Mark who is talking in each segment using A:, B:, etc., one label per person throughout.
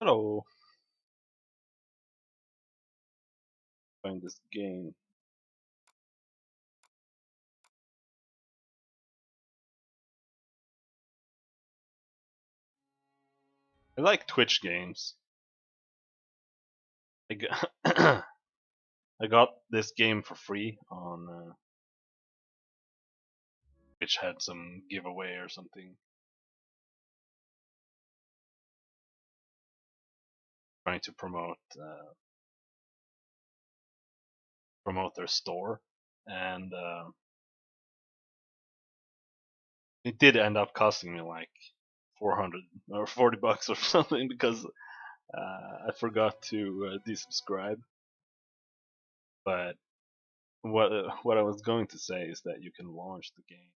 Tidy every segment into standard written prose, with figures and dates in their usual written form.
A: Hello, playing this game. I like Twitch games. I got, I got this game for free on which had some giveaway or something, trying to promote their store, and it did end up costing me like 400 or $40 or something because I forgot to desubscribe. But what I was going to say is that you can launch the game.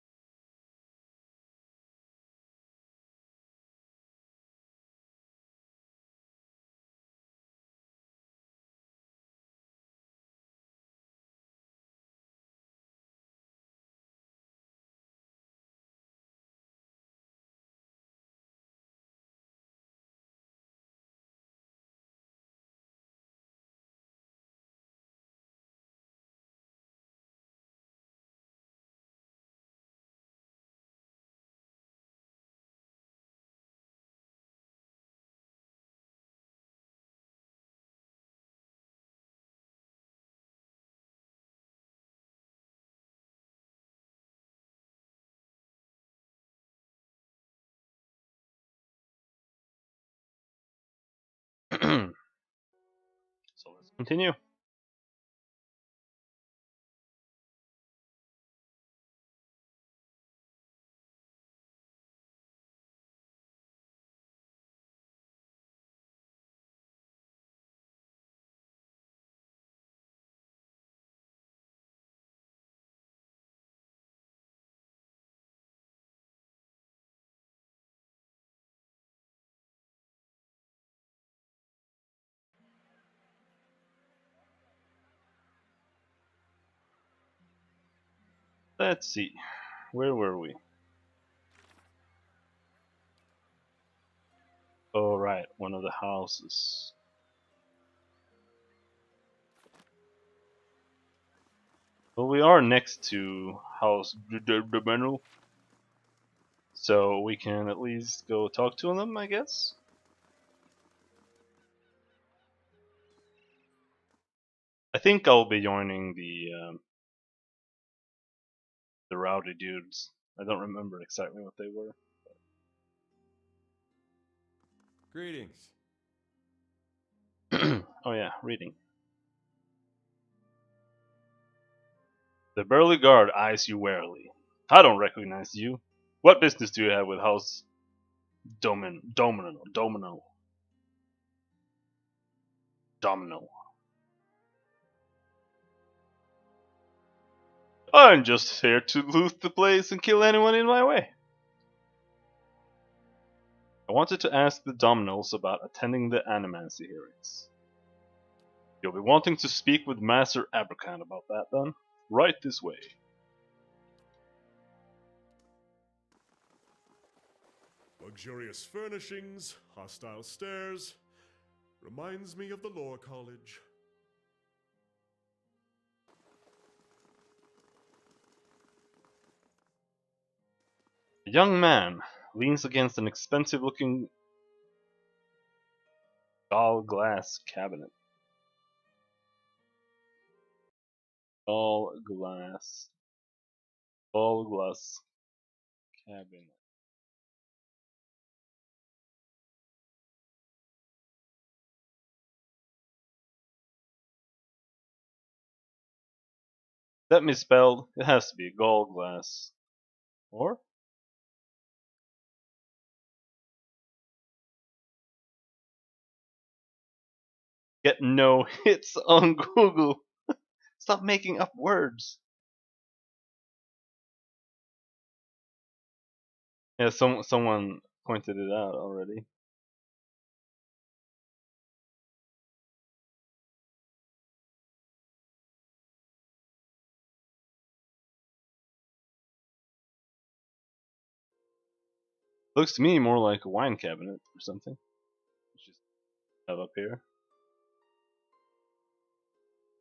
A: So let's continue. Let's see, where were we? Oh, right, one of the houses. Well, we are next to House Domino, so we can at least go talk to them, I guess. I think I'll be joining the rowdy dudes. I don't remember exactly what they were.
B: Greetings.
A: Oh yeah, reading. The burly guard eyes you warily. I don't recognize you. What business do you have with House Domino? I'm just here to loot the place and kill anyone in my way. I wanted to ask the Dominoes about attending the animancy hearings. You'll be wanting to speak with Master Abercan about that then? Right this way.
B: Luxurious furnishings, hostile stairs. Reminds me of the Lore College.
A: A young man leans against an expensive looking all glass cabinet. All glass. All glass cabinet. That misspelled? It has to be gall glass. Or? Get no hits on Google. Stop making up words. Yeah, someone pointed it out already. Looks to me more like a wine cabinet or something. have up here.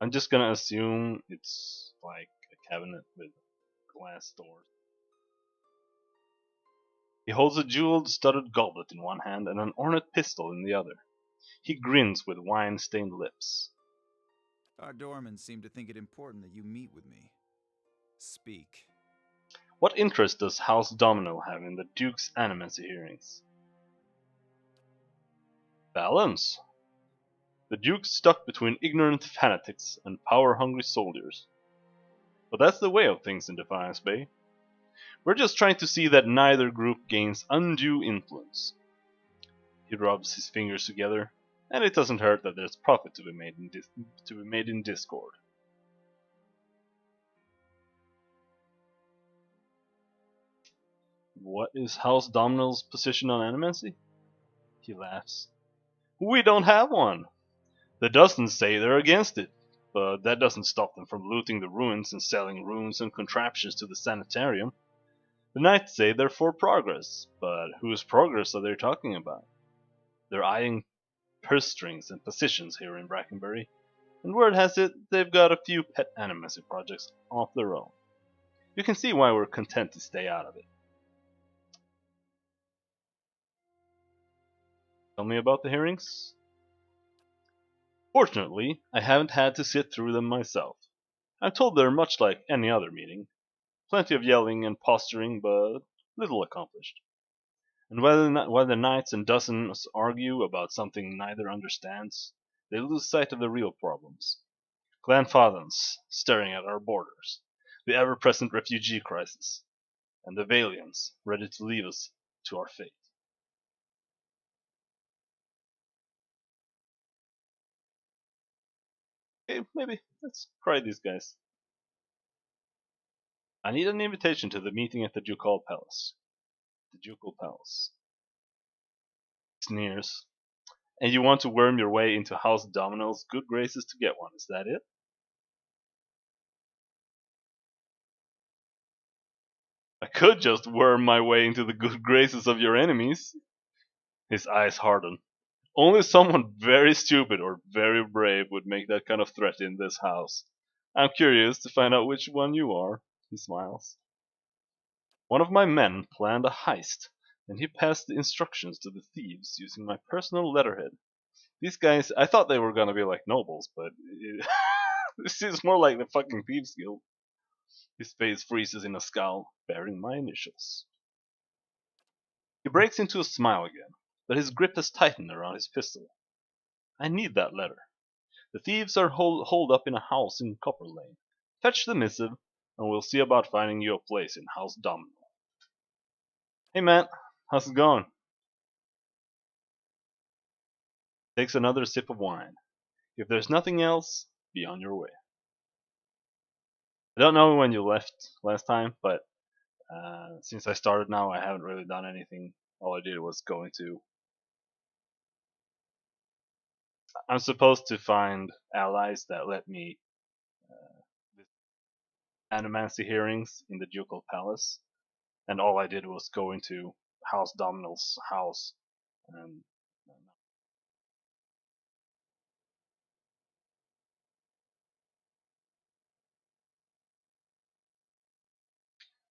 A: I'm just gonna assume it's like a cabinet with glass doors. He holds a jeweled studded goblet in one hand and an ornate pistol in the other. He grins with wine-stained lips.
C: Our doormen seem to think it important that you meet with me. Speak.
A: What interest does House Domino have in the Duke's animacy hearings? Balance. The Duke's stuck between ignorant fanatics and power-hungry soldiers. But that's the way of things in Defiance Bay. We're just trying to see that neither group gains undue influence. He rubs his fingers together, and it doesn't hurt that there's profit to be made in discord. What is House Domino's position on animacy? He laughs. We don't have one. The Dustons say they're against it, but that doesn't stop them from looting the ruins and selling runes and contraptions to the sanitarium. The Knights say they're for progress, but whose progress are they talking about? They're eyeing purse strings and positions here in Brackenbury, and word has it they've got a few pet animacy projects of their own. You can see why we're content to stay out of it. Tell me about the hearings? Fortunately, I haven't had to sit through them myself. I'm told they're much like any other meeting. Plenty of yelling and posturing, but little accomplished. And while the knights and dozens argue about something neither understands, they lose sight of the real problems. Glenfathens staring at our borders, the ever-present refugee crisis, and the Valians ready to leave us to our fate. Okay, maybe let's try these guys. I need an invitation to the meeting at the Ducal Palace. The Ducal Palace. Sneers. And you want to worm your way into House Domino's good graces to get one, is that it? I could just worm my way into the good graces of your enemies. His eyes harden. Only someone very stupid or very brave would make that kind of threat in this house. I'm curious to find out which one you are. He smiles. One of my men planned a heist, and he passed the instructions to the thieves using my personal letterhead. These guys, I thought they were gonna be like nobles, but this is more like the fucking Thieves Guild. His face freezes in a scowl, bearing my initials. He breaks into a smile again, but his grip has tightened around his pistol. I need that letter. The thieves are holed up in a house in Copper Lane. Fetch the missive, and we'll see about finding you a place in House Domino. Hey man, how's it going? Takes another sip of wine. If there's nothing else, be on your way. I don't know when you left last time, but since I started now, I haven't really done anything. All I did was go into. I'm supposed to find allies that let me animancy hearings in the Ducal Palace, and all I did was go into House Domino's house, and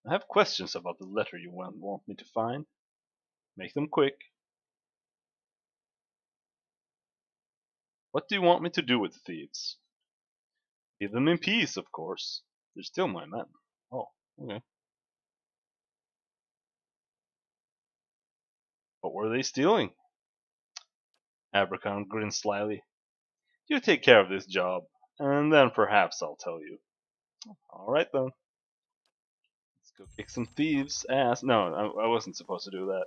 A: I have questions about the letter you want me to find. Make them quick. What do you want me to do with the thieves? Leave them in peace, of course. They're still my men. Oh, okay. What were they stealing? Abercon grins slyly. You take care of this job, and then perhaps I'll tell you. Alright then. Let's go kick some thieves' ass. No, I wasn't supposed to do that.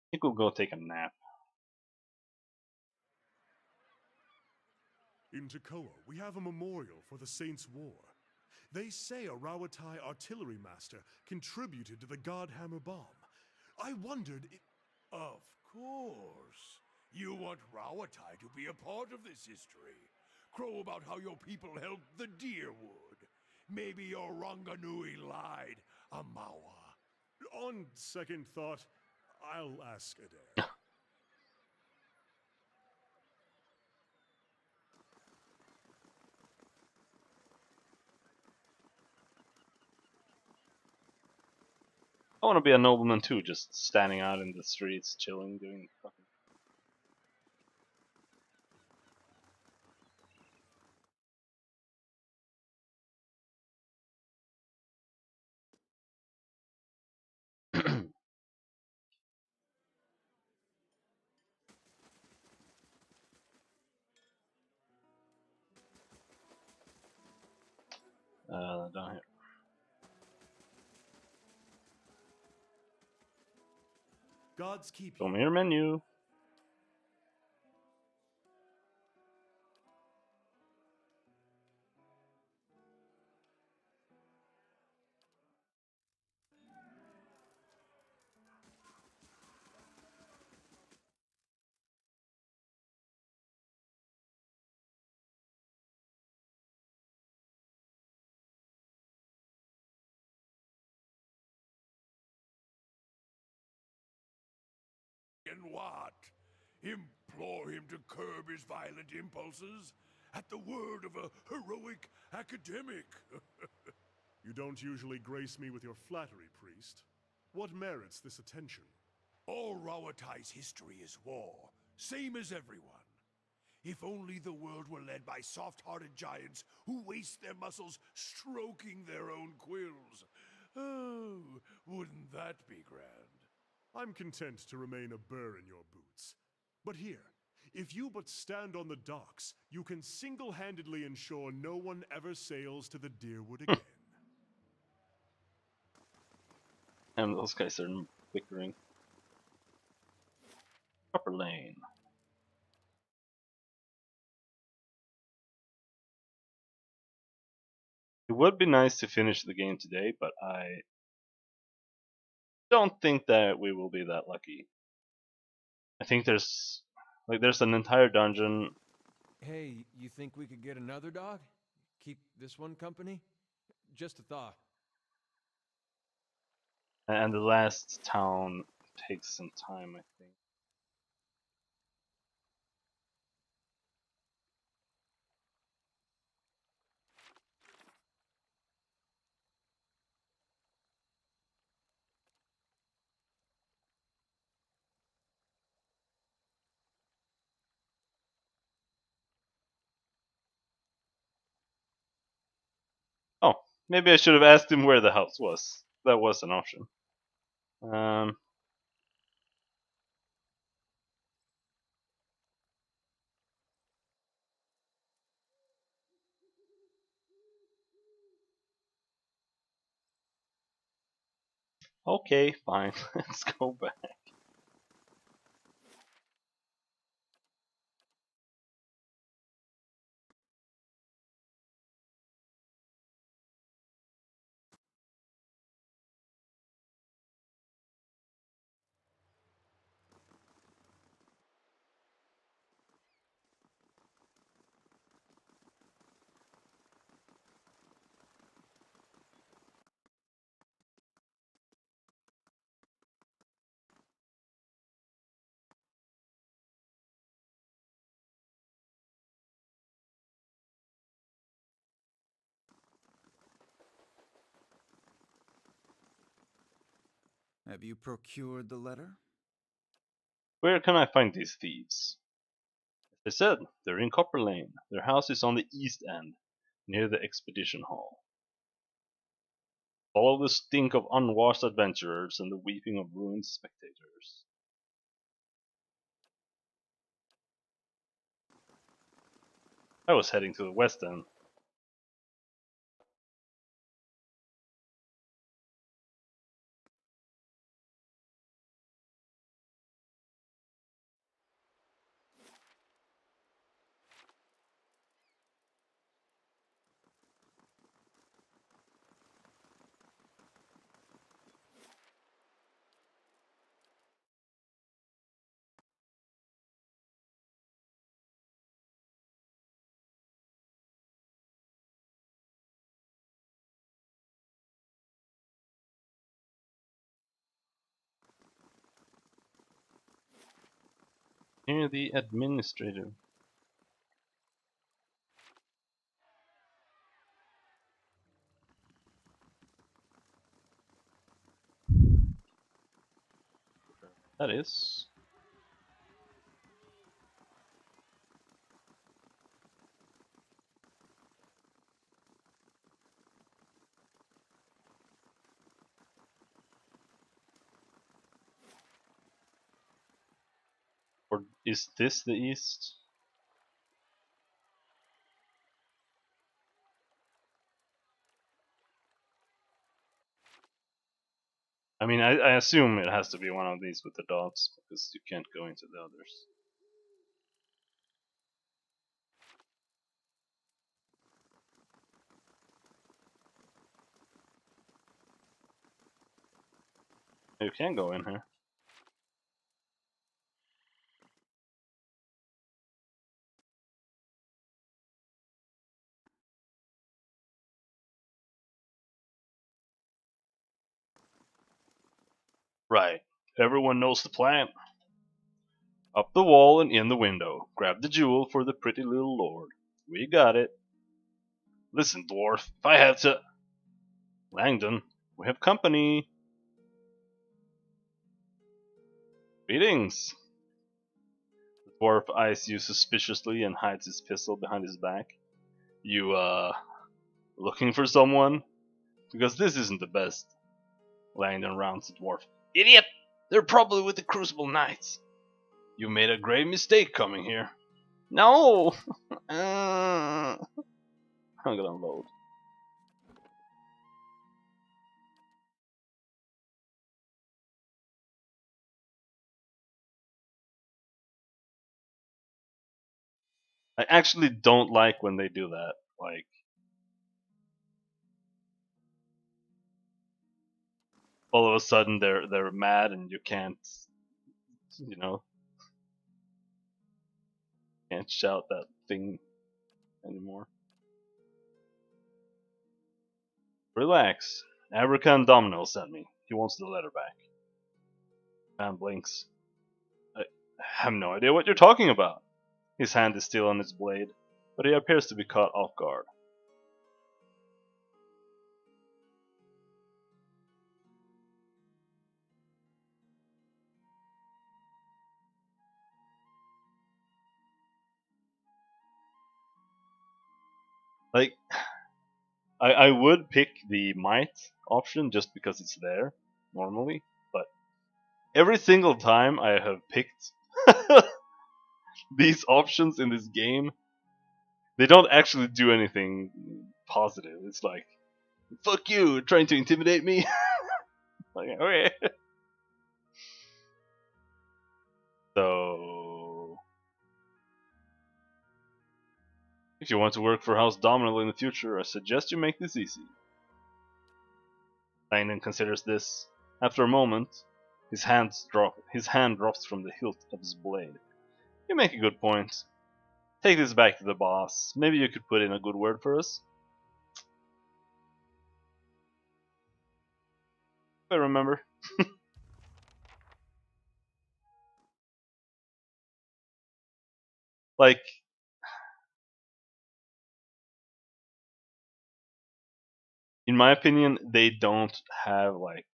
A: I think we'll go take a nap.
B: In Tekoa, we have a memorial for the Saints' War. They say a Rawatai artillery master contributed to the Godhammer bomb. I wondered if... Of course. You want Rawatai to be a part of this history. Crow about how your people helped the Deerwood. Maybe your Ranganui lied, Amawa. On second thought, I'll ask Adair.
A: I want to be a nobleman too, just standing out in the streets, chilling, doing fucking. Down here.
B: Gods keep
A: Show
B: you.
A: me your menu.
B: And what? Implore him to curb his violent impulses? At the word of a heroic academic? You don't usually grace me with your flattery, priest. What merits this attention? All Rawatai's history is war, same as everyone. If only the world were led by soft-hearted giants who waste their muscles stroking their own quills. Oh, wouldn't that be grand? I'm content to remain a burr in your boots. But here, if you but stand on the docks, you can single-handedly ensure no one ever sails to the Deerwood again.
A: And those guys are bickering. Upper lane. It would be nice to finish the game today, but I don't think that we will be that lucky. I think there's an entire dungeon.
D: Hey, you think we could get another dog? Keep this one company? Just a thought.
A: And the last town takes some time, I think. Oh, maybe I should have asked him where the house was. That was an option. Um, okay, fine. Let's go back.
C: Have you procured the letter?
A: Where can I find these thieves? As I said, they're in Copper Lane. Their house is on the east end, near the expedition hall. Follow the stink of unwashed adventurers and the weeping of ruined spectators. I was heading to the west end. Here the administrator. That is. Or is this the east? I mean, I assume it has to be one of these with the dots, because you can't go into the others. You can go in here. Right. Everyone knows the plan. Up the wall and in the window. Grab the jewel for the pretty little lord. We got it. Listen, dwarf, if I have to... Langdon, we have company. Greetings. The dwarf eyes you suspiciously and hides his pistol behind his back. You, looking for someone? Because this isn't the best. Langdon rounds the dwarf. Idiot! They're probably with the Crucible Knights. You made a grave mistake coming here. No! I'm gonna load. I actually don't like when they do that. Like, all of a sudden they're mad and you can't, you know, can't shout that thing anymore. Relax. Abracan Domino sent me. He wants the letter back. Man blinks. I have no idea what you're talking about. His hand is still on its blade, but he appears to be caught off guard. Like, I would pick the might option just because it's there, normally, but every single time I have picked these options in this game, they don't actually do anything positive. It's like, fuck you, trying to intimidate me? Like, okay. So, if you want to work for House Domino in the future, I suggest you make this easy. Langdon considers this. After a moment, his hand drops from the hilt of his blade. You make a good point. Take this back to the boss. Maybe you could put in a good word for us. I remember. Like, in my opinion, they don't have like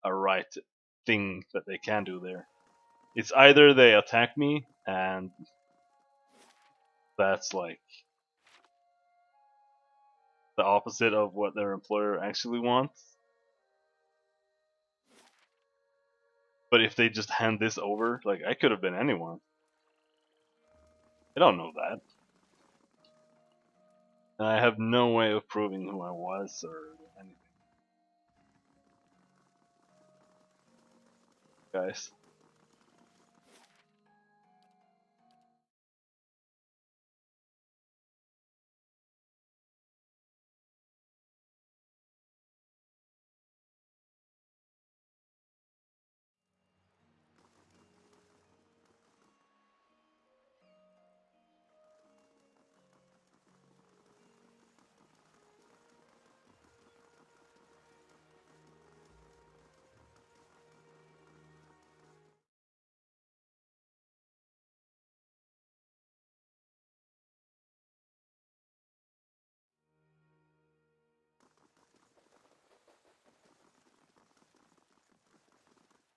A: a right thing that they can do there. It's either they attack me and that's like the opposite of what their employer actually wants. But if they just hand this over, like, I could have been anyone. I don't know that. And I have no way of proving who I was or anything. Guys.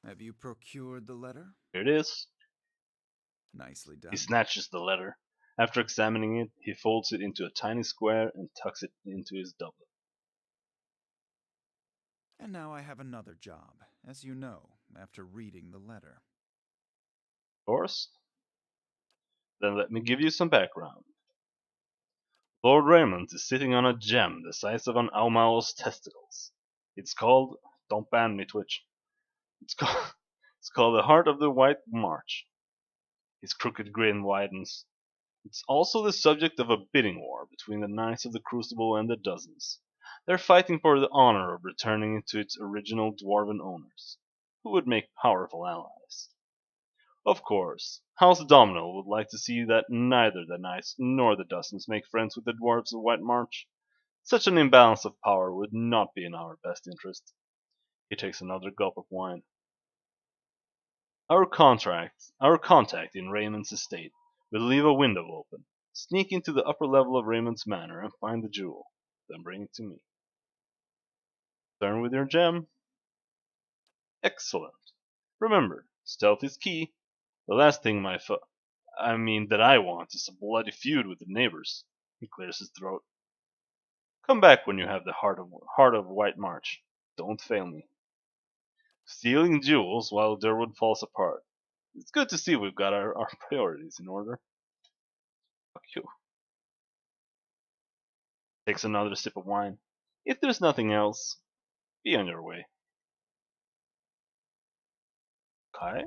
C: Have you procured the letter?
A: Here it is.
C: Nicely
A: He
C: done.
A: snatches the letter. After examining it, he folds it into a tiny square and tucks it into his doublet.
C: And now I have another job, as you know, after reading the letter.
A: Of course. Then let me give you some background. Lord Raymond is sitting on a gem the size of an Aumao's testicles. It's called, don't ban me, Twitch. It's called, it's called the Heart of the White March. His crooked grin widens. It's also the subject of a bidding war between the Knights of the Crucible and the Dozens. They're fighting for the honor of returning it to its original dwarven owners, who would make powerful allies. Of course, House Domino would like to see that neither the Knights nor the Dozens make friends with the Dwarves of White March. Such an imbalance of power would not be in our best interest. He takes another gulp of wine. Our contact in Raymond's estate will leave a window open. Sneak into the upper level of Raymond's manor and find the jewel. Then bring it to me. Turn with your gem. Excellent. Remember, stealth is key. The last thing that I want is a bloody feud with the neighbors. He clears his throat. Come back when you have the heart of White March. Don't fail me. Stealing jewels while Durwood falls apart. It's good to see we've got our priorities in order. Fuck you. Takes another sip of wine. If there's nothing else, be on your way. Okay?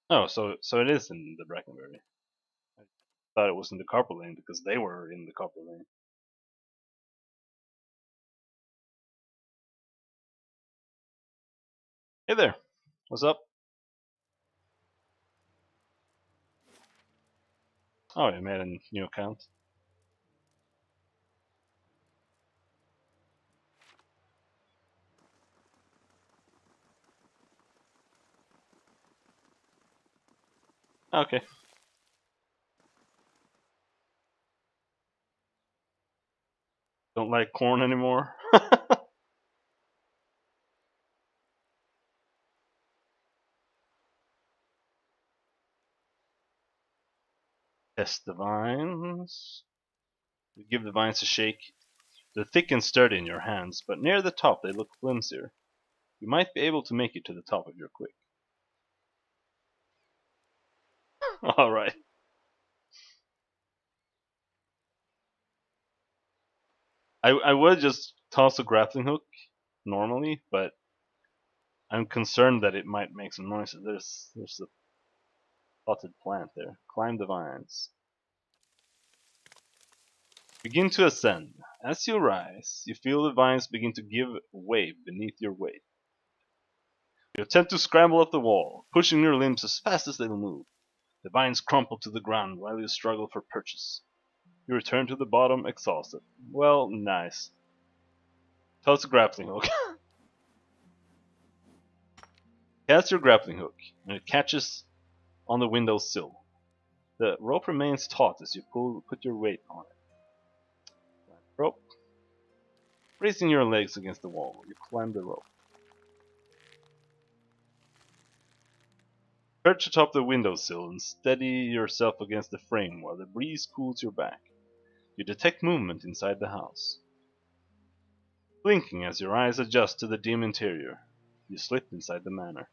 A: Oh, so it is in the Brackenberry. I thought it was in the Copper Lane because they were in the Copper Lane. Hey there. What's up? Oh, you made a new account. Okay. Don't like corn anymore. Test the vines. You give the vines a shake. They're thick and sturdy in your hands, but near the top they look flimsier. You might be able to make it to the top if you're quick. Alright. I would just toss a grappling hook normally, but I'm concerned that it might make some noises. There's a potted plant there. Climb the vines. Begin to ascend. As you rise, you feel the vines begin to give way beneath your weight. You attempt to scramble up the wall, pushing your limbs as fast as they will move. The vines crumple to the ground while you struggle for purchase. You return to the bottom, exhausted. Well, nice. Toss a grappling hook. Cast your grappling hook, and it catches on the window sill. The rope remains taut as you put your weight on it. Rope. Raising your legs against the wall, you climb the rope. Perch atop the windowsill and steady yourself against the frame while the breeze cools your back. You detect movement inside the house. Blinking as your eyes adjust to the dim interior, you slip inside the manor.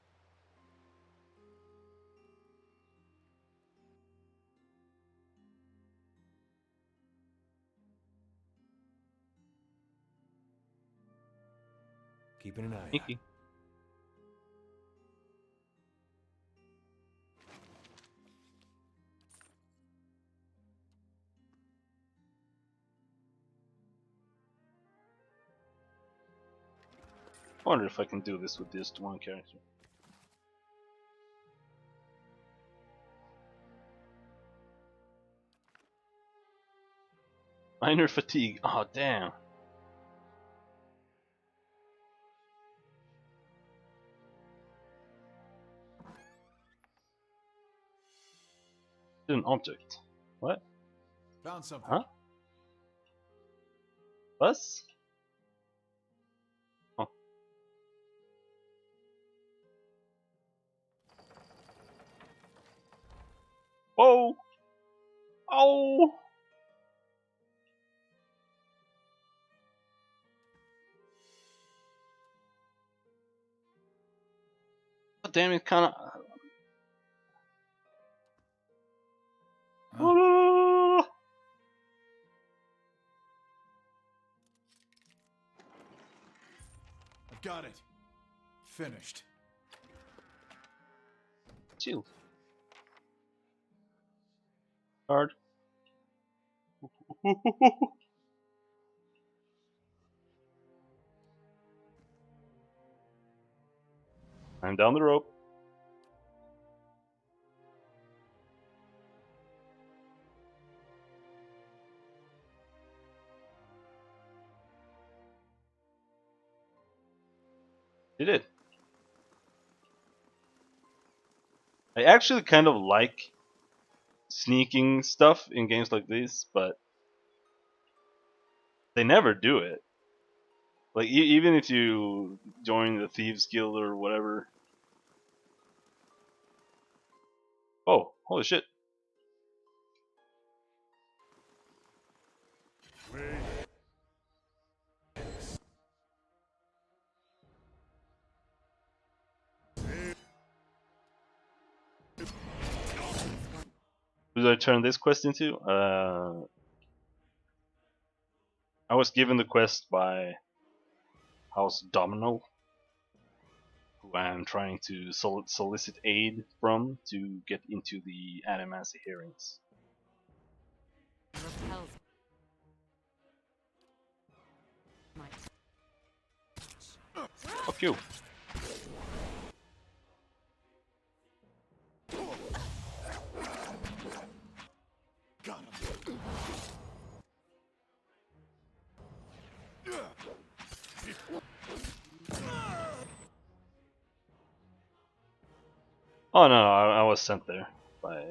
D: Keeping an eye out.
A: Sneaky. I wonder if I can do this with just one character. Minor fatigue. Oh damn. An object. What?
C: Found something.
A: Huh? Bus? Oh. Whoa! Oh! God damn it, kinda.
C: Huh? I've got it. Finished.
A: Shield. Hard. I'm down the rope. Did it. I actually kind of like sneaking stuff in games like this, but they never do it. Like even if you join the Thieves Guild or whatever. Oh, holy shit. Who did I turn this quest into? I was given the quest by House Domino, who I'm trying to solicit aid from to get into the Animasi hearings.
E: Repels my
A: Fuck you.
C: Got him.
A: Oh no, I was sent there by.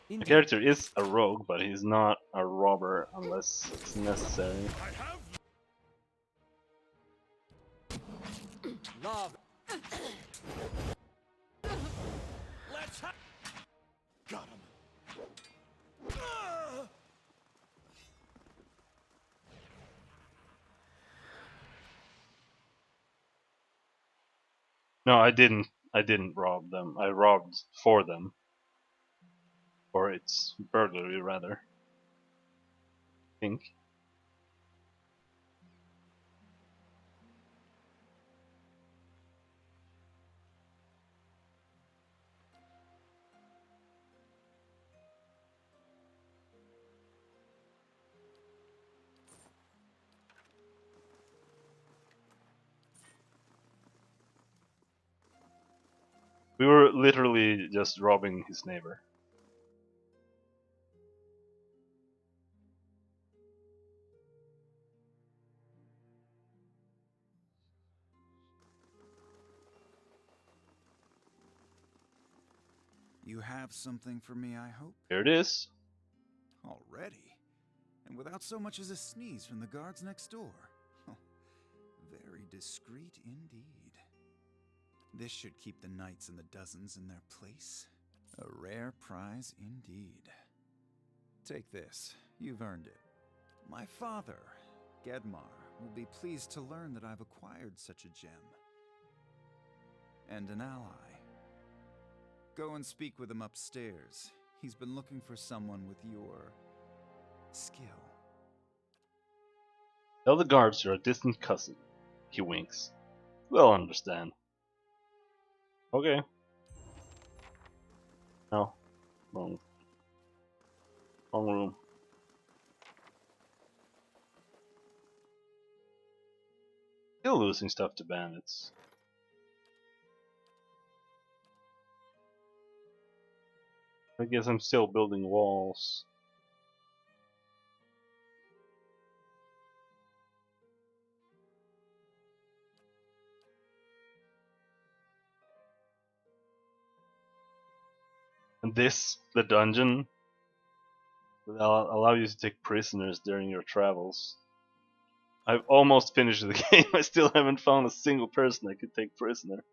A: The
D: Indeed.
A: character is a rogue, but he's not a robber unless it's necessary.
D: Lob.
C: Let's got him.
A: No, I didn't. I didn't rob them. I robbed for them. Or it's burglary, rather. I think. We were literally just robbing his neighbor.
C: You have something for me, I hope?
A: Here it is.
C: Already? And without so much as a sneeze from the guards next door. Very discreet indeed. This should keep the knights and the dozens in their place. A rare prize indeed. Take this. You've earned it. My father, Gedmar, will be pleased to learn that I've acquired such a gem. And an ally. Go and speak with him upstairs. He's been looking for someone with your skill.
A: Tell the guards you're a distant cousin. He winks. We'll understand. Okay. No. Wrong. Wrong room. Still losing stuff to bandits. I guess I'm still building walls. And this, the dungeon, will allow you to take prisoners during your travels. I've almost finished the game. I still haven't found a single person I could take prisoner.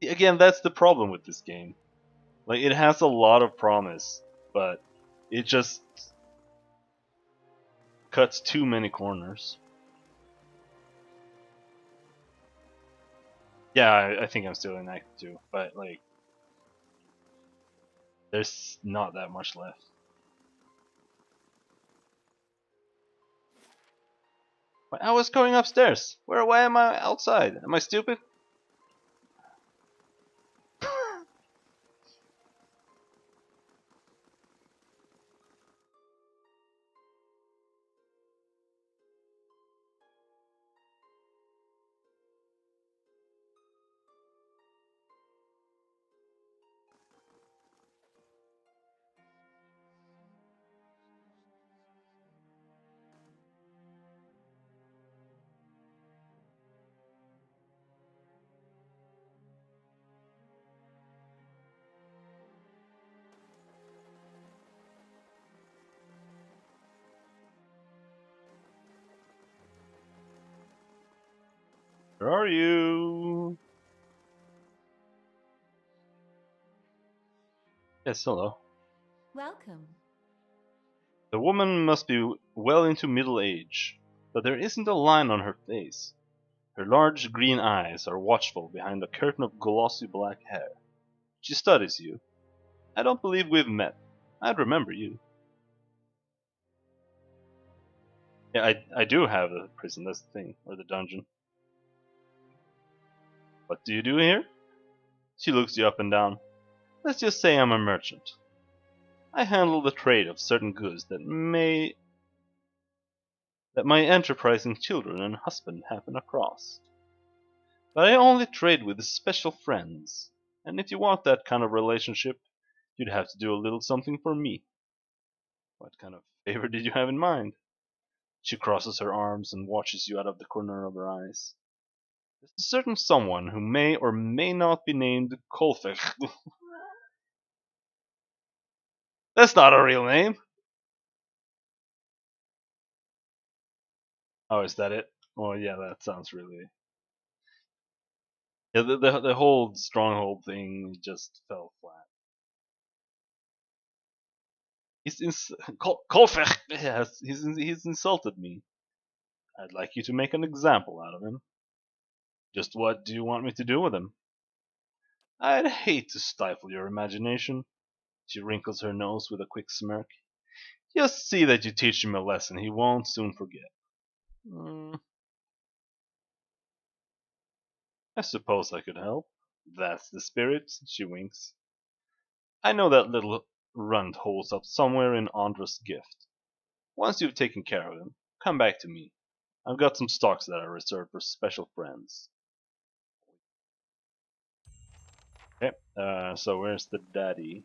A: Again, that's the problem with this game. Like, it has a lot of promise, but it just cuts too many corners. Yeah, I think I'm still in Act 2, but like, there's not that much left. I was going upstairs. Why am I outside? Am I stupid? Where are you? Yes, hello.
E: Welcome.
A: The woman must be well into middle age, but there isn't a line on her face. Her large green eyes are watchful behind a curtain of glossy black hair. She studies you. I don't believe we've met. I'd remember you. Yeah, I do have a prison, that's the thing, or the dungeon. What do you do here? She looks you up and down. Let's just say I'm a merchant. I handle the trade of certain goods that my enterprising children and husband happen across. But I only trade with special friends, and if you want that kind of relationship, you'd have to do a little something for me. What kind of favor did you have in mind? She crosses her arms and watches you out of the corner of her eyes. There's a certain someone who may or may not be named Kolfek. That's not a real name. Oh, is that it? Oh, yeah, that sounds really. Yeah, the whole stronghold thing just fell flat. Kolfek. Yes, he's insulted me. I'd like you to make an example out of him. Just what do you want me to do with him? I'd hate to stifle your imagination. She wrinkles her nose with a quick smirk. Just see that you teach him a lesson he won't soon forget. Mm, I suppose I could help. That's the spirit, she winks. I know that little runt holds up somewhere in Andra's gift. Once you've taken care of him, come back to me. I've got some stocks that are reserved for special friends. Okay, so where's the daddy?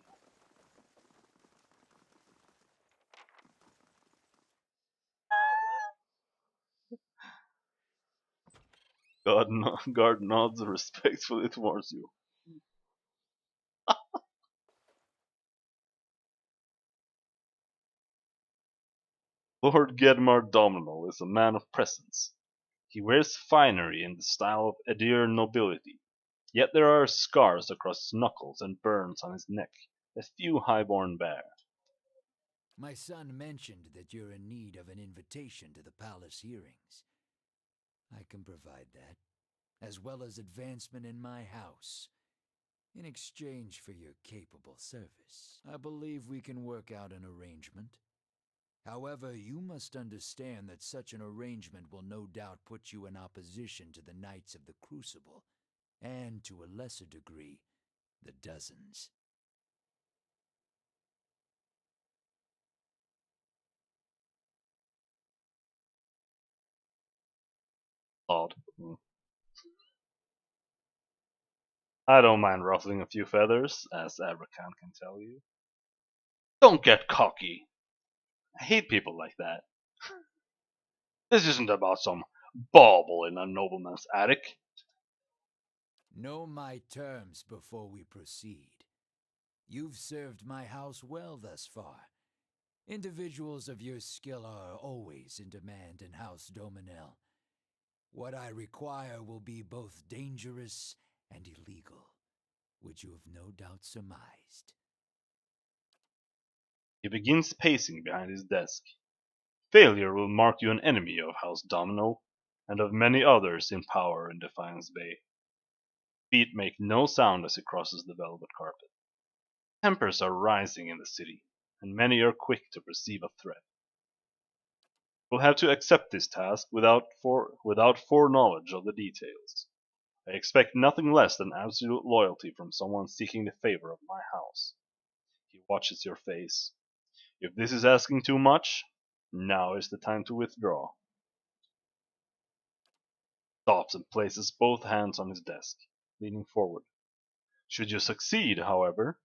A: Guard nods respectfully towards you. Lord Gedmar Dominal is a man of presence. He wears finery in the style of Edir nobility, yet there are scars across his knuckles and burns on his neck that few highborn bear.
E: My son mentioned that you're in need of an invitation to the palace hearings. I can provide that, as well as advancement in my house, in exchange for your capable service. I believe we can work out an arrangement. However, you must understand that such an arrangement will no doubt put you in opposition to the Knights of the Crucible, and to a lesser degree, the Dozens.
A: Odd. I don't mind ruffling a few feathers, as Abrakan can tell you. Don't get cocky. I hate people like that. This isn't about some bauble in a nobleman's attic.
E: Know my terms before we proceed. You've served my house well thus far. Individuals of your skill are always in demand in House Dominel. What I require will be both dangerous and illegal, which you have no doubt surmised.
A: He begins pacing behind his desk. Failure will mark you an enemy of House Domino, and of many others in power in Defiance Bay. Feet make no sound as he crosses the velvet carpet. Tempers are rising in the city, and many are quick to perceive a threat. We'll have to accept this task without foreknowledge of the details. I expect nothing less than absolute loyalty from someone seeking the favor of my house. He watches your face. If this is asking too much, now is the time to withdraw. Stops and places both hands on his desk, leaning forward. Should you succeed, however,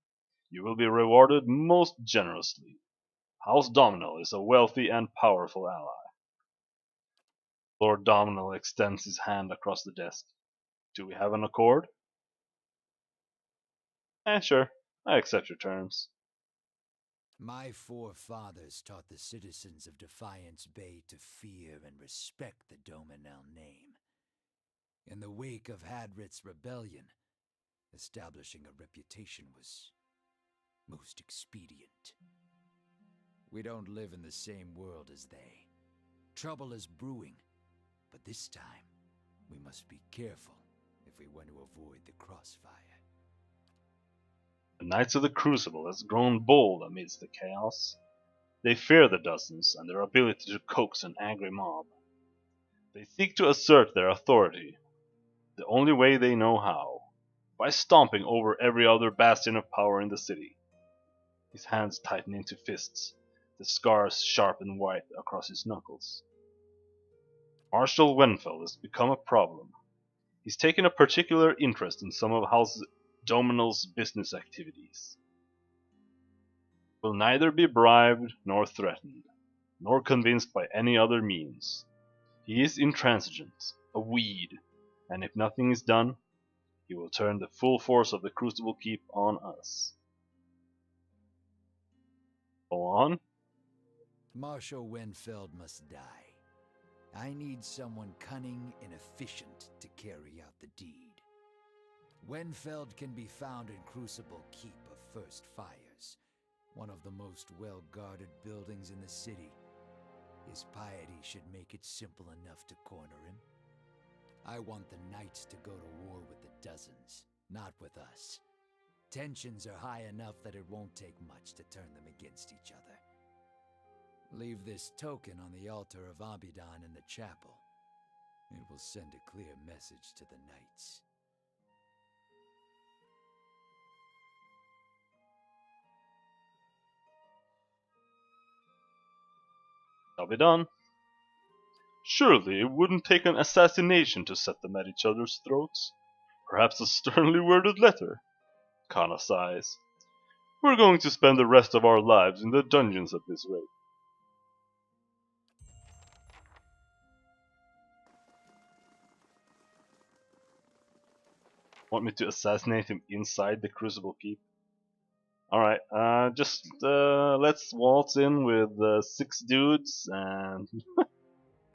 A: you will be rewarded most generously. House Domino is a wealthy and powerful ally. Lord Domino extends his hand across the desk. Do we have an accord? Sure. I accept your terms.
E: My forefathers taught the citizens of Defiance Bay to fear and respect the Dominel name. In the wake of Hadrit's rebellion, establishing a reputation was most expedient. We don't live in the same world as they. Trouble is brewing, but this time we must be careful if we want to avoid the crossfire.
A: The Knights of the Crucible has grown bold amidst the chaos. They fear the Dozens and their ability to coax an angry mob. They seek to assert their authority the only way they know how, by stomping over every other bastion of power in the city. His hands tighten into fists, the scars sharp and white across his knuckles. Marshal Wenfeld has become a problem. He's taken a particular interest in some of House Dominal's business activities. Will neither be bribed nor threatened, nor convinced by any other means. He is intransigent, a weed, and if nothing is done, he will turn the full force of the Crucible Keep on us. Go on.
E: Marshal Wenfeld must die. I need someone cunning and efficient to carry out the deed. Wenfeld can be found in Crucible Keep of First Fires, one of the most well-guarded buildings in the city. His piety should make it simple enough to corner him. I want the Knights to go to war with the Dozens, not with us. Tensions are high enough that it won't take much to turn them against each other. Leave this token on the altar of Abidan in the chapel. It will send a clear message to the Knights.
A: Shall be done. Surely it wouldn't take an assassination to set them at each other's throats. Perhaps a sternly worded letter. Kana sighs. We're going to spend the rest of our lives in the dungeons at this rate. Want me to assassinate him inside the Crucible Keep? Alright, just let's waltz in with 6 dudes and...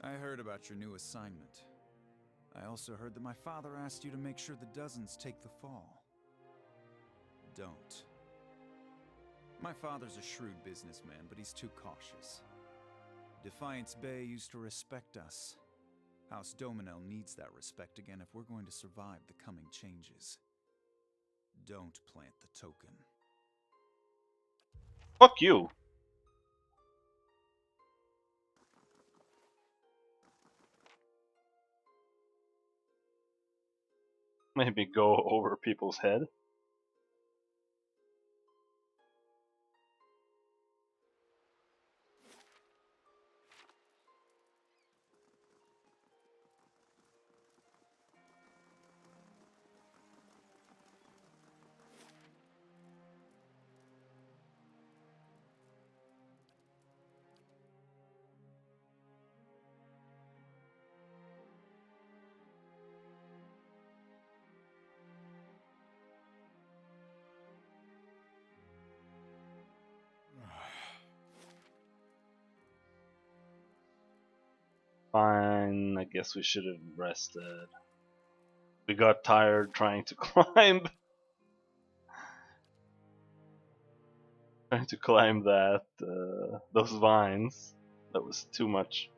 C: I heard about your new assignment. I also heard that my father asked you to make sure the dozens take the fall. Don't. My father's a shrewd businessman, but he's too cautious. Defiance Bay used to respect us. House Dominel needs that respect again if we're going to survive the coming changes. Don't plant the token.
A: Fuck you! Maybe go over people's head. Fine, I guess we should have rested. We got tired trying to climb. Trying to climb that, those vines. That was too much.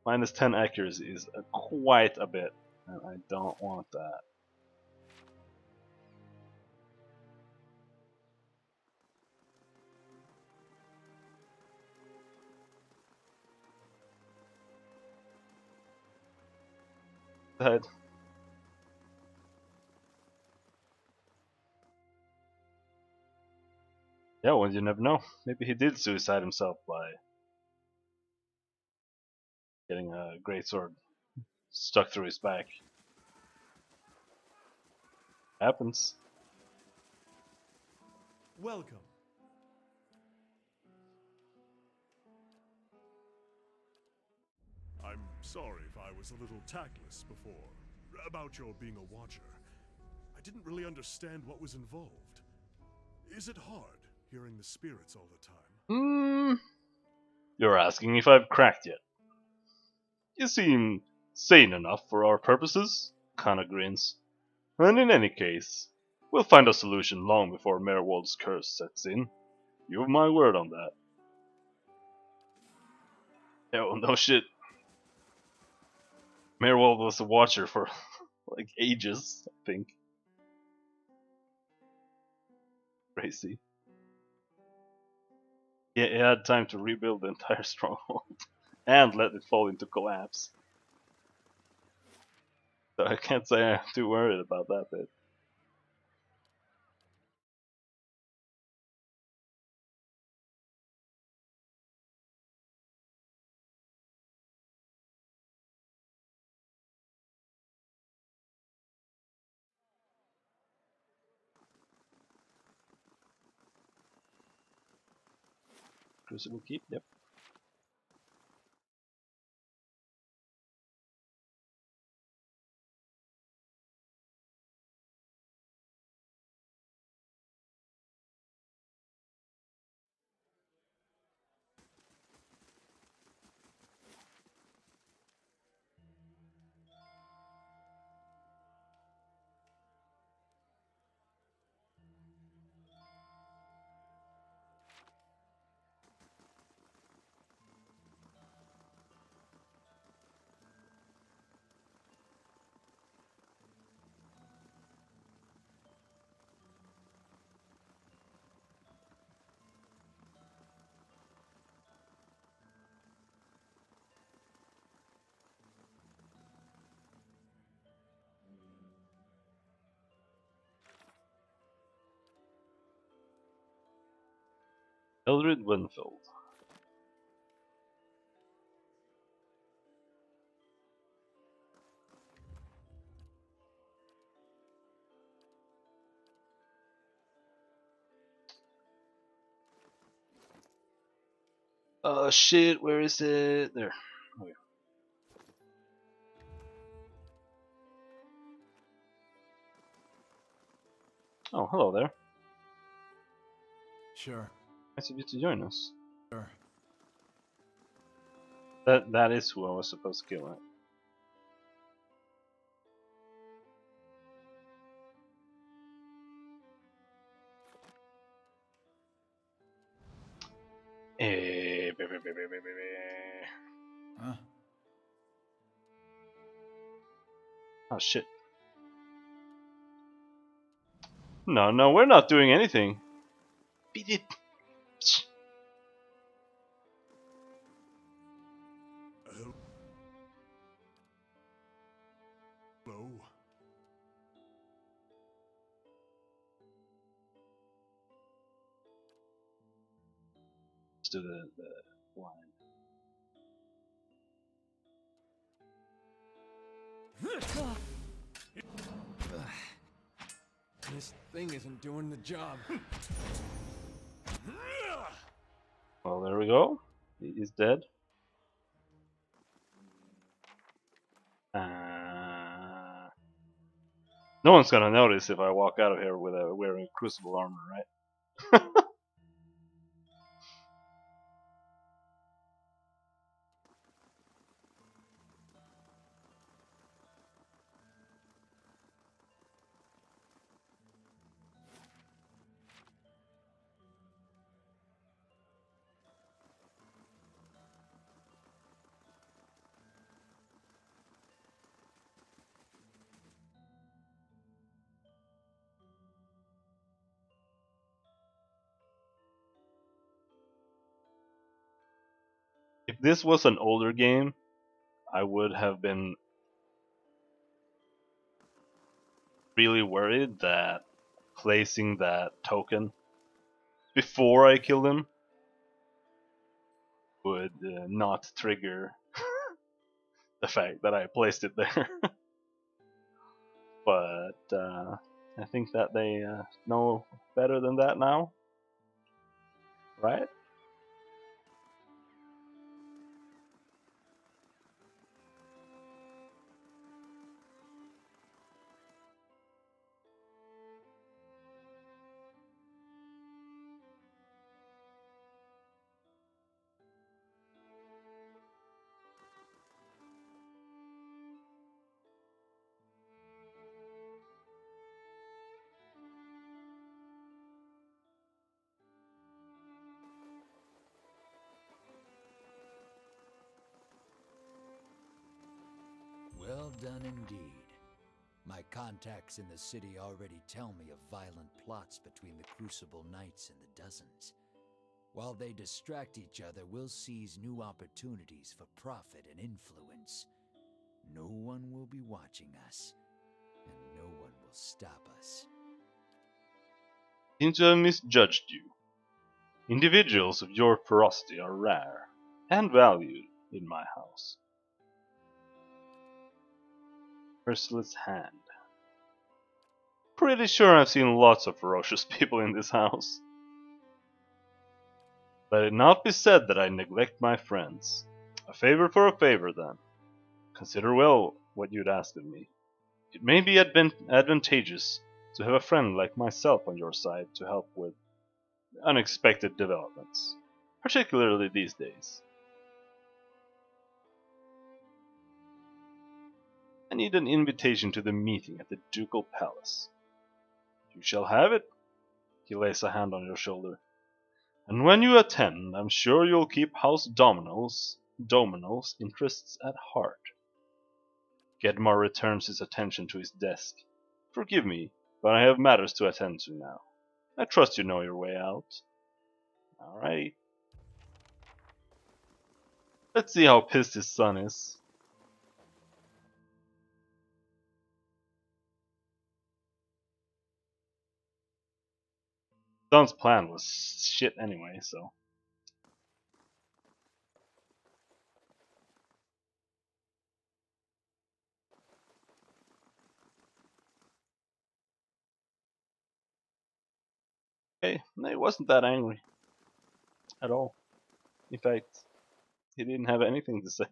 A: Minus 10 accuracy is quite a bit, and I don't want that. Dead. Yeah, well, you never know. Maybe he did suicide himself by getting a great sword stuck through his back. Happens.
B: Welcome. I'm sorry if I was a little tactless before, about your being a watcher. I didn't really understand what was involved. Is it hard, hearing the spirits all the time?
A: You're asking if I've cracked yet. You seem sane enough for our purposes, kinda grins. And in any case, we'll find a solution long before Merwald's curse sets in. You have my word on that. Oh, no shit. Merwald was a watcher for like ages, I think. Crazy. He had time to rebuild the entire stronghold and let it fall into collapse. So I can't say I'm too worried about that bit. Crucible Keep, yep. Eldred Winfield. Oh shit, where is it? There. Okay. Oh, hello there.
D: Sure.
A: Nice of you to join us.
D: Sure.
A: That is who I was supposed to kill, right?
C: Huh?
A: Oh shit. No, we're not doing anything. Beat it.
B: Hello?
A: Let's do the line.
D: This thing isn't doing the job.
A: Well, there we go. He is dead. No one's gonna notice if I walk out of here with wearing crucible armor, right? If this was an older game, I would have been really worried that placing that token before I killed him would not trigger the fact that I placed it there. But I think that they know better than that now, right?
E: Well done indeed. My contacts in the city already tell me of violent plots between the Crucible Knights and the Dozens. While they distract each other, we'll seize new opportunities for profit and influence. No one will be watching us, and no one will stop us.
A: Seem to have misjudged you. Individuals of your ferocity are rare and valued in my house. Merciless hand. Pretty sure I've seen lots of ferocious people in this house. Let it not be said that I neglect my friends. A favor for a favor, then. Consider well what you'd ask of me. It may be advantageous to have a friend like myself on your side to help with unexpected developments, particularly these days. I need an invitation to the meeting at the Ducal Palace. You shall have it. He lays a hand on your shoulder. And when you attend, I'm sure you'll keep House Domino's interests at heart. Gedmar returns his attention to his desk. Forgive me, but I have matters to attend to now. I trust you know your way out. Alrighty. Let's see how pissed his son is. Son's plan was shit anyway, so. Hey, he wasn't that angry. At all. In fact, he didn't have anything to say.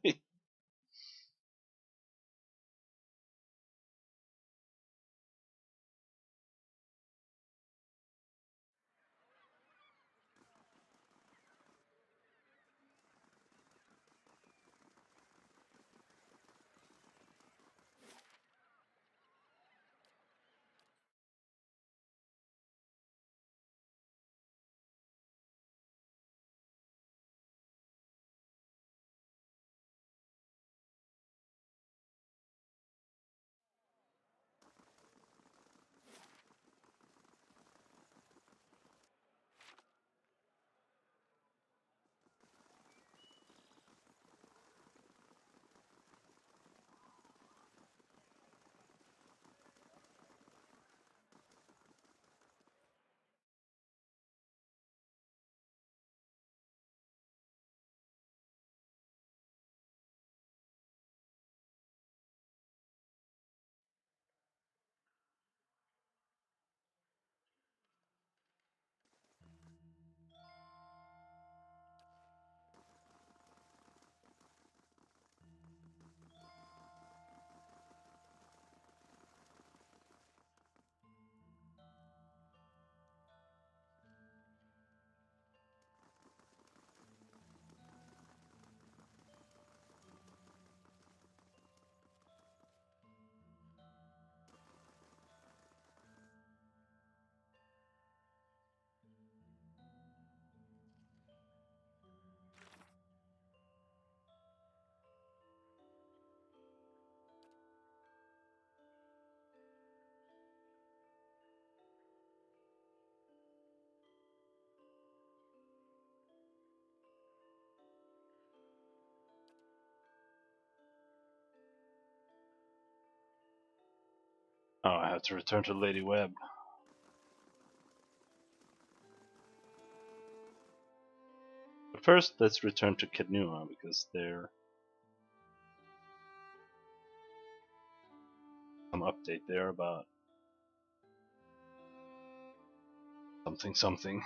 A: Oh, I have to return to Lady Webb. But first, let's return to Kednua, because there's some update there about something something.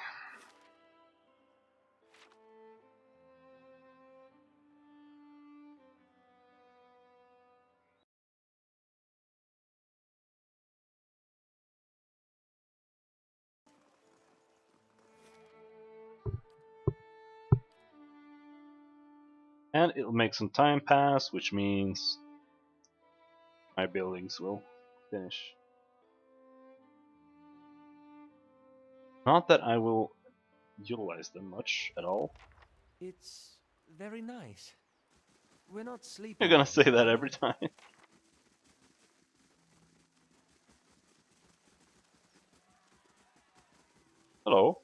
A: And it'll make some time pass, which means my buildings will finish. Not that I will utilize them much at all.
D: It's very nice. We're not sleeping.
A: You're gonna
D: over
A: say
D: here,
A: that
D: are
A: every
D: we?
A: time. Hello.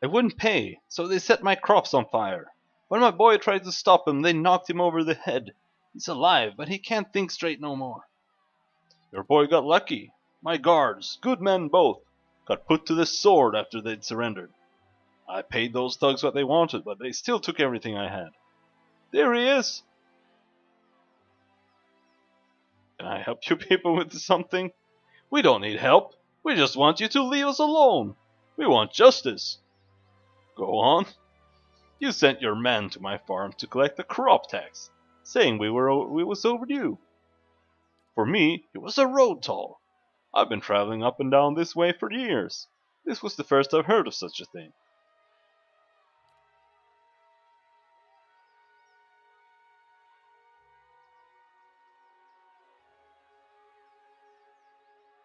A: I wouldn't pay, so they set my crops on fire. When my boy tried to stop him, they knocked him over the head. He's alive, but he can't think straight no more. Your boy got lucky. My guards, good men both, got put to the sword after they'd surrendered. I paid those thugs what they wanted, but they still took everything I had. There he is. Can I help you people with something? We don't need help. We just want you to leave us alone. We want justice. Go on. You sent your men to my farm to collect the crop tax, saying we was overdue. For me, it was a road toll. I've been traveling up and down this way for years. This was the first I've heard of such a thing.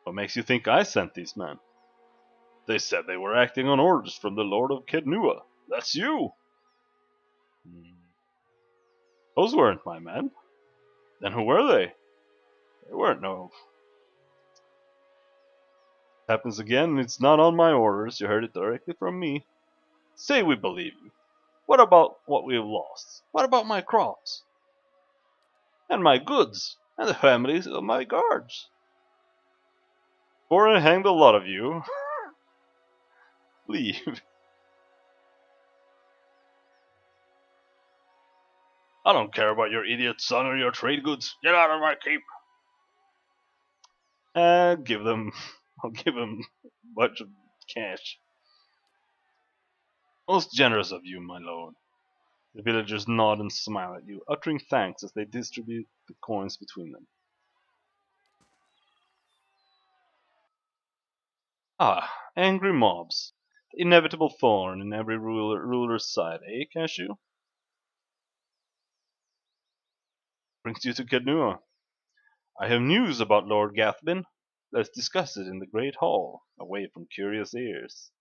A: What makes you think I sent these men? They said they were acting on orders from the Lord of Kednua. That's you! Those weren't my men. Then who were they? They weren't no. Happens again, it's not on my orders. You heard it directly from me. Say we believe you. What about what we have lost? What about my crops? And my goods? And the families of my guards? Before I hang the lot of you, leave. I don't care about your idiot son or your trade goods. Get out of my keep. Give them. I'll give him a bunch of cash. Most generous of you, my lord. The villagers nod and smile at you, uttering thanks as they distribute the coins between them. Ah, angry mobs. The inevitable thorn in every ruler's side, eh, Cashew? Brings you to Kednua. I have news about Lord Gathbin. Let's discuss it in the great hall, away from curious ears.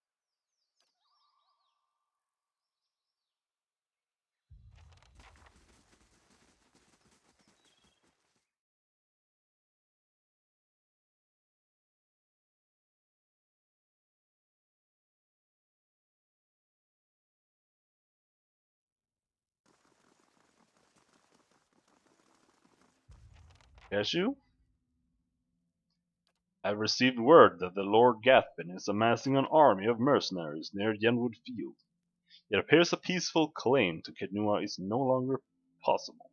A: Cashew? I've received word that the Lord Gathbin is amassing an army of mercenaries near Yenwood Field. It appears a peaceful claim to Kednua is no longer possible.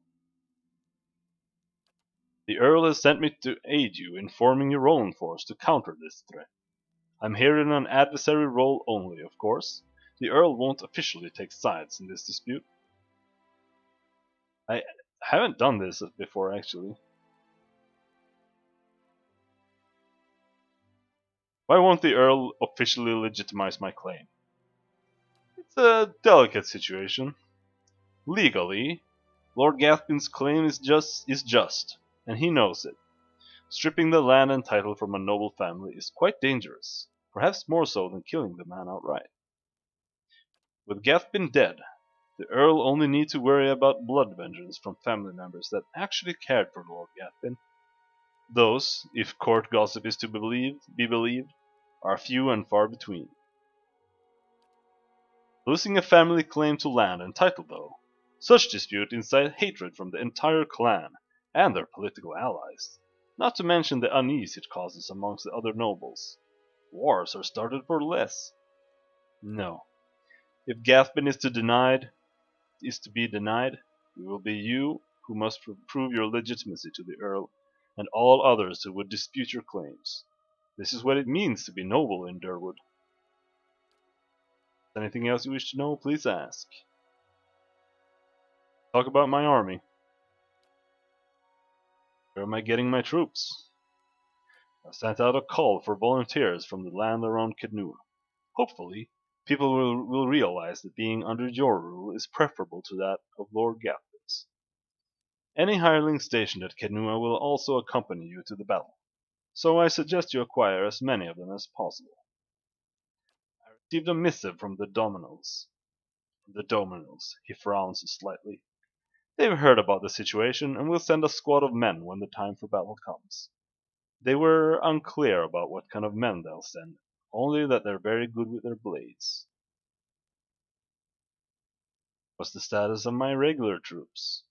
A: The Earl has sent me to aid you in forming your own force to counter this threat. I'm here in an adversary role only, of course. The Earl won't officially take sides in this dispute. I haven't done this before, actually. Why won't the Earl officially legitimize my claim? It's a delicate situation. Legally, Lord Gathbin's claim is just, and he knows it. Stripping the land and title from a noble family is quite dangerous, perhaps more so than killing the man outright. With Gathbin dead, the Earl only needs to worry about blood vengeance from family members that actually cared for Lord Gathbin. Those, if court gossip is to be believed, are few and far between. Losing a family claim to land and title, though, Such dispute incite hatred from the entire clan and their political allies, not to mention the unease it causes amongst the other nobles. Wars are started for less. No. If Gathbin is to be denied, it will be you who must prove your legitimacy to the Earl and all others who would dispute your claims. This is what it means to be noble in Durwood. Anything else you wish to know, please ask. Talk about my army. Where am I getting my troops? I sent out a call for volunteers from the land around Kednua. Hopefully, people will realize that being under your rule is preferable to that of Lord Gathbin's. Any hireling stationed at Kednua will also accompany you to the battle, so I suggest you acquire as many of them as possible. I received a missive from the Dominals. The Dominals, he frowns slightly. They've heard about the situation and will send a squad of men when the time for battle comes. They were unclear about what kind of men they'll send, only that they're very good with their blades. What's the status of my regular troops?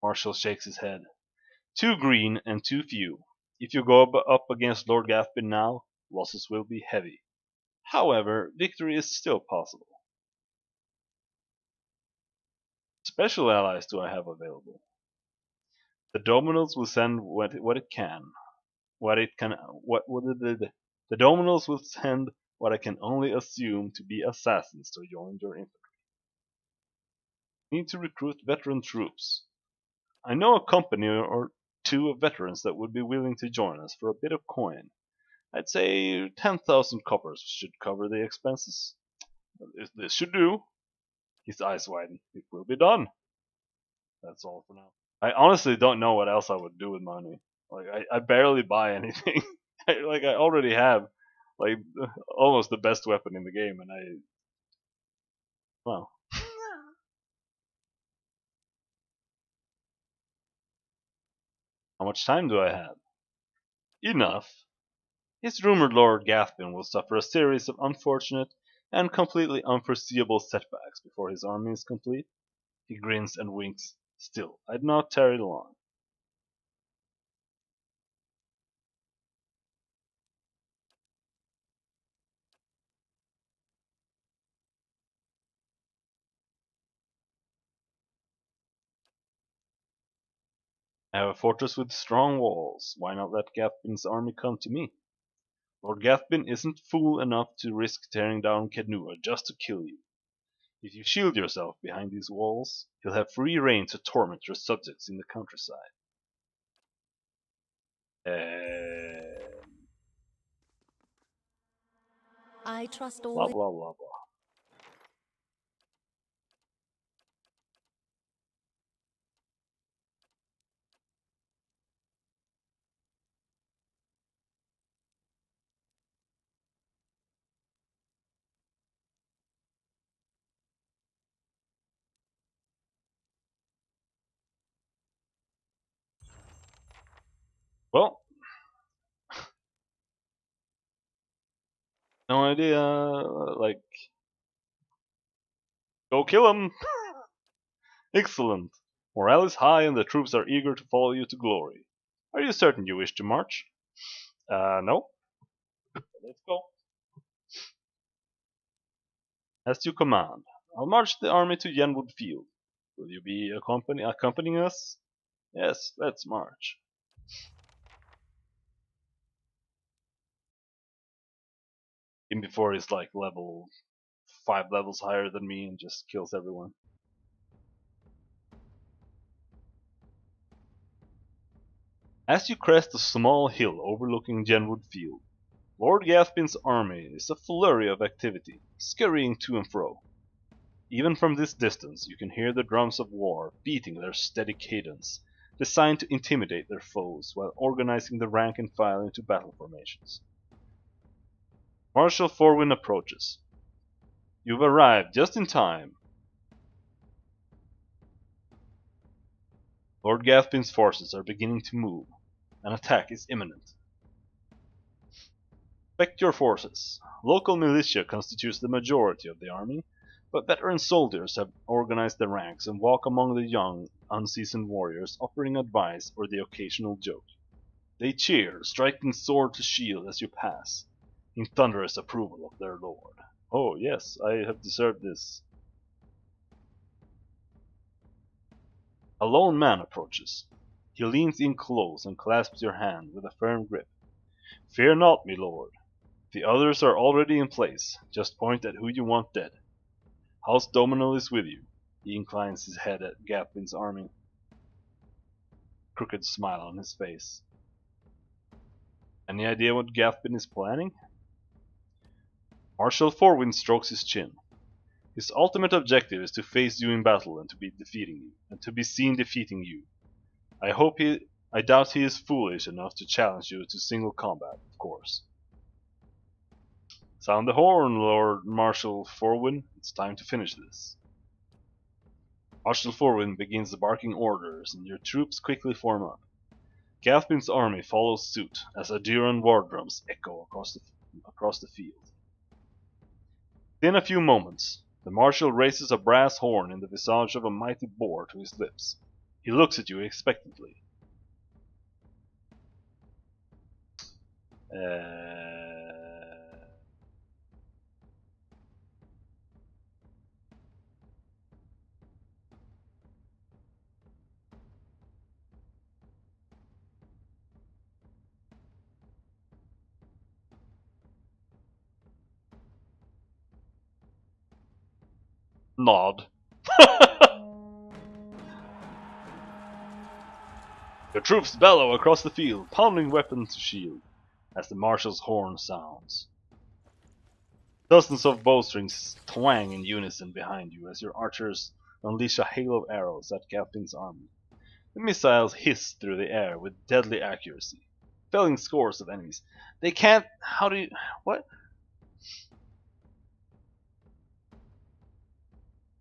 A: Marshall shakes his head. Too green and too few. If you go up against Lord Gathbin now, losses will be heavy. However, victory is still possible. Special allies do I have available? The Dominals will send what it can. The Dominals will send what I can only assume to be assassins to join your infantry. Need to recruit veteran troops. I know a company or two of veterans that would be willing to join us for a bit of coin. I'd say 10,000 coppers should cover the expenses. This should do. His eyes widen. It will be done. That's all for now. I honestly don't know what else I would do with money. Like I barely buy anything. I already have like almost the best weapon in the game, and well. How much time do I have? Enough. His rumored Lord Gathbin will suffer a series of unfortunate and completely unforeseeable setbacks before his army is complete. He grins and winks. Still, I'd not tarry long. I have a fortress with strong walls. Why not let Gathbin's army come to me? Lord Gathbin isn't fool enough to risk tearing down Kednua just to kill you. If you shield yourself behind these walls, he'll have free rein to torment your subjects in the countryside.
F: I trust all
A: Blah
F: in
A: blah blah blah. Well, no idea. Like, go kill him. Excellent. Morale is high and the troops are eager to follow you to glory. Are you certain you wish to march? No. Let's go. As you command. I'll march the army to Yenwood Field. Will you be accompanying us? Yes, let's march. Even before he's like level 5 levels higher than me and just kills everyone. As you crest a small hill overlooking Yenwood Field, Lord Gathbin's army is a flurry of activity, scurrying to and fro. Even from this distance you can hear the drums of war beating their steady cadence, designed to intimidate their foes while organizing the rank and file into battle formations. Marshal Forwin approaches. You've arrived just in time. Lord Gathbin's forces are beginning to move. An attack is imminent. Inspect your forces. Local militia constitutes the majority of the army, but veteran soldiers have organized their ranks and walk among the young, unseasoned warriors, offering advice or the occasional joke. They cheer, striking sword to shield as you pass, in thunderous approval of their lord. Oh, yes, I have deserved this. A lone man approaches. He leans in close and clasps your hand with a firm grip. Fear not, my lord. The others are already in place. Just point at who you want dead. House Dominal is with you. He inclines his head at Gathwin's army. Crooked smile on his face. Any idea what Gathwin is planning? Marshal Forwin strokes his chin. His ultimate objective is to face you in battle and to be seen defeating you. I doubt he is foolish enough to challenge you to single combat, of course. Sound the horn, Lord Marshal Forwin. It's time to finish this. Marshal Forwin begins barking orders, and your troops quickly form up. Gathwin's army follows suit as Aduran war drums echo across the field. Within a few moments, the Marshal raises a brass horn in the visage of a mighty boar to his lips. He looks at you expectantly. Nod. Your troops bellow across the field, pounding weapons to shield, as the Marshal's horn sounds. Dozens of bowstrings twang in unison behind you as your archers unleash a hail of arrows at Gathwin's army. The missiles hiss through the air with deadly accuracy, felling scores of enemies. They can't... How do you... What?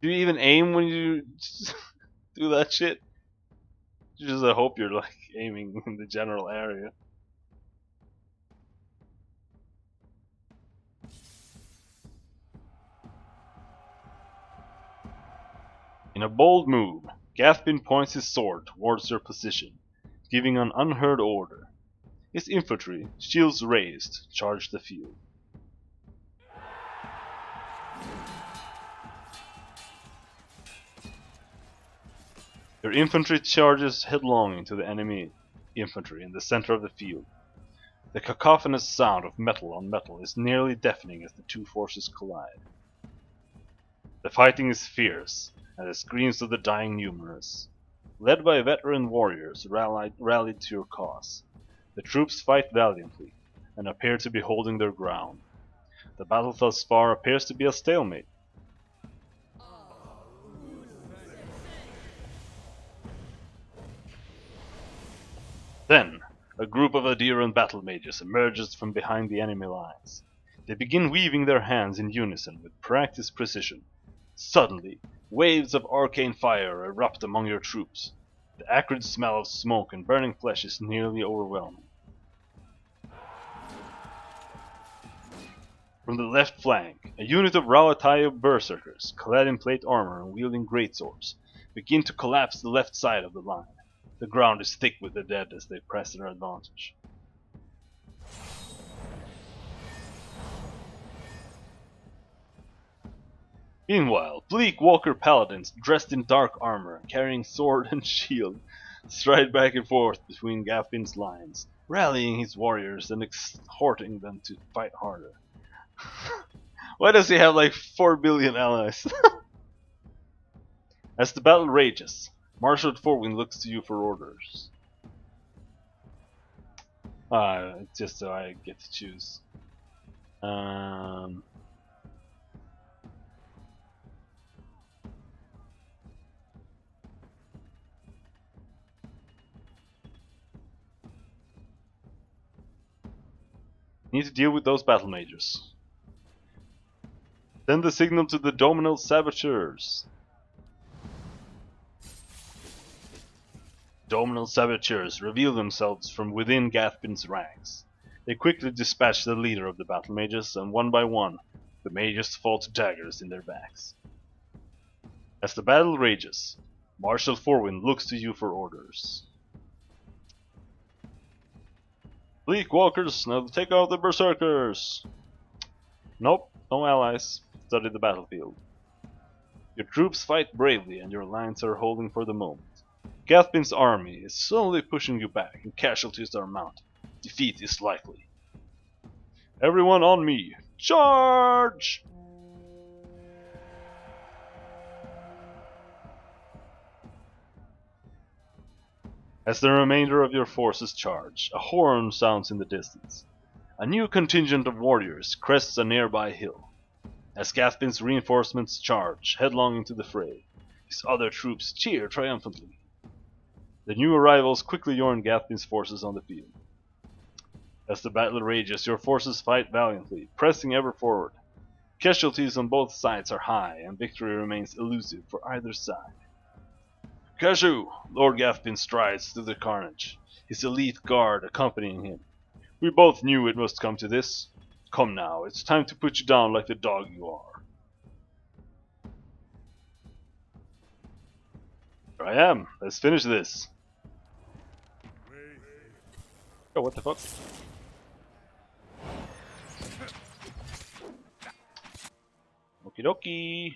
A: Do you even aim when you do that shit? You just hope you're like aiming in the general area. In a bold move, Gathwin points his sword towards your position, giving an unheard order. His infantry, shields raised, charge the field. Your infantry charges headlong into the enemy infantry in the center of the field. The cacophonous sound of metal on metal is nearly deafening as the two forces collide. The fighting is fierce, and the screams of the dying numerous. Led by veteran warriors rallied to your cause, the troops fight valiantly, and appear to be holding their ground. The battle thus far appears to be a stalemate. Then, a group of Aduran battle mages emerges from behind the enemy lines. They begin weaving their hands in unison with practiced precision. Suddenly, waves of arcane fire erupt among your troops. The acrid smell of smoke and burning flesh is nearly overwhelming. From the left flank, a unit of Rauatai berserkers, clad in plate armor and wielding greatswords, begin to collapse the left side of the line. The ground is thick with the dead as they press their advantage. Meanwhile, bleak Walker paladins, dressed in dark armor, carrying sword and shield, stride back and forth between Gathwin's lines, rallying his warriors and exhorting them to fight harder. Why does he have like 4 billion allies? As the battle rages, Marshal Forwin looks to you for orders. Just so I get to choose. Need to deal with those battle mages. Send the signal to the Dominal Saboteurs. Dominal Saboteurs reveal themselves from within Gathwin's ranks. They quickly dispatch the leader of the battle mages, and one by one, the mages fall to daggers in their backs. As the battle rages, Marshal Forwin looks to you for orders. Bleak walkers, now take out the berserkers! Nope, no allies. Study the battlefield. Your troops fight bravely and your lines are holding for the moment. Gathbin's army is slowly pushing you back and casualties are mounting. Defeat is likely. Everyone on me! Charge! As the remainder of your forces charge, a horn sounds in the distance. A new contingent of warriors crests a nearby hill. As Gathbin's reinforcements charge headlong into the fray, his other troops cheer triumphantly. The new arrivals quickly join Gathbin's forces on the field. As the battle rages, your forces fight valiantly, pressing ever forward. Casualties on both sides are high, and victory remains elusive for either side. Cashew! Lord Gathbin strides through the carnage, his elite guard accompanying him. We both knew it must come to this. Come now, it's time to put you down like the dog you are. Here I am. Let's finish this. Oh, what the fuck? Okie dokie.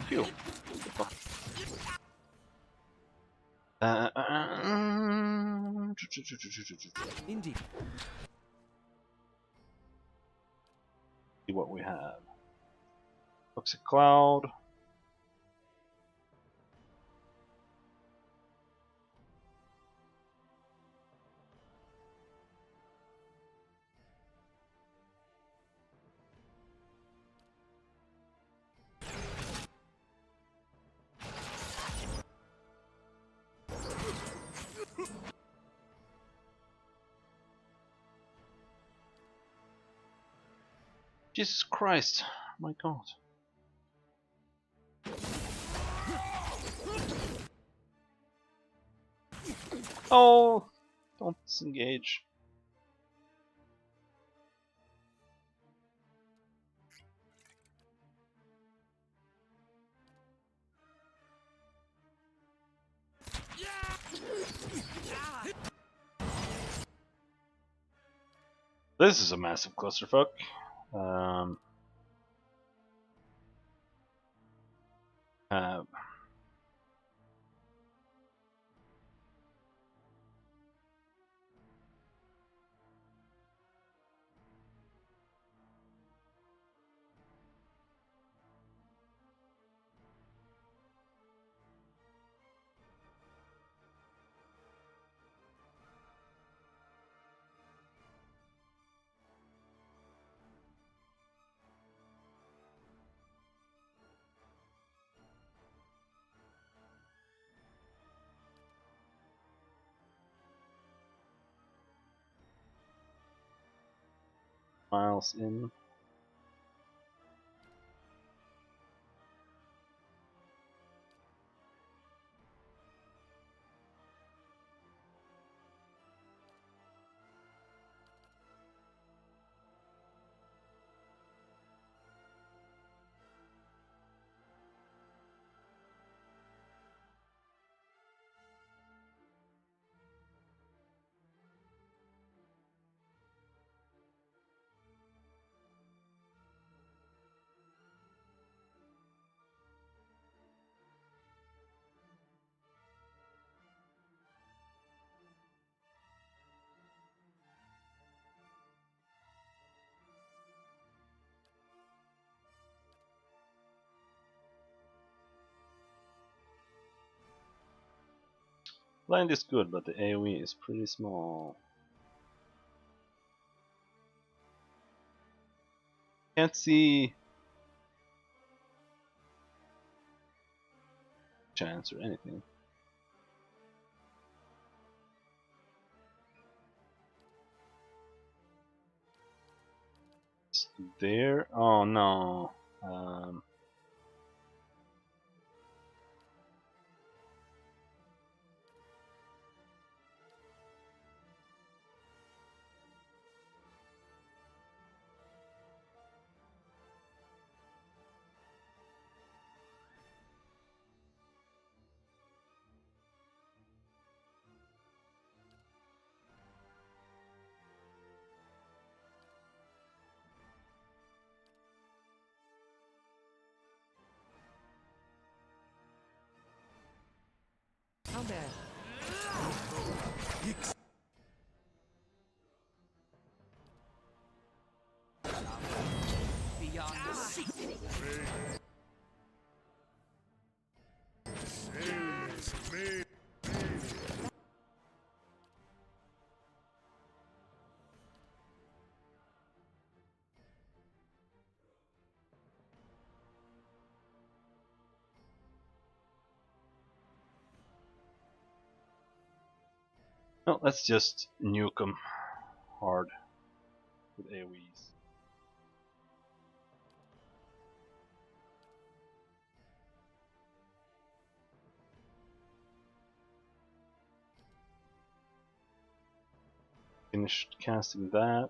A: Phew.
D: Indeed.
A: See what we have. Toxic Cloud. Jesus Christ, my god. Oh, don't disengage. This is a massive clusterfuck. Uh, miles in. Blind is good, but the AoE is pretty small. Can't see chance or anything. It's there? Oh no.
F: Beyond the sea.
A: No, let's just nuke them hard with AoEs. Finished casting that.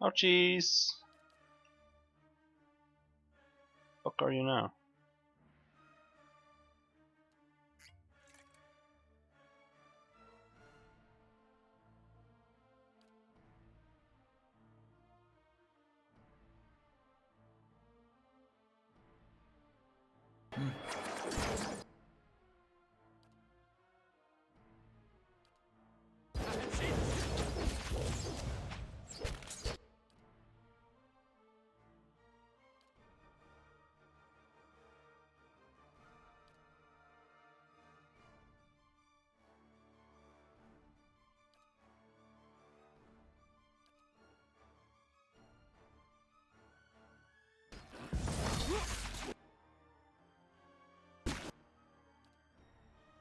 A: Ouchies! Fuck are you now?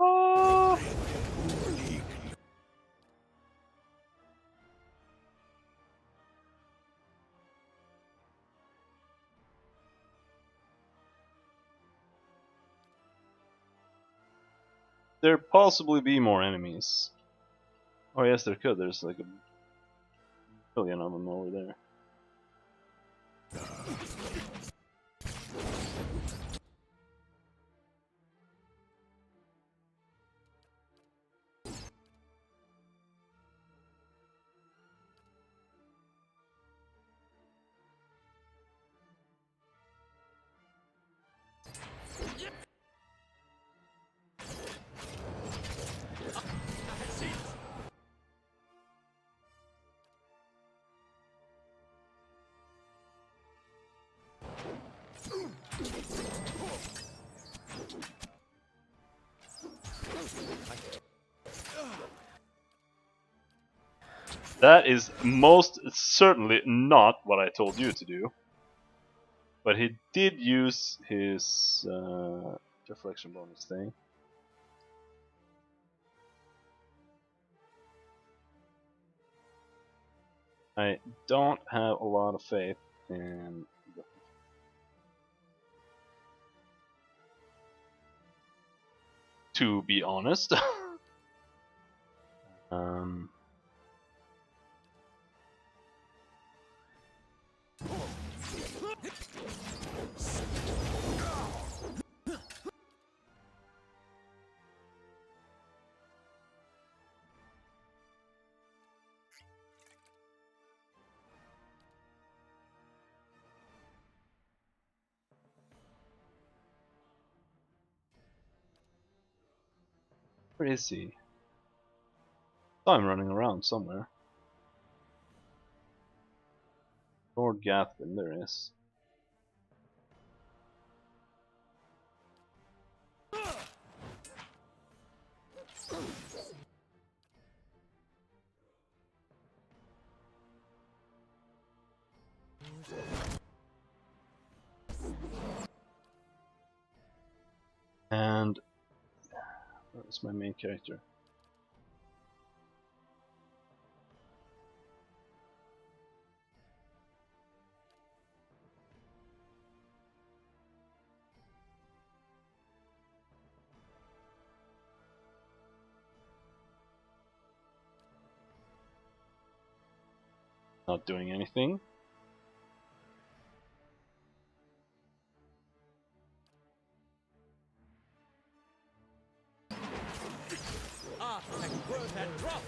A: Oh! There possibly be more enemies. Oh yes, there could. There's like a billion of them over there. That is most certainly not what I told you to do. But he did use his deflection bonus thing. I don't have a lot of faith in the... To be honest. um... Where is he? Oh, I'm running around somewhere. Lord Gathrin, there is. And where's my main character? Not doing anything.
D: Ah, worth that drop.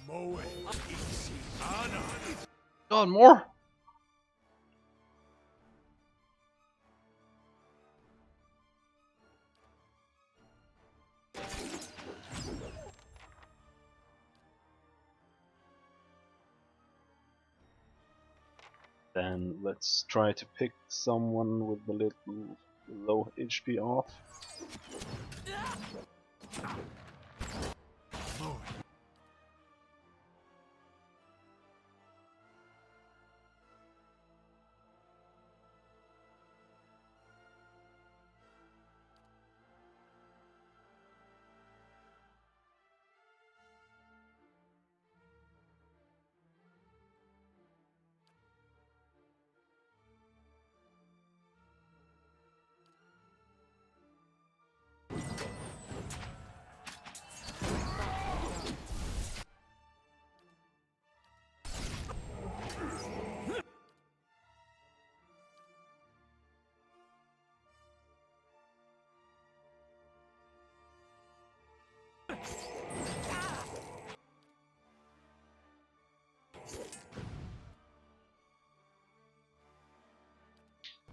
B: Moe, easy, Anna.
A: God, more! Then let's try to pick someone with a little low HP off.
B: Moe,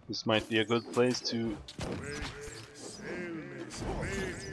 A: This might be a good place to...
B: wait, Selmes, wait.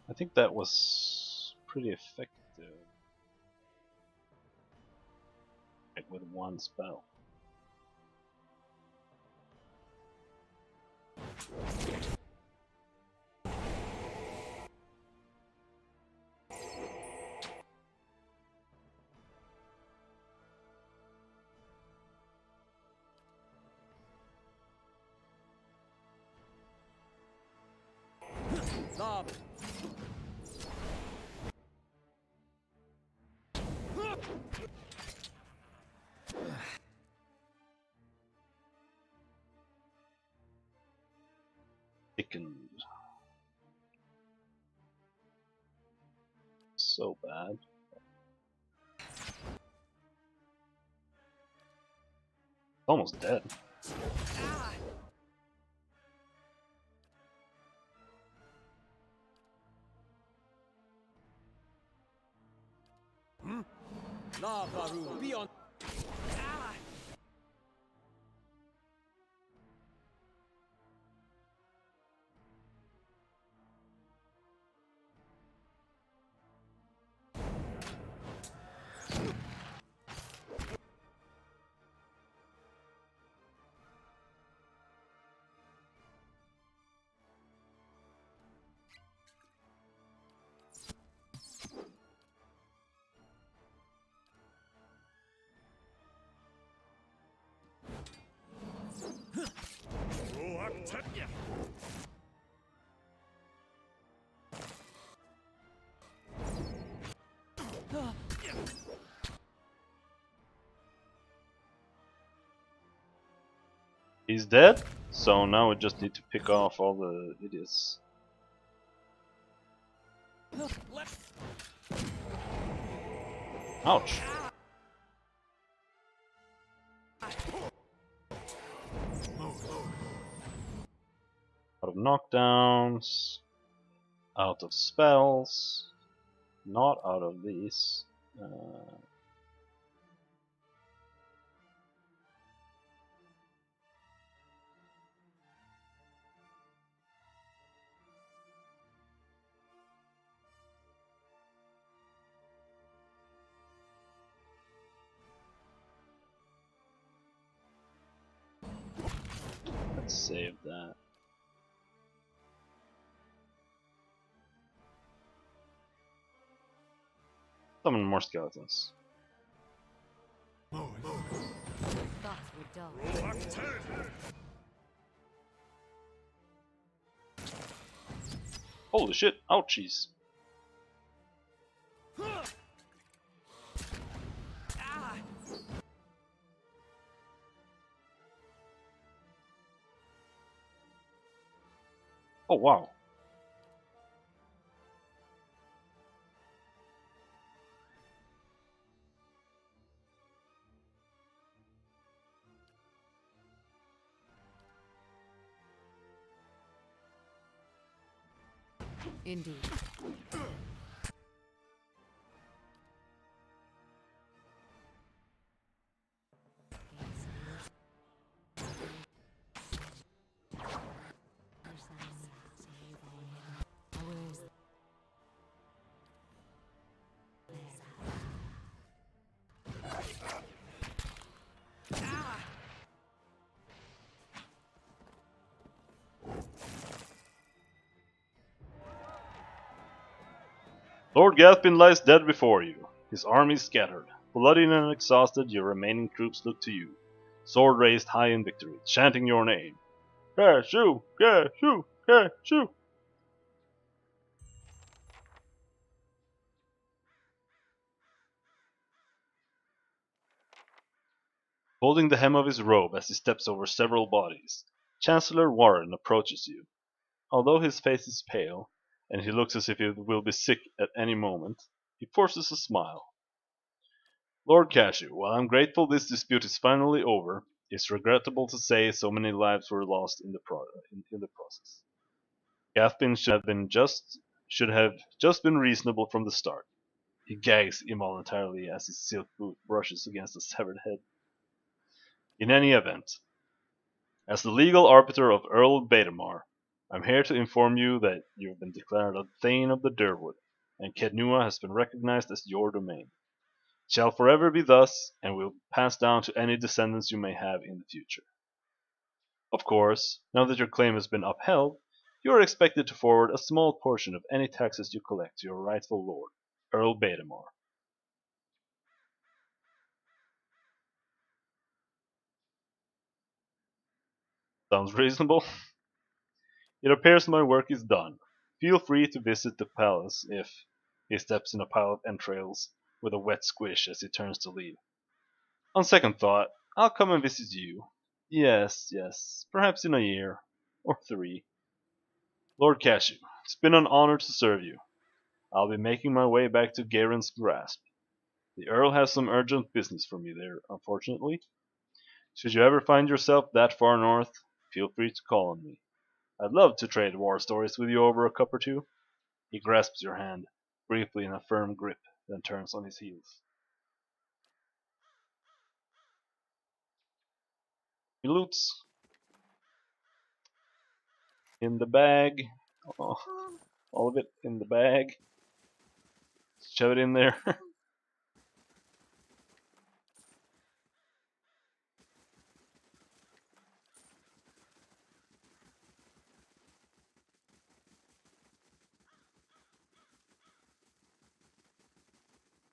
A: I think that was pretty effective. Like with one spell.
D: Stop.
A: Thickened. So bad. Almost dead.
D: Lava room. Be on.
A: He's dead, so now we just need to pick off all the idiots. Ouch. Out of knockdowns, out of spells, not out of these. Let's save that. Summon more skeletons.
F: Thoughts were dull.
A: Holy shit, ouchies. Oh wow.
F: Indeed.
A: Lord Gathpin lies dead before you, his army scattered. Bloody and exhausted, your remaining troops look to you, sword raised high in victory, chanting your name. Cashew! Cashew! Cashew! Holding the hem of his robe as he steps over several bodies, Chancellor Warren approaches you. Although his face is pale, and he looks as if he will be sick at any moment, he forces a smile. Lord Cashew, while I'm grateful this dispute is finally over, it's regrettable to say so many lives were lost in the process. Gathpin should have just been reasonable from the start. He gags involuntarily as his silk boot brushes against the severed head. In any event, as the legal arbiter of Earl Batamar, I'm here to inform you that you've been declared a Thane of the Durwood, and Kednua has been recognized as your domain. It shall forever be thus, and will pass down to any descendants you may have in the future. Of course, now that your claim has been upheld, you are expected to forward a small portion of any taxes you collect to your rightful lord, Earl Batamar. Sounds reasonable? It appears my work is done. Feel free to visit the palace if he steps in a pile of entrails with a wet squish as he turns to leave. On second thought, I'll come and visit you. Yes, perhaps in a year. Or 3. Lord Cashew, it's been an honor to serve you. I'll be making my way back to Garen's Grasp. The Earl has some urgent business for me there, unfortunately. Should you ever find yourself that far north, feel free to call on me. I'd love to trade war stories with you over a cup or two. He grasps your hand, briefly in a firm grip, then turns on his heels. He loots in the bag. Oh, all of it in the bag. Shove it in there.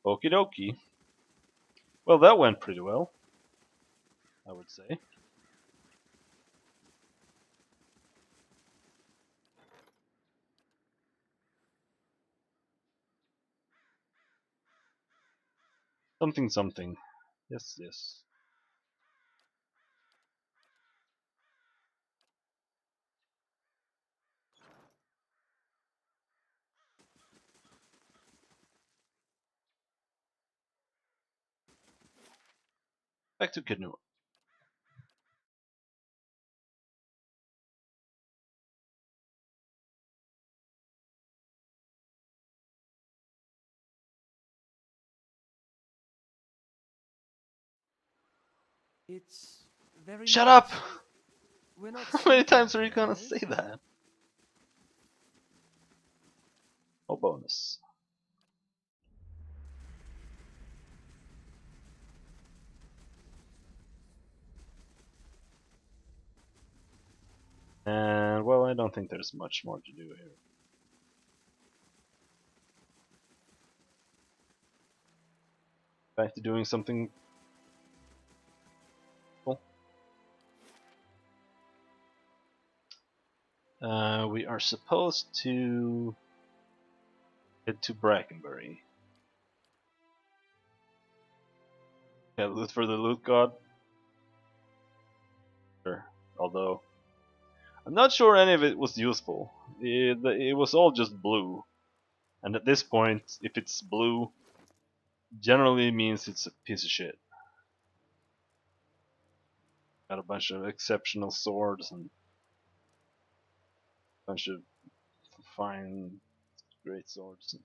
A: Okie dokie. Well, that went pretty well, I would say. Something something. Yes, yes. Back to Kidnur.
D: It's very
A: Shut up!
D: nice. We're not
A: How many
D: sleeping
A: times are you
D: here,
A: gonna
D: right?
A: say that? Oh, bonus. And, well, I don't think there's much more to do here. Back to doing something cool. We are supposed to head to Brackenbury. Yeah, loot for the loot god. Sure. Although, I'm not sure any of it was useful. It was all just blue. And at this point, if it's blue, generally means it's a piece of shit. Got a bunch of exceptional swords and a bunch of fine, great swords.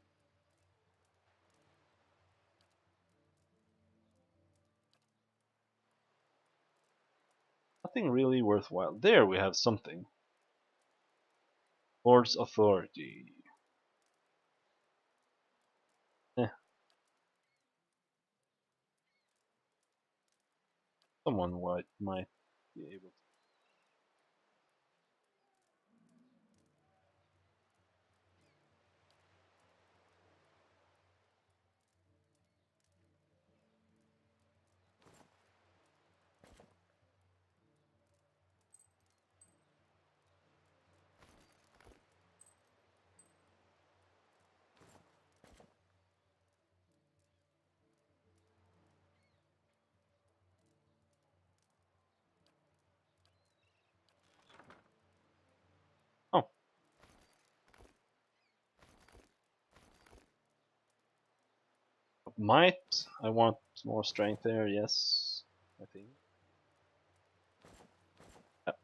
A: Nothing really worthwhile. There we have something. Lord's authority. Eh, someone might be able to. Oh, might. I want more strength there, yes. I think. Yep.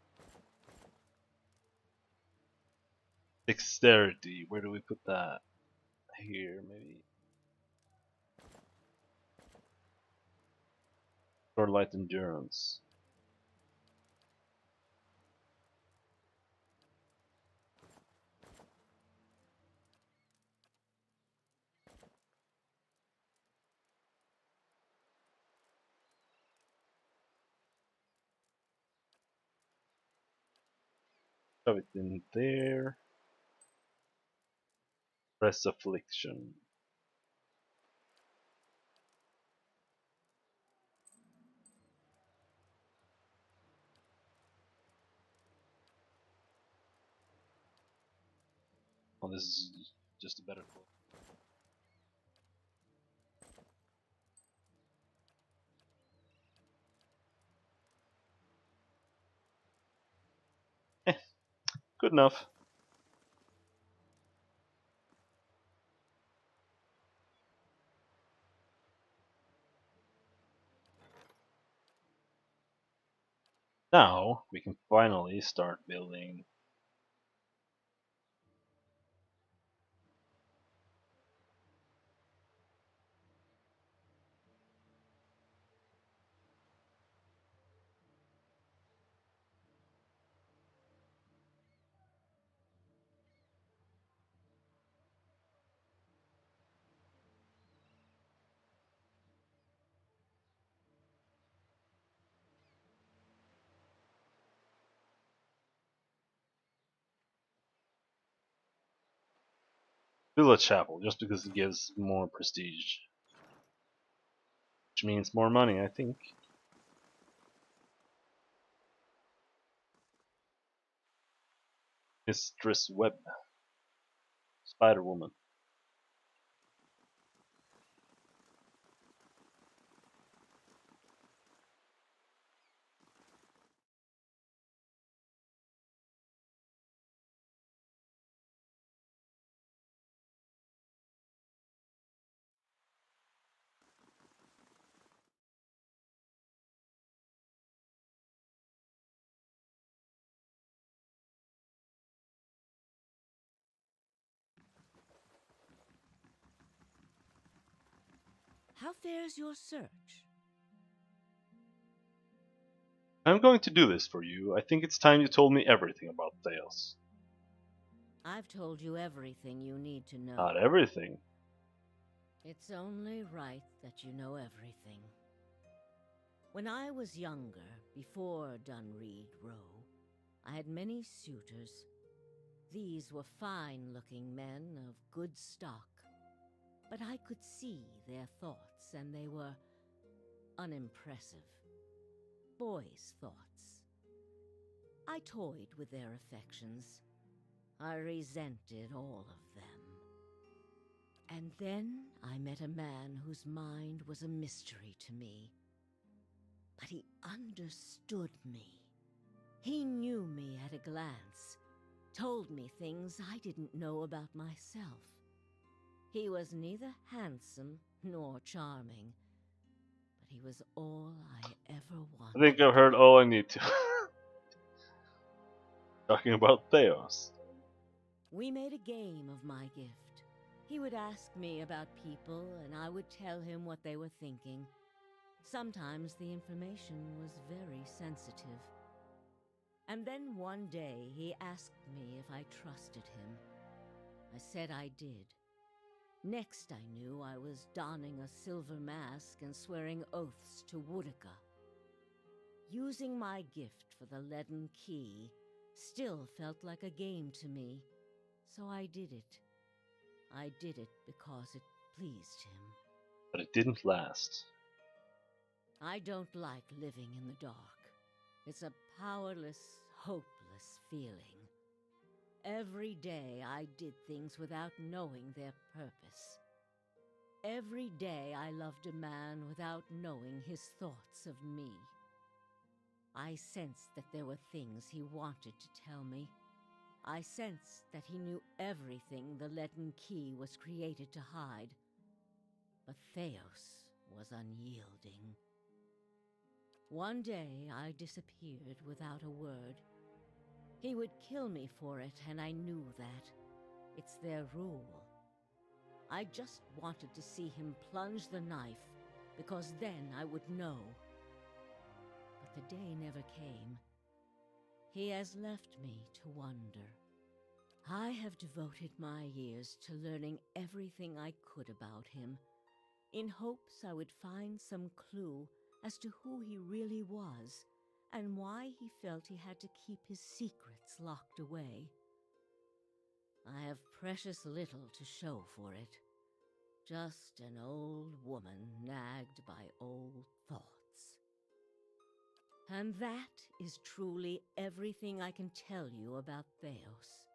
A: Dexterity, where do we put that? Here, maybe. Or light endurance. Shove it in there. Press affliction. Oh, this is just a better quote. Eh, good enough. Now we can finally start building. Build a chapel just because it gives more prestige. Which means more money, I think. Mistress Web. Spider Woman.
F: How fares your search?
A: I'm going to do this for you. I think it's time you told me everything about Theos.
F: I've told you everything you need to know.
A: Not everything.
F: It's only right that you know everything. When I was younger, before Dunreed Row, I had many suitors. These were fine-looking men of good stock, but I could see their thoughts, and they were unimpressive. Boys' thoughts. I toyed with their affections. I resented all of them. And then I met a man whose mind was a mystery to me. But he understood me. He knew me at a glance, told me things I didn't know about myself. He was neither handsome nor charming, but he was all I ever
A: I
F: wanted.
A: think I've heard all I need to. Talking about Theos.
F: We made a game of my gift. He would ask me about people, and I would tell him what they were thinking. Sometimes the information was very sensitive. And then one day he asked me if I trusted him. I said I did. Next I knew I was donning a silver mask and swearing oaths to Woodica. Using my gift for the leaden key still felt like a game to me, so I did it. I did it because it pleased him.
A: But it didn't last.
F: I don't like living in the dark. It's a powerless, hopeless feeling. Every day I did things without knowing their purpose. Every day I loved a man without knowing his thoughts of me. I sensed that there were things he wanted to tell me. I sensed that he knew everything the leaden key was created to hide. But Theos was unyielding. One day I disappeared without a word. He would kill me for it, and I knew that. It's their rule. I just wanted to see him plunge the knife, because then I would know. But the day never came. He has left me to wonder. I have devoted my years to learning everything I could about him, in hopes I would find some clue as to who he really was, and why he felt he had to keep his secrets locked away. I have precious little to show for it. Just an old woman nagged by old thoughts. And that is truly everything I can tell you about Theos.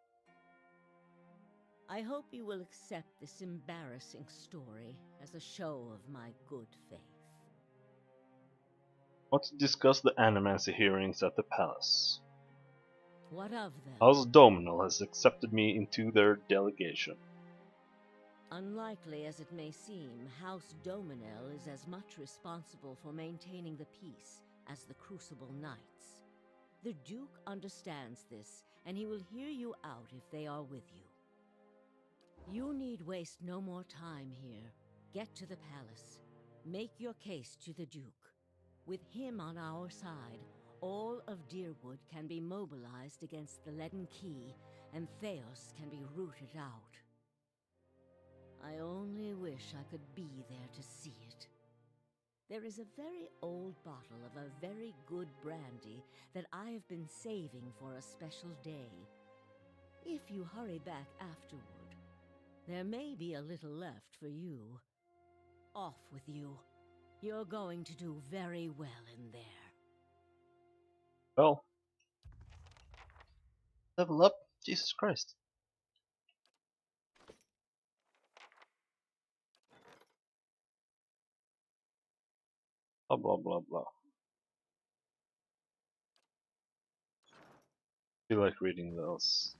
F: I hope you will accept this embarrassing story as a show of my good faith.
A: Want to discuss the animancy hearings at the palace.
F: What of them?
A: House Dominal has accepted me into their delegation.
F: Unlikely as it may seem, House Dominel is as much responsible for maintaining the peace as the Crucible Knights. The Duke understands this, and he will hear you out if they are with you. You need waste no more time here. Get to the palace. Make your case to the Duke. With him on our side, all of Deerwood can be mobilized against the leaden key, and Theos can be rooted out. I only wish I could be there to see it. There is a very old bottle of a very good brandy that I have been saving for a special day. If you hurry back afterward, there may be a little left for you. Off with you. You're going to do very well in there.
A: Well, level up? Jesus Christ. Blah blah blah blah. Feel like reading those.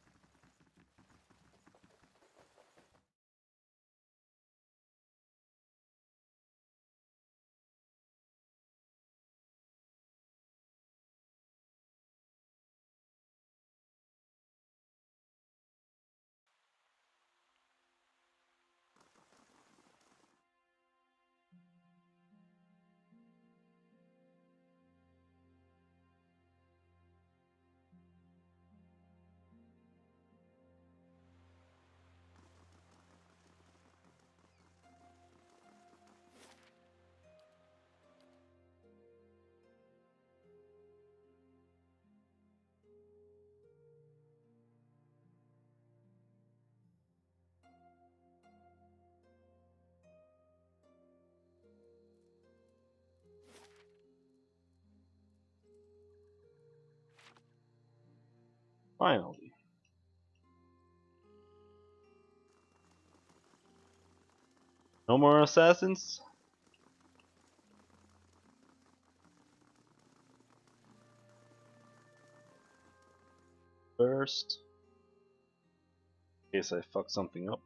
A: Finally. No more assassins? First, in case I fuck something up.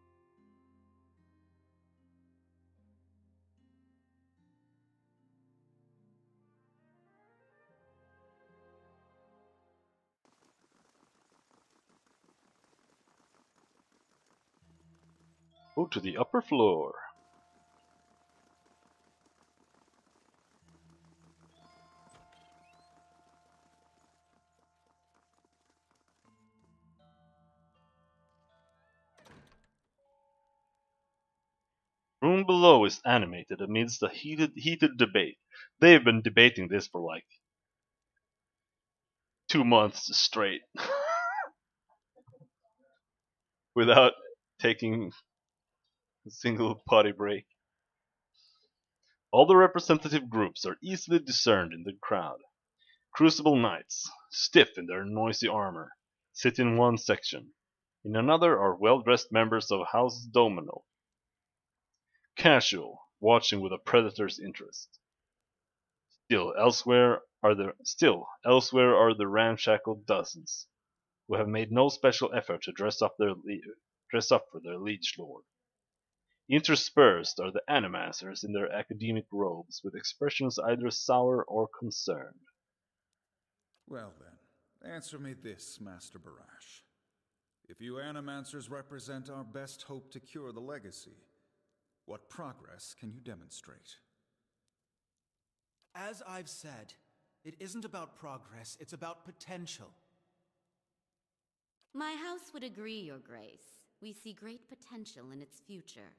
A: Go to the upper floor. Room below is animated amidst a heated debate. They've been debating this for like 2 months straight without taking a single potty break. All the representative groups are easily discerned in the crowd. Crucible knights, stiff in their noisy armor, sit in one section. In another are well-dressed members of House Domino, casual, watching with a predator's interest. Elsewhere are the ramshackle dozens, who have made no special effort to dress up for their liege lord. Interspersed are the animancers in their academic robes, with expressions either sour or concerned.
C: Well then, answer me this, Master Barash. If you Animancers represent our best hope to cure the legacy, what progress can you demonstrate?
G: As I've said, it isn't about progress, it's about potential.
H: My house would agree, Your Grace. We see great potential in its future.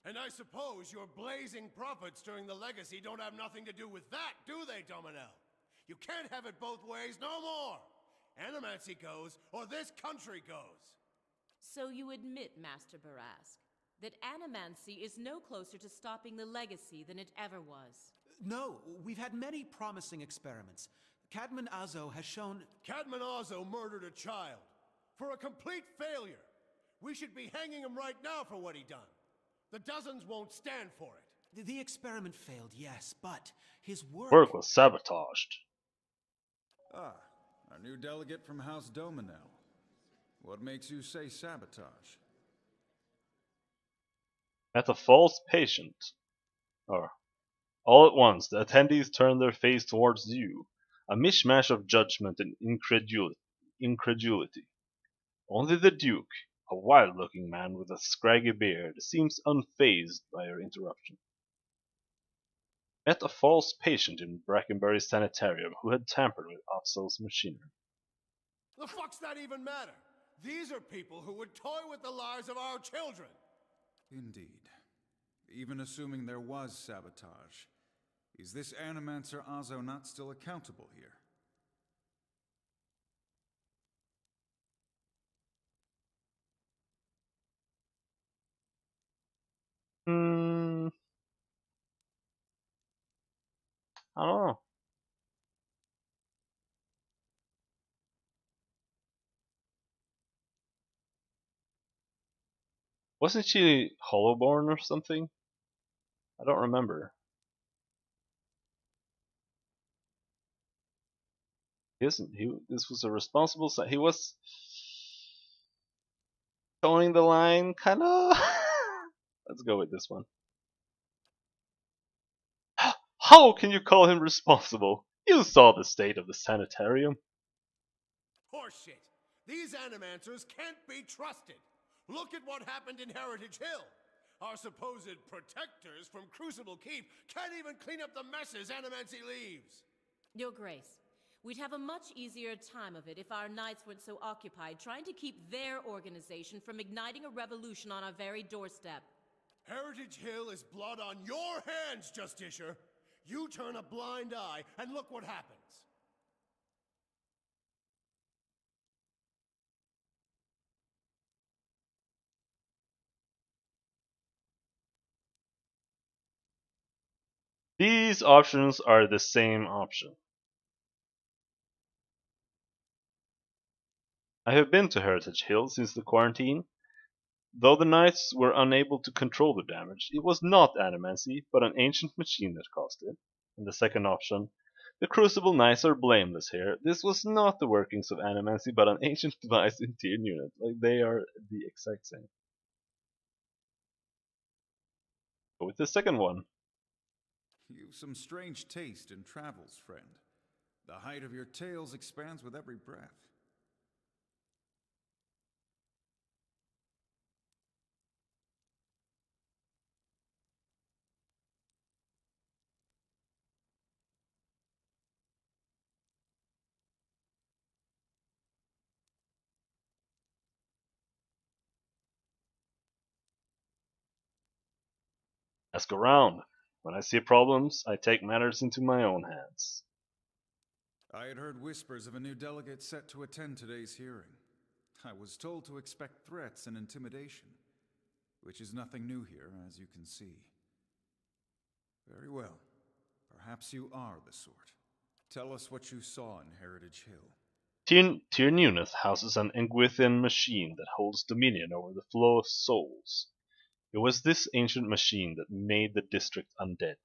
B: And I suppose your blazing profits during the legacy don't have nothing to do with that, do they, Dominel? You can't have it both ways no more! Animancy goes, or this country goes!
I: So you admit, Master Barask, that animancy is no closer to stopping the legacy than it ever was.
G: No, we've had many promising experiments. Cadman Azo has shown...
B: Cadman Azo murdered a child. For a complete failure. We should be hanging him right now for what he done. The dozens won't stand for it.
G: The experiment failed, yes, but his work...
A: Work was sabotaged.
C: Ah, our new delegate from House Dominel. What makes you say sabotage?
A: At a false patient. All at once, the attendees turned their face towards you, a mishmash of judgment and incredulity. Only the Duke, a wild-looking man with a scraggy beard, seems unfazed by your interruption. Met a false patient in Brackenbury's sanitarium who had tampered with Opso's machinery.
B: The fuck's that even matter? These are people who would toy with the lives of our children!
C: Indeed. Even assuming there was sabotage, is this Animancer Azo not still accountable here?
A: I don't know. Wasn't she Hollowborn or something? I don't remember. This was a responsible side. He was towing the line, kinda. Let's go with this one. How can you call him responsible? You saw the state of the sanitarium.
B: Horseshit! These Animancers can't be trusted! Look at what happened in Heritage Hill! Our supposed protectors from Crucible Keep can't even clean up the messes Animancy leaves!
I: Your Grace, we'd have a much easier time of it if our knights weren't so occupied trying to keep their organization from igniting a revolution on our very doorstep.
B: Heritage Hill is blood on your hands, Justicia! You turn a blind eye, and look what happens!
A: These options are the same option. I have been to Heritage Hill since the quarantine. Though the knights were unable to control the damage, it was not Animancy, but an ancient machine that caused it. And the second option, the Crucible Knights are blameless here. This was not the workings of Animancy, but an ancient device in Tier unit. Like, they are the exact same. Go with the second one.
C: You've some strange taste in travels, friend. The height of your tales expands with every breath.
A: Ask around. When I see problems, I take matters into my own hands.
C: I had heard whispers of a new delegate set to attend today's hearing. I was told to expect threats and intimidation, which is nothing new here, as you can see. Very well. Perhaps you are the sort. Tell us what you saw in Heritage Hill.
A: Tier unit houses an Engwithian machine that holds dominion over the flow of souls. It was this ancient machine that made the district undead.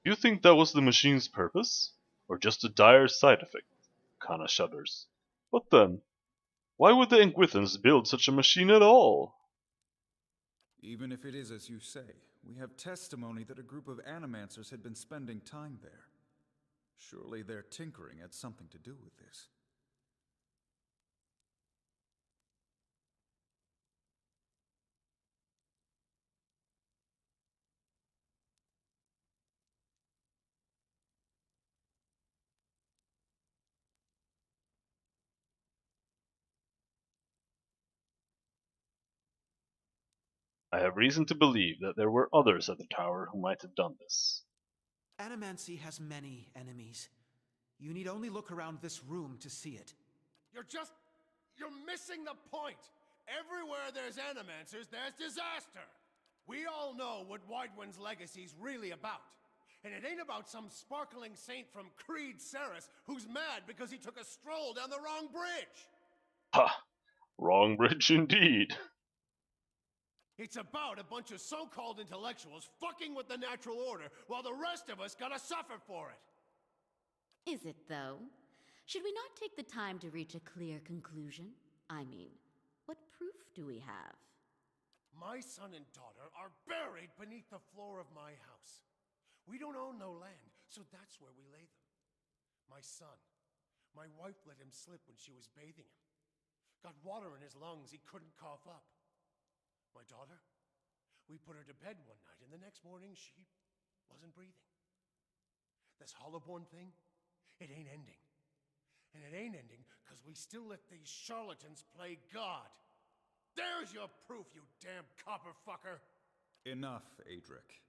A: Do you think that was the machine's purpose? Or just a dire side effect? Kana shudders. But then, why would the Engwithans build such a machine at all?
C: Even if it is as you say, we have testimony that a group of animancers had been spending time there. Surely their tinkering had something to do with this.
A: I have reason to believe that there were others at the tower who might have done this.
G: Animancy has many enemies. You need only look around this room to see it.
B: You're missing the point. Everywhere there's animancers, there's disaster. We all know what Widewind's legacy's really about. And it ain't about some sparkling saint from Creed Ceres who's mad because he took a stroll down the wrong bridge.
A: Ha! Wrong bridge indeed.
B: It's about a bunch of so-called intellectuals fucking with the natural order while the rest of us gotta suffer for it.
H: Is it, though? Should we not take the time to reach a clear conclusion? I mean, what proof do we have?
B: My son and daughter are buried beneath the floor of my house. We don't own no land, so that's where we lay them. My son, my wife let him slip when she was bathing him. Got water in his lungs, he couldn't cough up. My daughter, we put her to bed one night, and the next morning she wasn't breathing. This Hollowborn thing, it ain't ending. And it ain't ending because we still let these charlatans play God. There's your proof, you damn copper fucker!
C: Enough, Adric.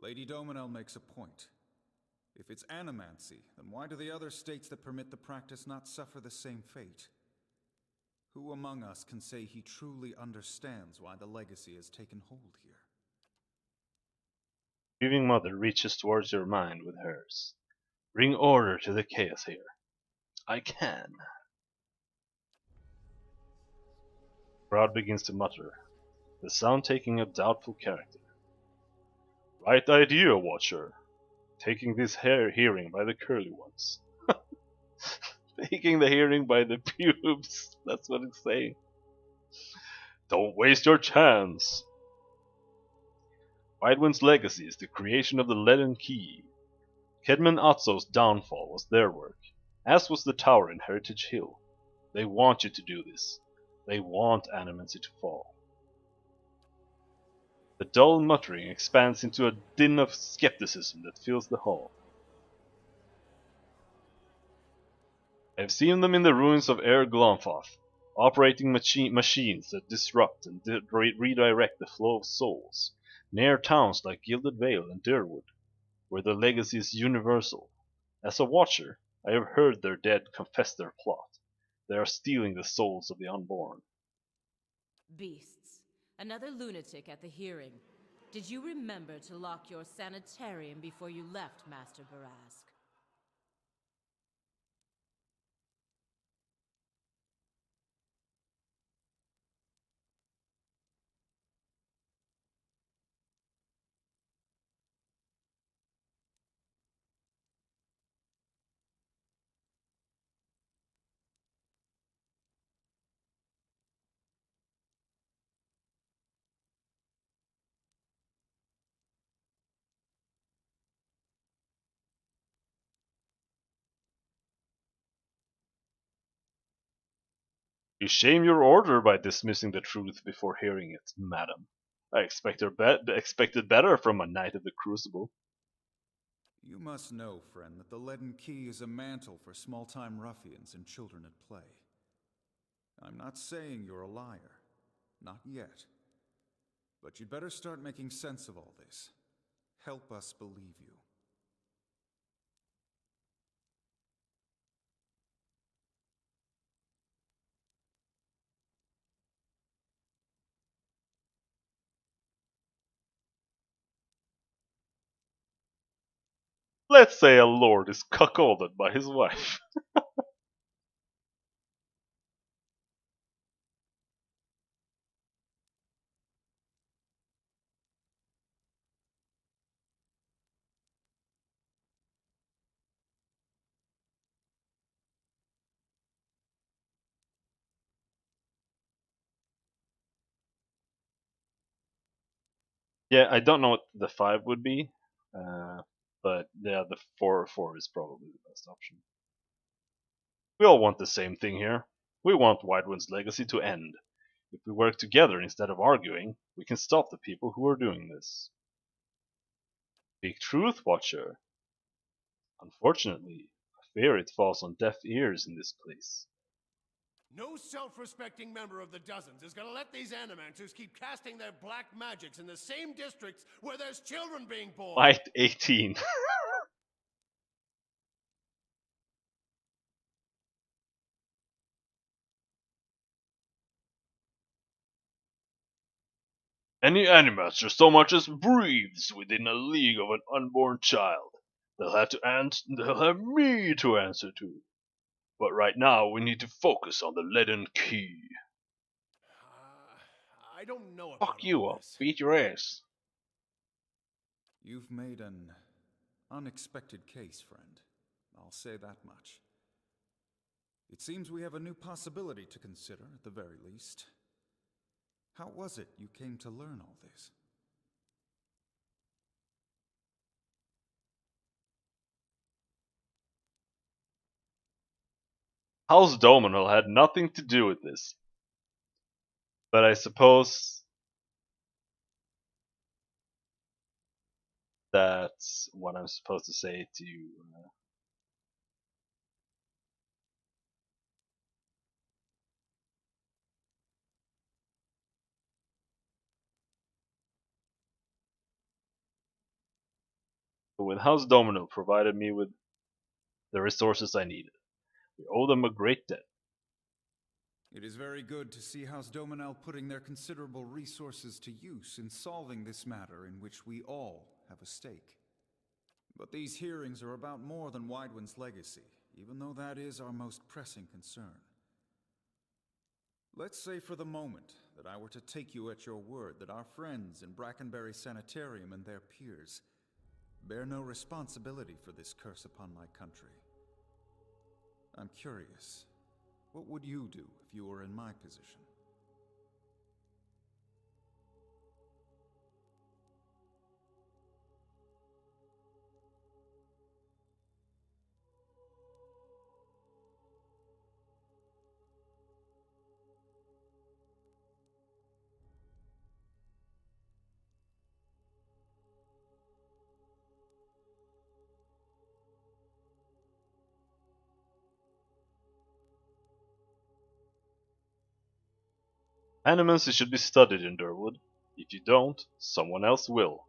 C: Lady Dominel makes a point. If it's animancy, then why do the other states that permit the practice not suffer the same fate? Who among us can say he truly understands why the legacy has taken hold here?
A: Grieving Mother reaches towards your mind with hers. Bring order to the chaos here. I can. Crowd begins to mutter, the sound taking a doubtful character. Right idea, Watcher. Taking this hearing by the curly ones. Taking the hearing by the pubes. That's what it's saying. Don't waste your chance. Widewind's legacy is the creation of the leaden key. Kedman Atzo's downfall was their work, as was the tower in Heritage Hill. They want you to do this. They want Animancy to fall. The dull muttering expands into a din of skepticism that fills the hall. I have seen them in the ruins of Air Glonfoth, operating machines that disrupt and redirect the flow of souls, near towns like Gilded Vale and Durwood, where the legacy is universal. As a watcher, I have heard their dead confess their plot. They are stealing the souls of the unborn.
I: Beasts. Another lunatic at the hearing. Did you remember to lock your sanitarium before you left, Master Barask?
A: You shame your order by dismissing the truth before hearing it, madam. I expected better from a knight of the Crucible.
C: You must know, friend, that the leaden key is a mantle for small-time ruffians and children at play. I'm not saying you're a liar. Not yet. But you'd better start making sense of all this. Help us believe you.
A: Let's say a lord is cuckolded by his wife. Yeah, I don't know what the 5 would be, but yeah, the 4 is probably the best option. We all want the same thing here. We want Wildwind's legacy to end. If we work together instead of arguing, we can stop the people who are doing this. Speak truth, Watcher. Unfortunately, I fear it falls on deaf ears in this place.
B: No self-respecting member of the Dozens is gonna let these animancers keep casting their black magics in the same districts where there's children being born.
A: Fight 18. Any animator so much as breathes within a league of an unborn child, they'll have me to answer to. But right now we need to focus on the leaden key.
B: I don't know about
A: Fuck
B: all
A: you, I'll
B: this.
A: beat your ass.
C: You've made an unexpected case, friend. I'll say that much. It seems we have a new possibility to consider, at the very least. How was it you came to learn all this?
A: House Dominal had nothing to do with this. But I suppose that's what I'm supposed to say to you. But when House Domino provided me with the resources I needed, we owe them a great debt.
C: It is very good to see House Dominel putting their considerable resources to use in solving this matter in which we all have a stake. But these hearings are about more than Widewind's legacy, even though that is our most pressing concern. Let's say for the moment that I were to take you at your word that our friends in Brackenberry Sanitarium and their peers bear no responsibility for this curse upon my country. I'm curious, what would you do if you were in my position?
A: Animals should be studied in Durwood. If you don't, someone else will,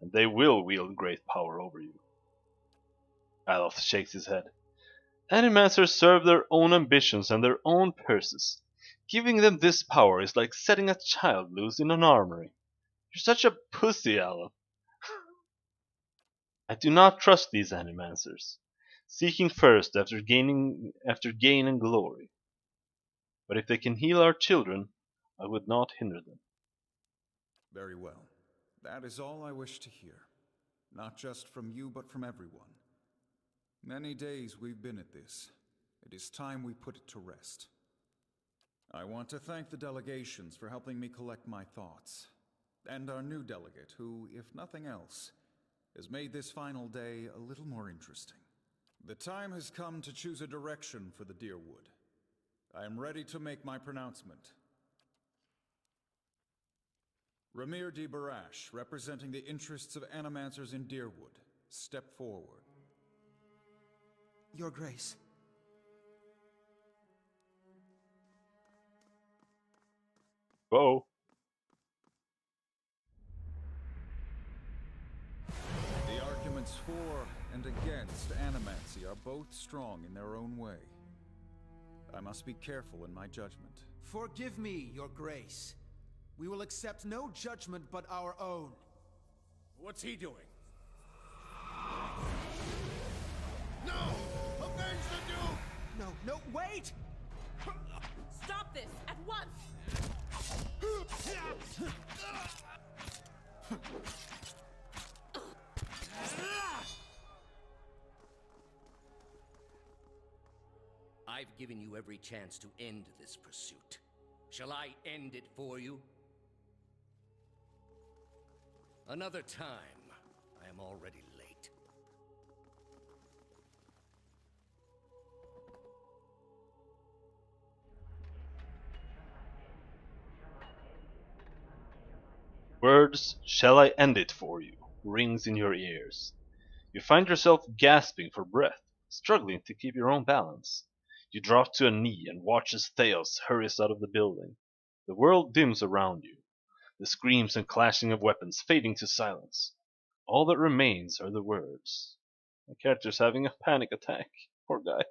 A: and they will wield great power over you. Alof shakes his head. Animancers serve their own ambitions and their own purses. Giving them this power is like setting a child loose in an armory. You're such a pussy, Alof. I do not trust these animancers, seeking first after gain and glory. But if they can heal our children, I would not hinder them.
C: Very well. That is all I wish to hear. Not just from you, but from everyone. Many days we've been at this. It is time we put it to rest. I want to thank the delegations for helping me collect my thoughts, and our new delegate, who, if nothing else, has made this final day a little more interesting. The time has come to choose a direction for the Deerwood. I am ready to make my pronouncement. Ramir de Barash, representing the interests of animancers in Deerwood, step forward.
G: Your Grace.
A: Whoa.
C: The arguments for and against animancy are both strong in their own way. I must be careful in my judgment.
G: Forgive me, Your Grace. We will accept no judgment but our own.
B: What's he doing?
G: No, wait!
I: Stop this at once!
J: I've given you every chance to end this pursuit. Shall I end it for you? Another time. I am already late.
A: Words, "Shall I end it for you?" rings in your ears. You find yourself gasping for breath, struggling to keep your own balance. You drop to a knee and watch as Theos hurries out of the building. The world dims around you, the screams and clashing of weapons fading to silence. All that remains are the words. My character's having a panic attack. Poor guy.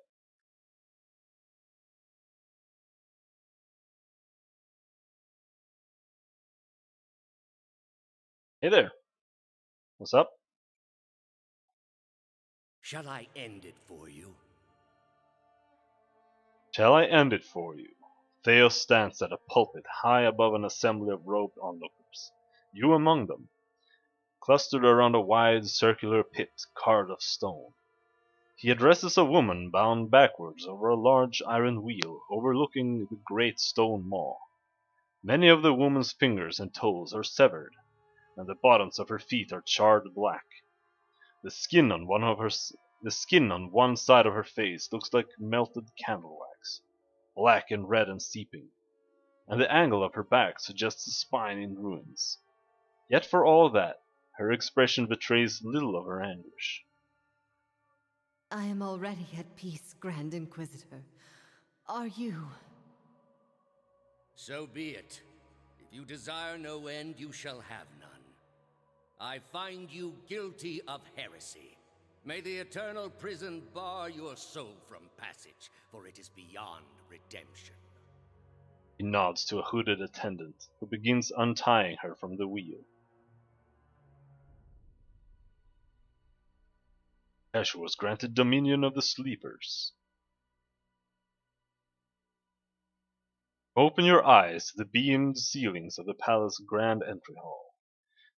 A: Hey there. What's up?
J: Shall I end it for you?
A: Shall I end it for you? Theos stands at a pulpit high above an assembly of robed onlookers. You among them, clustered around a wide circular pit carved of stone. He addresses a woman bound backwards over a large iron wheel overlooking the great stone maw. Many of the woman's fingers and toes are severed, and the bottoms of her feet are charred black. The skin on one side of her face looks like melted candle wax, black and red and seeping, and the angle of her back suggests a spine in ruins. Yet for all that, her expression betrays little of her anguish.
K: I am already at peace, Grand Inquisitor. Are you?
J: So be it. If you desire no end, you shall have none. I find you guilty of heresy. May the eternal prison bar your soul from passage, for it is beyond redemption.
A: He nods to a hooded attendant, who begins untying her from the wheel. Escher was granted dominion of the sleepers. Open your eyes to the beamed ceilings of the palace grand entry hall.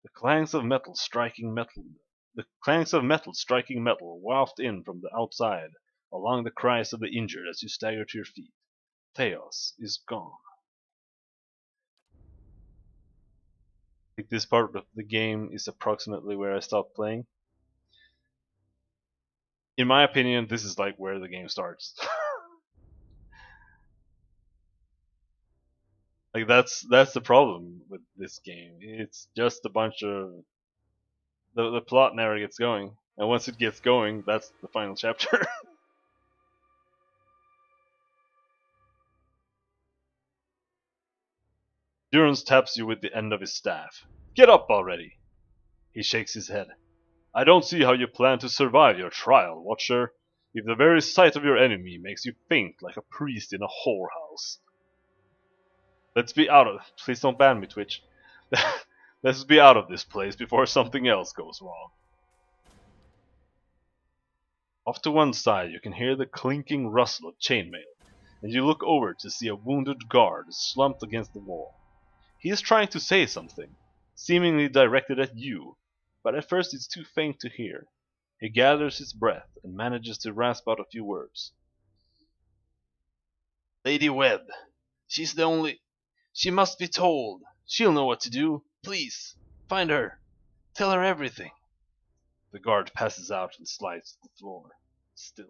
A: The clanks of metal striking metal waft in from the outside, along the cries of the injured as you stagger to your feet. Theos is gone. I think this part of the game is approximately where I stopped playing. In my opinion, this is like where the game starts. Like that's the problem with this game. It's just a bunch of the plot never gets going, and once it gets going, that's the final chapter. Durance taps you with the end of his staff. Get up already! He shakes his head. I don't see how you plan to survive your trial, Watcher, if the very sight of your enemy makes you faint like a priest in a whorehouse. Please don't ban me, Twitch. Let's be out of this place before something else goes wrong. Off to one side you can hear the clinking rustle of chainmail, and you look over to see a wounded guard slumped against the wall. He is trying to say something, seemingly directed at you, but at first it's too faint to hear. He gathers his breath and manages to rasp out a few words. Lady Webb, she's the only... She must be told. She'll know what to do. Please, find her. Tell her everything. The guard passes out and slides to the floor, still.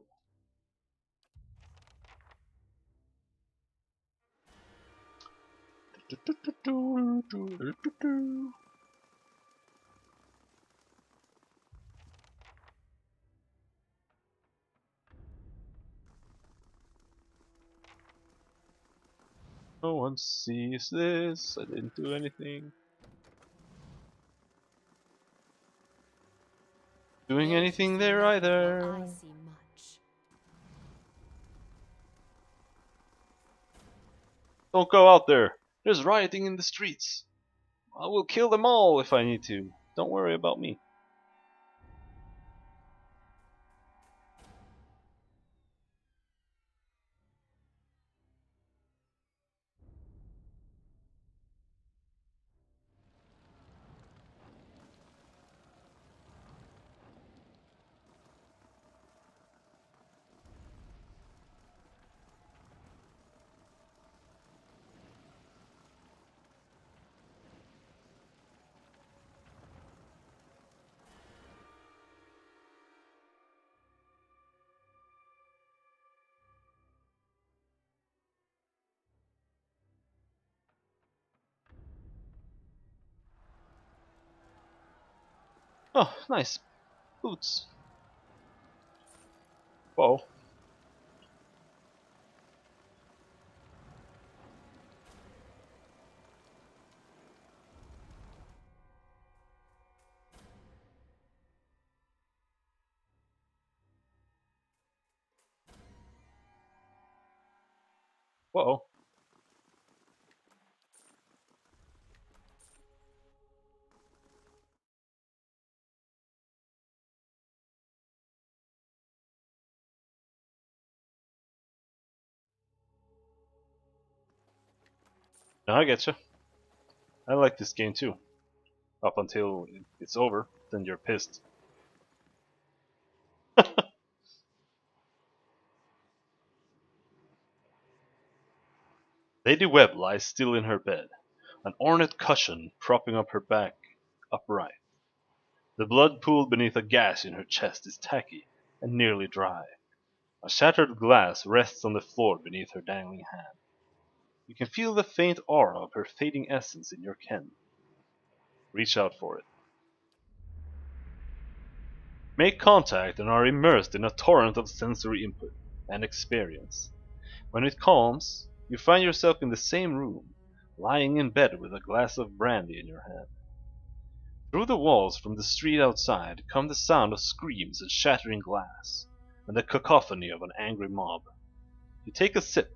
A: No one sees this. I didn't do anything. Doing
H: Yes, you
A: anything
H: see
A: there
H: nothing while
A: either.
H: I see much.
A: Don't go out there. There's rioting in the streets. I will kill them all if I need to. Don't worry about me. Oh, nice boots. Whoa. Whoa. No, I getcha. I like this game too. Up until it's over, then you're pissed. Lady Webb lies still in her bed, an ornate cushion propping up her back upright. The blood pool beneath a gash in her chest is tacky and nearly dry. A shattered glass rests on the floor beneath her dangling hand. You can feel the faint aura of her fading essence in your ken. Reach out for it. Make contact and are immersed in a torrent of sensory input and experience. When it calms, you find yourself in the same room, lying in bed with a glass of brandy in your hand. Through the walls from the street outside come the sound of screams and shattering glass, and the cacophony of an angry mob. You take a sip,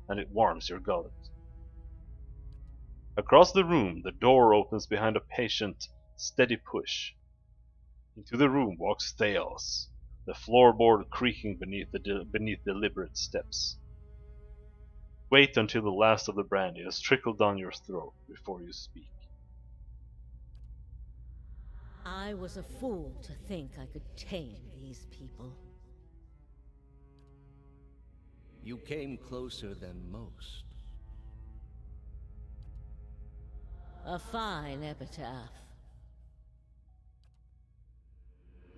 A: and it warms your gullet. Across the room, the door opens behind a patient, steady push. Into the room walks Theos, the floorboard creaking beneath deliberate steps. Wait until the last of the brandy has trickled down your throat before you speak.
F: I was a fool to think I could tame these people.
J: You came closer than most.
F: A fine epitaph.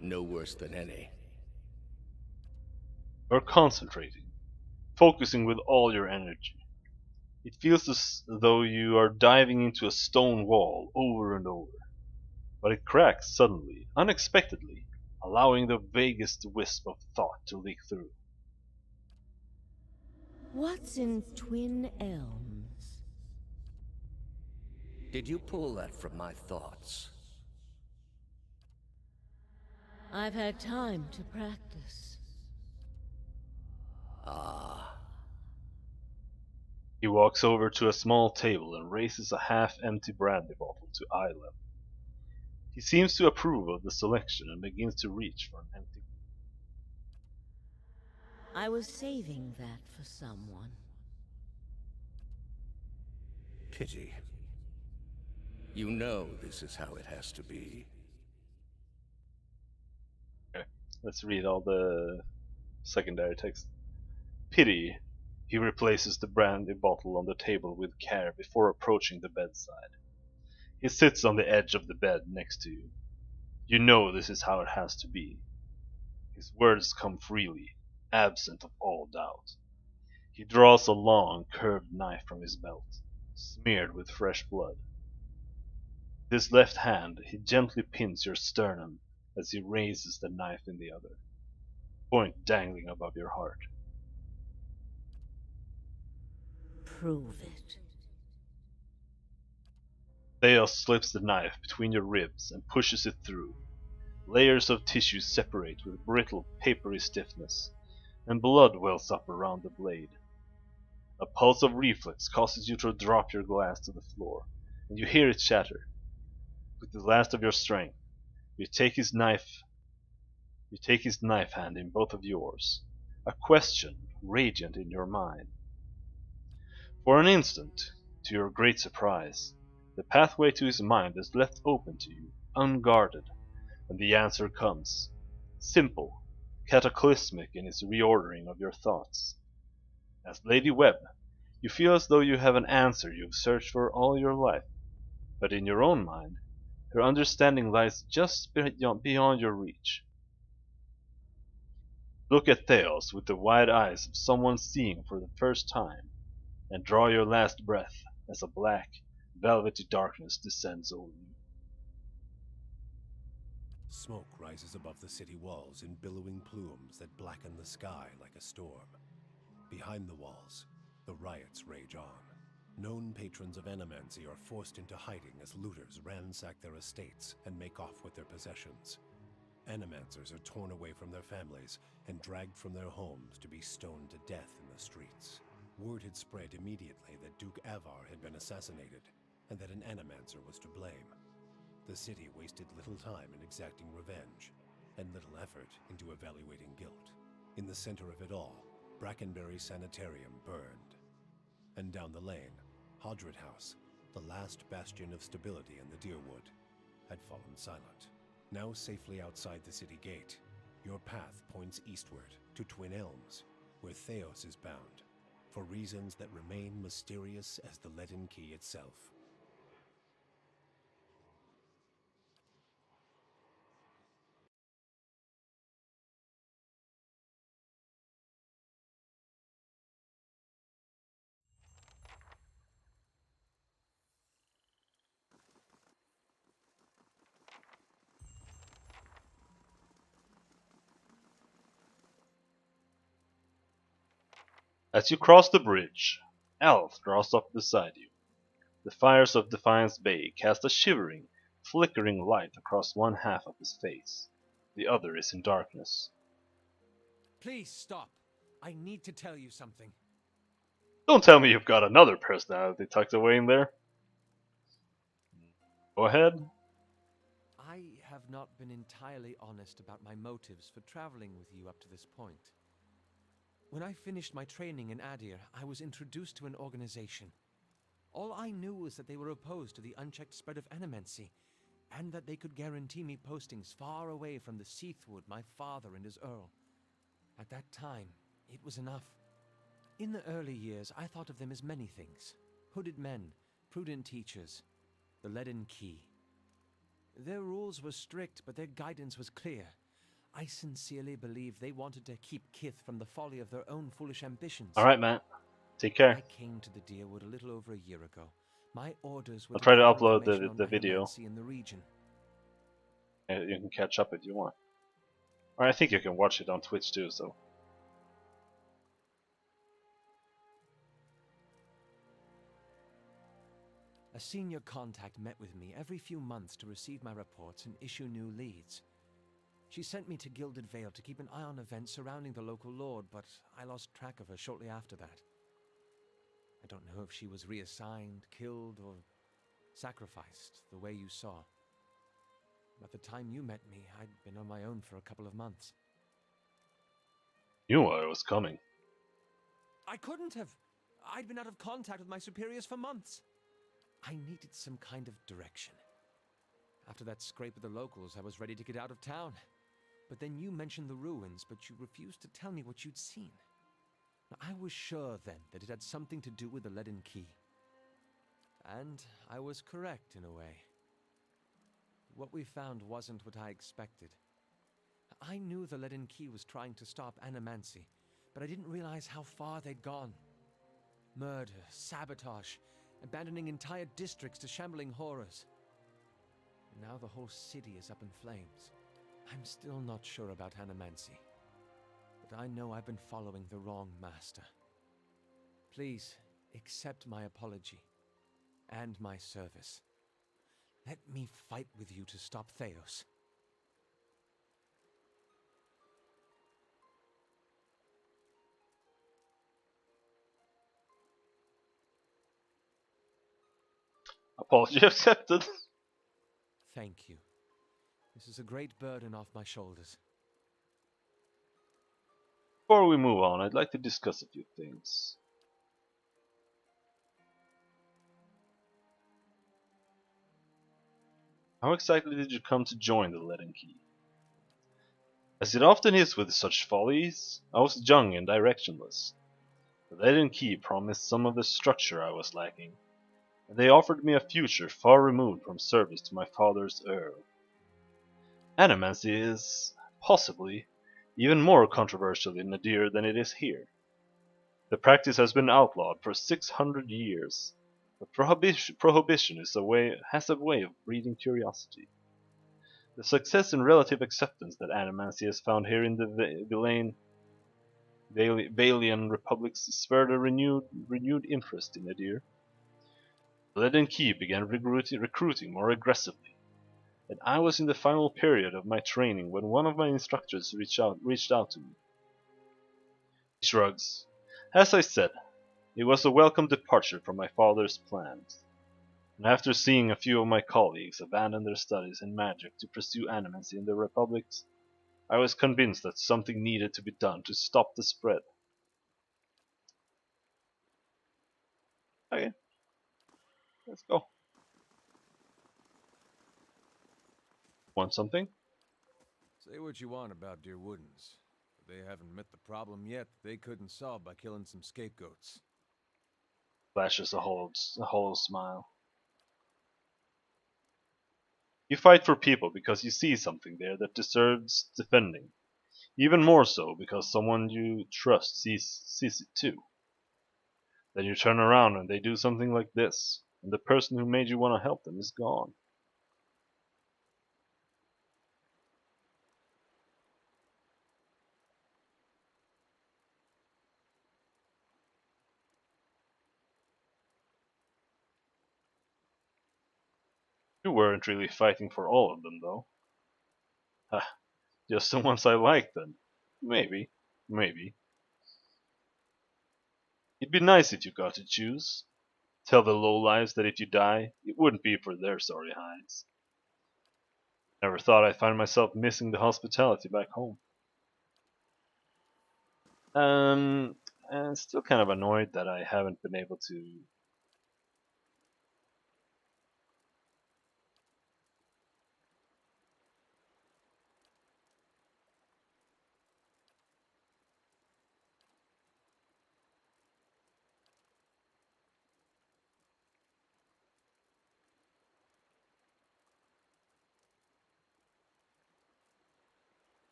J: No worse than any.
A: You're concentrating, focusing with all your energy. It feels as though you are diving into a stone wall over and over. But it cracks suddenly, unexpectedly, allowing the vaguest wisp of thought to leak through.
F: What's in Twin Elms?
J: Did you pull that from my thoughts?
F: I've had time to practice.
J: Ah.
A: He walks over to a small table and raises a half-empty brandy bottle to eye level. He seems to approve of the selection and begins to reach for an empty.
F: I was saving that for someone.
J: Pity. You know this is how it has to be.
A: Okay, let's read all the secondary text. Pity. He replaces the brandy bottle on the table with care before approaching the bedside. He sits on the edge of the bed next to you. You know this is how it has to be. His words come freely, absent of all doubt. He draws a long, curved knife from his belt, smeared with fresh blood. With his left hand he gently pins your sternum as he raises the knife in the other, point dangling above your heart.
F: Prove it.
A: Theos slips the knife between your ribs and pushes it through. Layers of tissue separate with brittle, papery stiffness, and blood wells up around the blade. A pulse of reflex causes you to drop your glass to the floor, and you hear it shatter. With the last of your strength, you take his knife hand in both of yours, a question radiant in your mind. For an instant, to your great surprise, the pathway to his mind is left open to you, unguarded, and the answer comes, simple, cataclysmic in its reordering of your thoughts. As Lady Webb, you feel as though you have an answer you've searched for all your life, but in your own mind, her understanding lies just beyond your reach. Look at Theos with the wide eyes of someone seeing for the first time, and draw your last breath as a black, velvety darkness descends over you.
B: Smoke rises above the city walls in billowing plumes that blacken the sky like a storm. Behind the walls, the riots rage on. Known patrons of Animancy are forced into hiding as looters ransack their estates and make off with their possessions. Animancers are torn away from their families and dragged from their homes to be stoned to death in the streets. Word had spread immediately that Duke Avar had been assassinated, and that an Animancer was to blame. The city wasted little time in exacting revenge, and little effort into evaluating guilt. In the center of it all, Brackenberry Sanitarium burned. And down the lane, Hodred House, the last bastion of stability in the Deerwood, had fallen silent. Now safely outside the city gate, your path points eastward to Twin Elms, where Theos is bound, for reasons that remain mysterious as the Leaden Key itself.
A: As you cross the bridge, Alf draws up beside you. The fires of Defiance Bay cast a shivering, flickering light across one half of his face. The other is in darkness.
D: Please stop. I need to tell you something.
A: Don't tell me you've got another personality tucked away in there. Go ahead.
D: I have not been entirely honest about my motives for traveling with you up to this point. When I finished my training in Adir, I was introduced to an organization. All I knew was that they were opposed to the unchecked spread of Animancy, and that they could guarantee me postings far away from the Seathwood my father and his Earl. At that time, it was enough. In the early years, I thought of them as many things. Hooded men, prudent teachers, the Leaden Key. Their rules were strict, but their guidance was clear. I sincerely believe they wanted to keep Kith from the folly of their own foolish ambitions.
A: Alright, Matt. Take care.
D: I came to the Deerwood a little over a year ago. My orders were
A: I'll try to
D: gather
A: upload
D: information
A: the
D: on
A: video.
D: Animancy in the region.
A: And you can catch up if you want. Or I think you can watch it on Twitch too, so.
D: A senior contact met with me every few months to receive my reports and issue new leads. She sent me to Gilded Vale to keep an eye on events surrounding the local lord, but I lost track of her shortly after that. I don't know if she was reassigned, killed, or sacrificed, the way you saw. By the time you met me, I'd been on my own for a couple of months.
A: You knew I was coming.
D: I couldn't have. I'd been out of contact with my superiors for months. I needed some kind of direction. After that scrape with the locals, I was ready to get out of town. But then you mentioned the ruins, but you refused to tell me what you'd seen. Now, I was sure then that it had something to do with the Leaden Key. And I was correct in a way. What we found wasn't what I expected. I knew the Leaden Key was trying to stop Animancy, but I didn't realize how far they'd gone. Murder, sabotage, abandoning entire districts to shambling horrors. Now the whole city is up in flames. I'm still not sure about Animancy, but I know I've been following the wrong master. Please, accept my apology and my service. Let me fight with you to stop Theos.
A: Apology accepted.
D: Thank you. This is a great burden off my shoulders.
A: Before we move on, I'd like to discuss a few things. How exactly did you come to join the Leaden Key? As it often is with such follies, I was young and directionless. The Leaden Key promised some of the structure I was lacking, and they offered me a future far removed from service to my father's Earl. Animancy is, possibly, even more controversial in Nadir than it is here. The practice has been outlawed for 600 years, but prohibition has a way of breeding curiosity. The success and relative acceptance that animancy has found here in the Valian republics spurred a renewed interest in Nadir. Leaden Key began recruiting more aggressively, and I was in the final period of my training when one of my instructors reached out to me. He shrugs. As I said, it was a welcome departure from my father's plans, and after seeing a few of my colleagues abandon their studies in magic to pursue animancy in the republics, I was convinced that something needed to be done to stop the spread. Okay, let's go. Want something?
D: Say what you want about Dear Woodens, but they haven't met the problem yet they couldn't solve by killing some scapegoats.
A: Flashes a hollow smile. You fight for people because you see something there that deserves defending. Even more so because someone you trust sees it too. Then you turn around and they do something like this, and the person who made you want to help them is gone. You weren't really fighting for all of them, though. Ha, just the ones I liked then. Maybe. Maybe. It'd be nice if you got to choose. Tell the lowlives that if you die, it wouldn't be for their sorry hides. Never thought I'd find myself missing the hospitality back home. Um, I'm still kind of annoyed that I haven't been able to.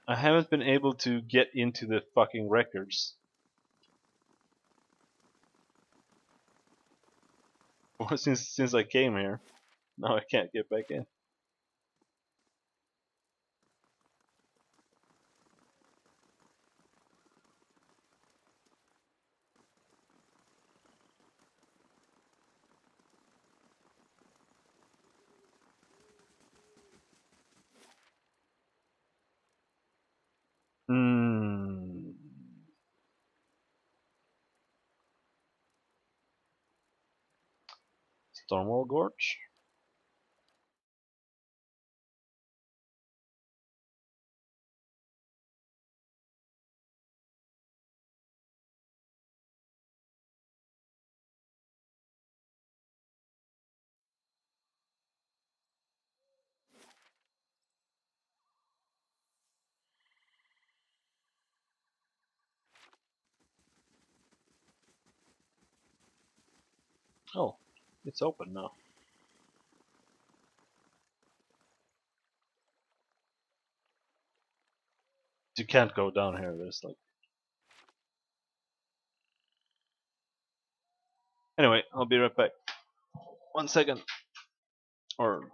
A: I haven't been able to get into the fucking records since I came here. Now I can't get back in. Hmm. Stormwall Gorge? Oh, it's open now. You can't go down here. There's like Anyway, I'll be right back. 1 second. Or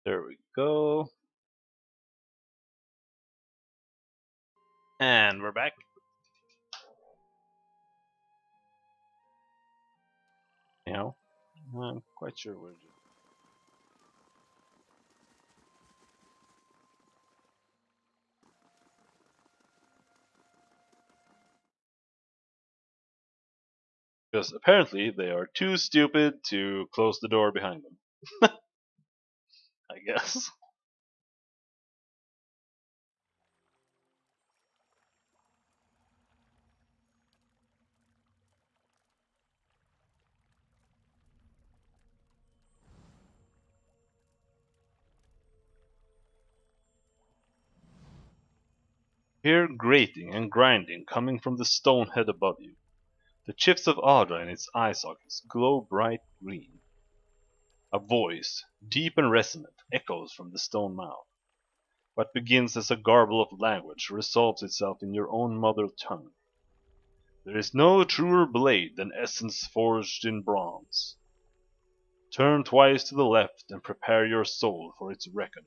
A: there we go. And we're back. You know, I'm quite sure we're just. Because apparently they are too stupid to close the door behind them. I guess. Hear grating and grinding coming from the stone head above you. The chips of Audra in its eye sockets glow bright green. A voice, deep and resonant, echoes from the stone mouth. What begins as a garble of language resolves itself in your own mother tongue. There is no truer blade than essence forged in bronze. Turn twice to the left and prepare your soul for its reckoning.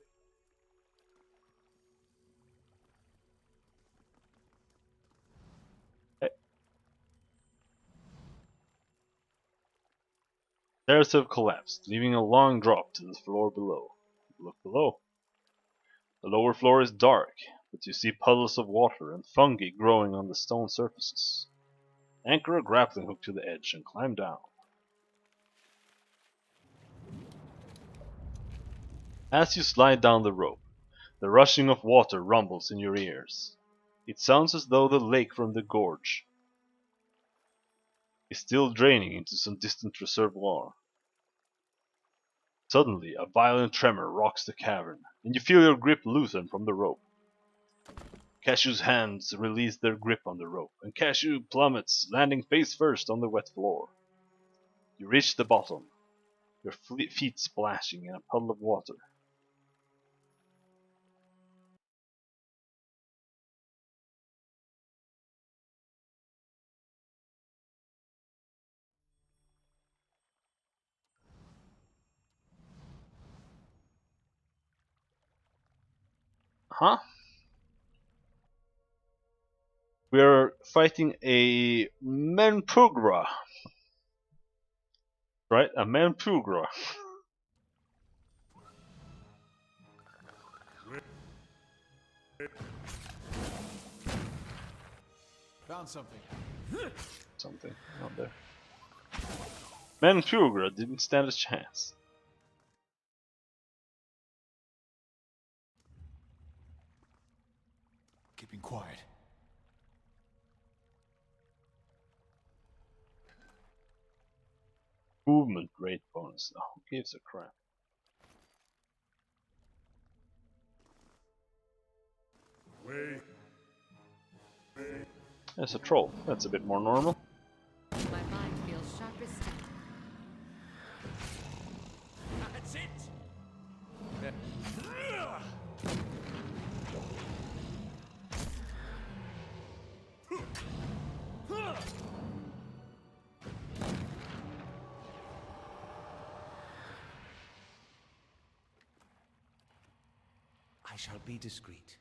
A: Stairs have collapsed, leaving a long drop to the floor below. Look below. The lower floor is dark, but you see puddles of water and fungi growing on the stone surfaces. Anchor a grappling hook to the edge and climb down. As you slide down the rope, the rushing of water rumbles in your ears. It sounds as though the lake from the gorge is still draining into some distant reservoir. Suddenly, a violent tremor rocks the cavern, and you feel your grip loosen from the rope. Cashew's hands release their grip on the rope, and Cashew plummets, landing face first on the wet floor. You reach the bottom, your feet splashing in a puddle of water. Huh? We're fighting a Menpugra. Right? A Menpugra.
C: Found something.
A: Something out there. Menpugra didn't stand a chance.
C: Keeping quiet.
A: Movement rate bonus. Oh, who gives a crap? There's a troll. That's a bit more normal.
F: My mind feels sharp as steel.
D: That's it! I shall be discreet.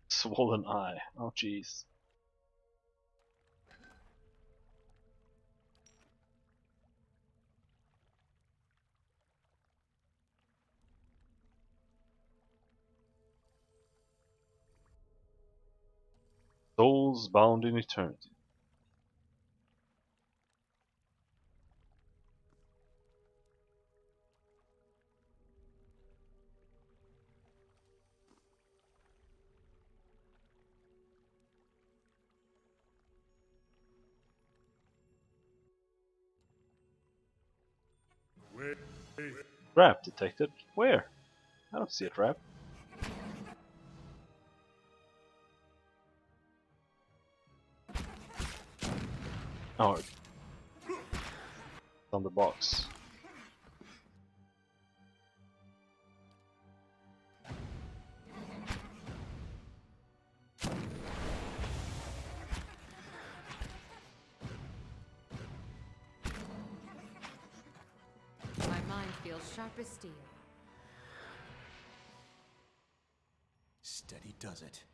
A: Swollen eye. Oh jeez. Souls bound in eternity. Trap detected. Where? I don't see a trap. Oh, it's on the box.
F: My mind feels sharp as steel.
C: Steady does it.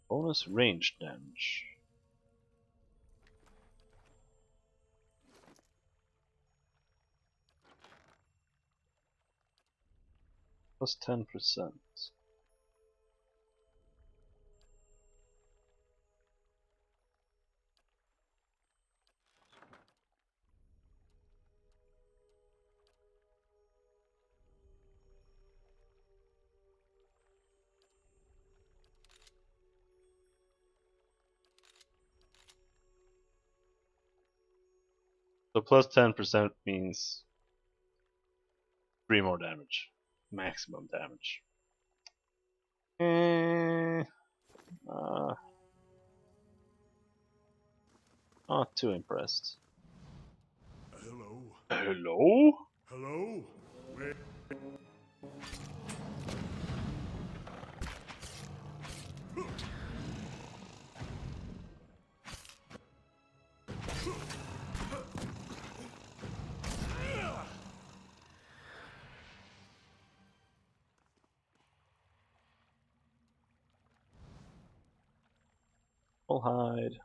A: Bonus range damage. Plus 10%. So plus 10% means 3 more damage. Maximum damage. Not too impressed.
B: Hello?
A: Hello?
B: Hello? Where?
A: I'll hide.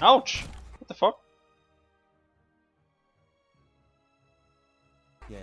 A: Ouch! What the fuck?
D: Yeah.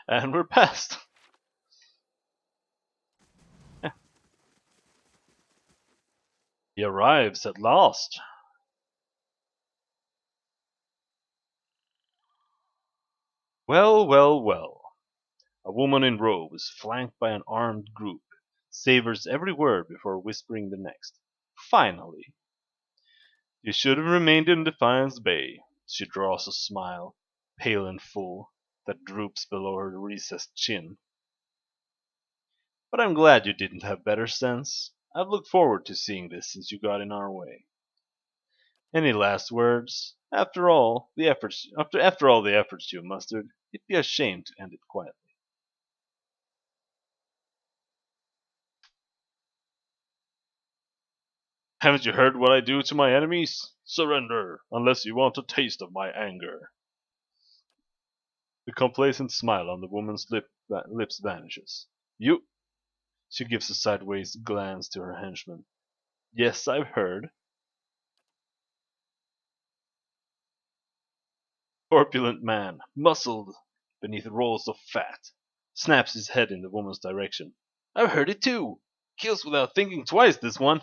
A: And we're past. He arrives at last. Well, well, well. A woman in robe is flanked by an armed group, savors every word before whispering the next. Finally. You should have remained in Defiance Bay. She draws a smile, pale and full, that droops below her recessed chin. But I'm glad you didn't have better sense. I've looked forward to seeing this since you got in our way. Any last words? After all the efforts you mustered, it'd be a shame to end it quietly. Haven't you heard what I do to my enemies? Surrender, unless you want a taste of my anger. The complacent smile on the woman's lips vanishes. You. She gives a sideways glance to her henchman. Yes, I've heard. Corpulent man, muscled beneath rolls of fat, snaps his head in the woman's direction. I've heard it too. Kills without thinking twice, this one.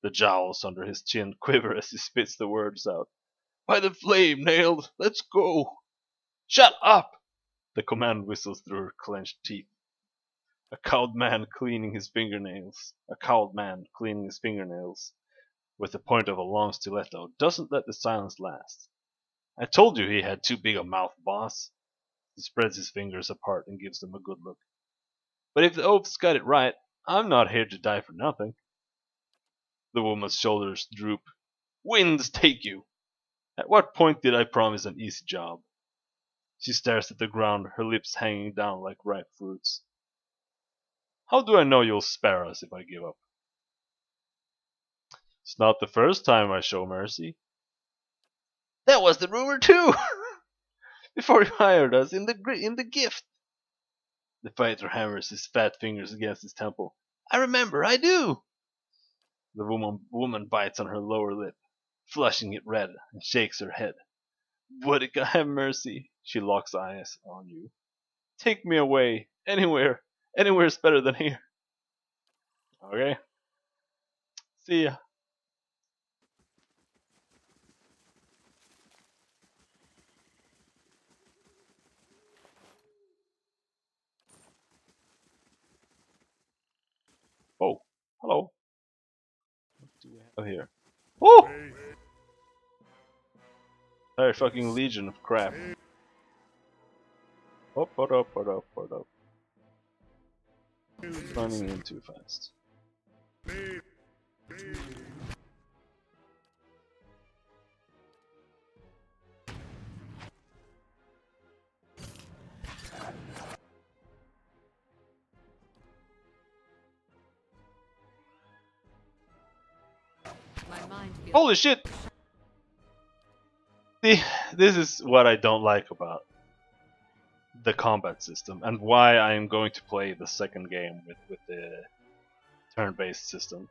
A: The jowls under his chin quiver as he spits the words out. By the flame, nailed! Let's go! Shut up! The command whistles through her clenched teeth. A cowed man cleaning his fingernails. A cowed man cleaning his fingernails with the point of a long stiletto doesn't let the silence last. I told you he had too big a mouth, boss. He spreads his fingers apart and gives them a good look. But if the oaf's got it right, I'm not here to die for nothing. The woman's shoulders droop. Winds take you! At what point did I promise an easy job? She stares at the ground, her lips hanging down like ripe fruits. How do I know you'll spare us if I give up? It's not the first time I show mercy. That was the rumor too! Before you hired us in the gift. The fighter hammers his fat fingers against his temple. I remember, I do! The woman bites on her lower lip, flushing it red, and shakes her head. Boudica, have mercy. She locks eyes on you. Take me away. Anywhere. Anywhere's better than here. Okay. See ya. Oh, hello. What do we have here? Oh! Entire fucking legion of crap. Up, up, up, up, up, up. Running in too fast.
F: My mind feels
A: Holy shit! See, this is what I don't like about the combat system and why I am going to play the second game with the turn-based system.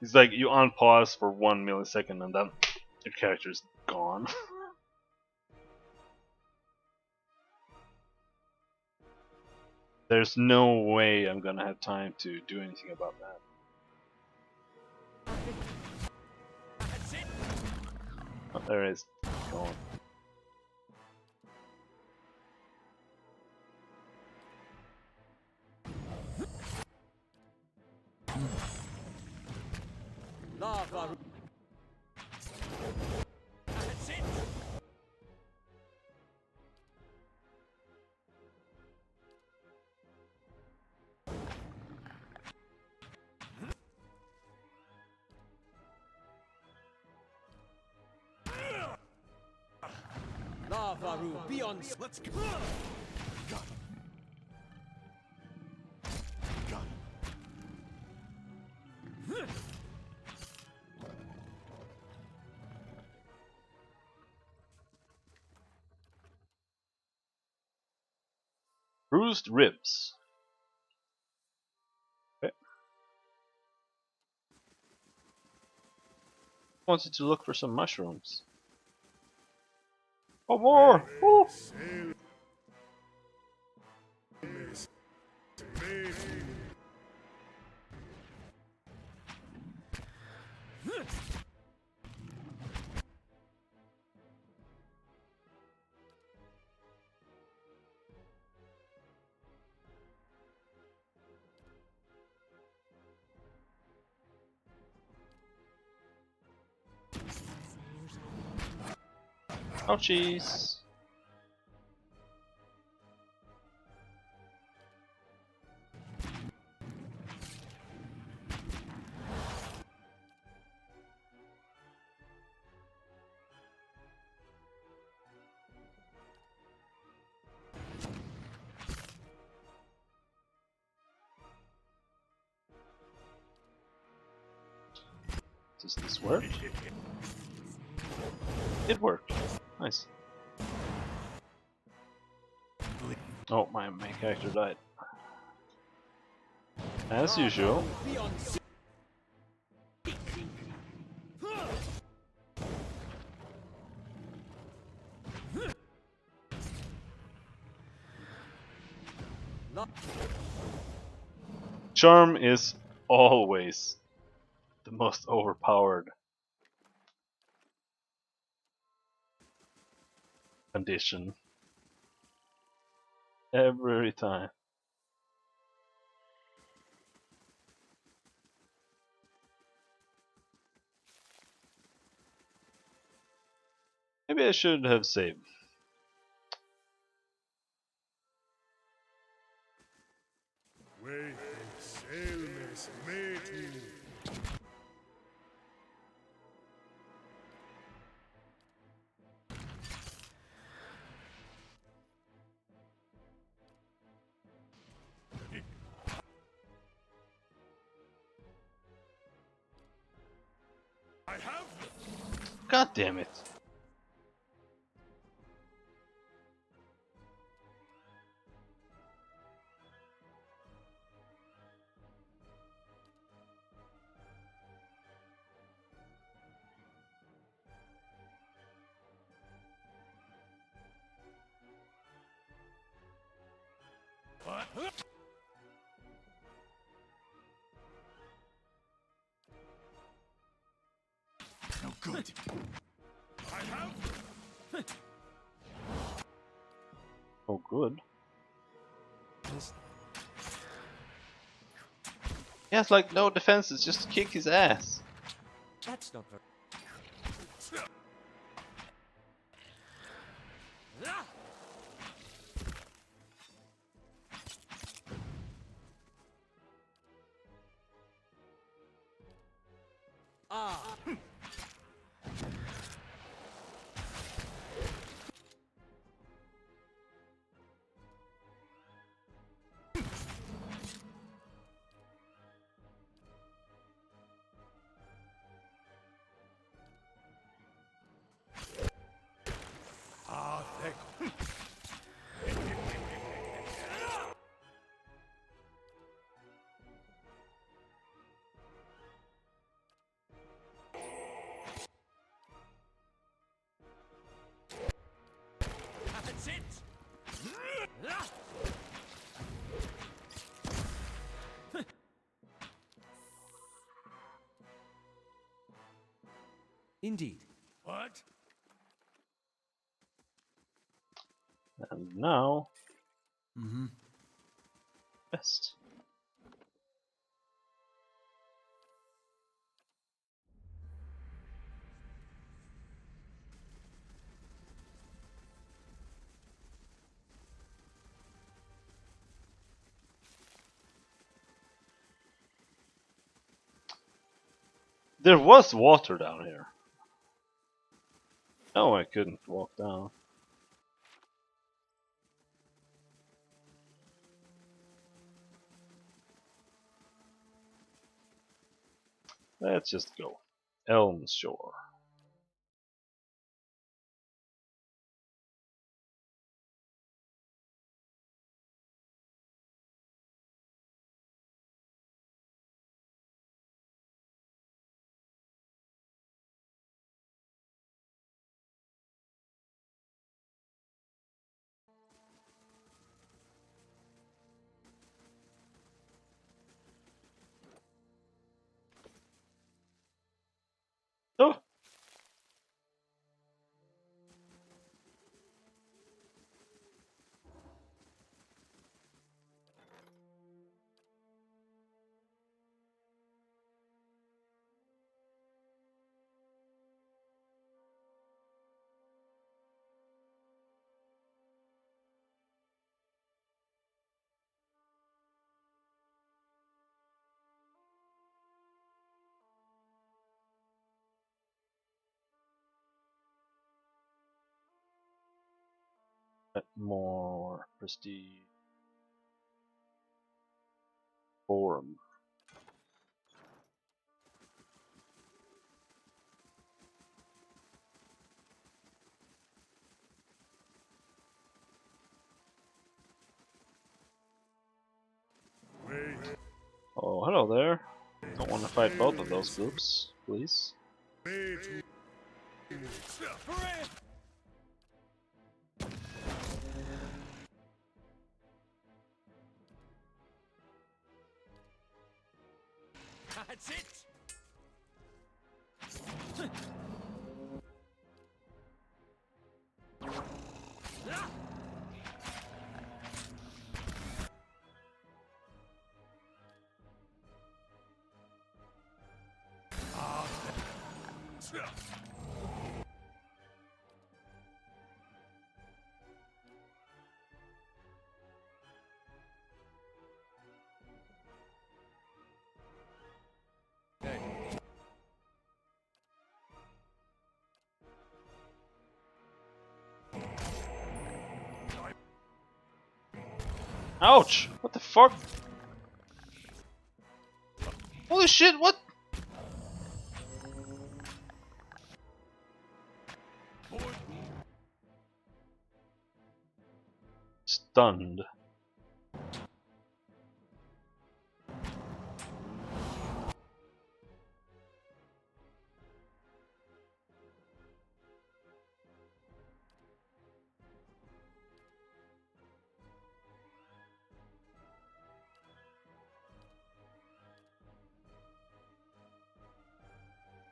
A: It's like you unpause for 1 millisecond and then your character's gone. There's no way I'm gonna have time to do anything about that. Oh, there it is. Gone.
D: Lava. That's it. Lava beyond. Let's go.
B: Got him. Got him.
A: Bruised ribs. Okay. Wanted to look for some mushrooms. Oh, more! Ooh. Ouchies! Does this work? It worked. Nice. Oh, my main character died. As usual. Charm is always the most overpowered condition. Every time. Maybe I should have saved.
B: Wait, Selmes, Metu. I have.
A: God damn it.
B: No good. I have.
A: Oh, good. He has like no defenses, just kick his ass.
D: That's not very... Ah!
B: Ah, thank.
D: That's it! Indeed.
B: What?
A: And now,
C: Mm-hmm.
A: best. There was water down here. No, I couldn't walk down. Let's just go. Elm Shore. Get more prestige. Forum.
B: Wait.
A: Oh, hello there. Don't want to fight both of those groups, please.
B: Wait.
D: That's it!
A: Ouch! What the fuck? Holy shit, what? Stunned.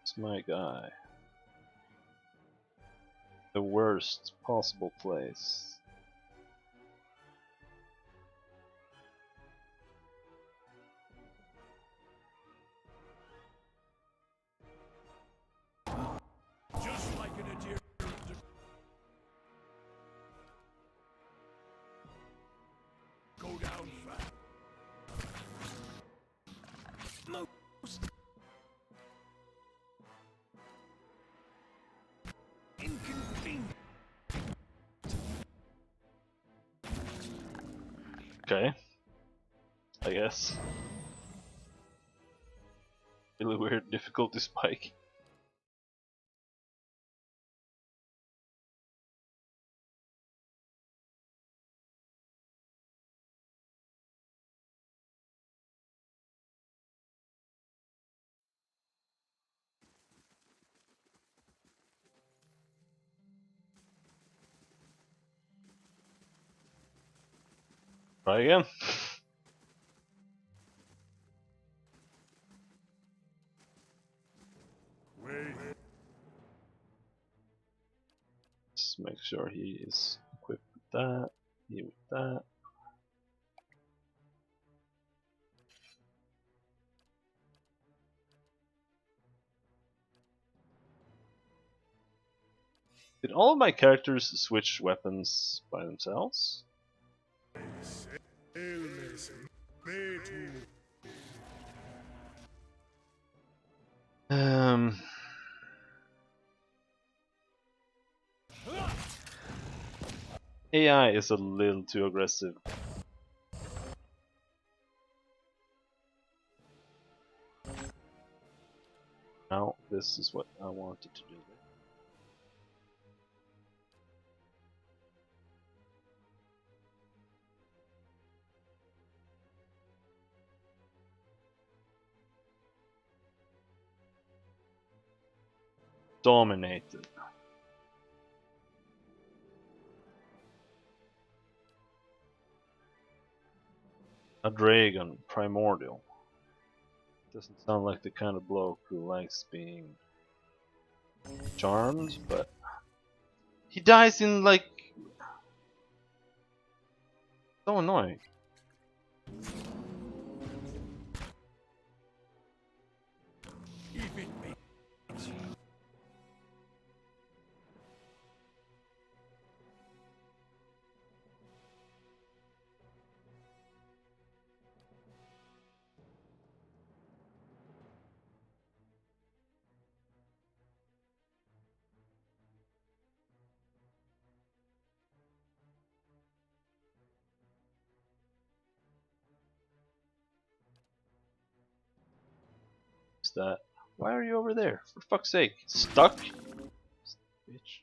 A: It's my guy. The worst possible place.
B: Just like an adherent. Go down fast. Most inconvenient.
A: Okay. I guess. Really weird difficulty spike. Try again.
B: Wait.
A: Just make sure he is equipped with that. He with that. Did all of my characters switch weapons by themselves?
B: Illness. Metu.
A: Um. AI is a little too aggressive. Now, this is what I wanted to do. Dominated. A dragon, primordial. Doesn't sound like the kind of bloke who likes being charmed, but he dies in like so annoying.
B: Even me.
A: Who's that? Why are you over there? For fuck's sake. Stuck? Bitch.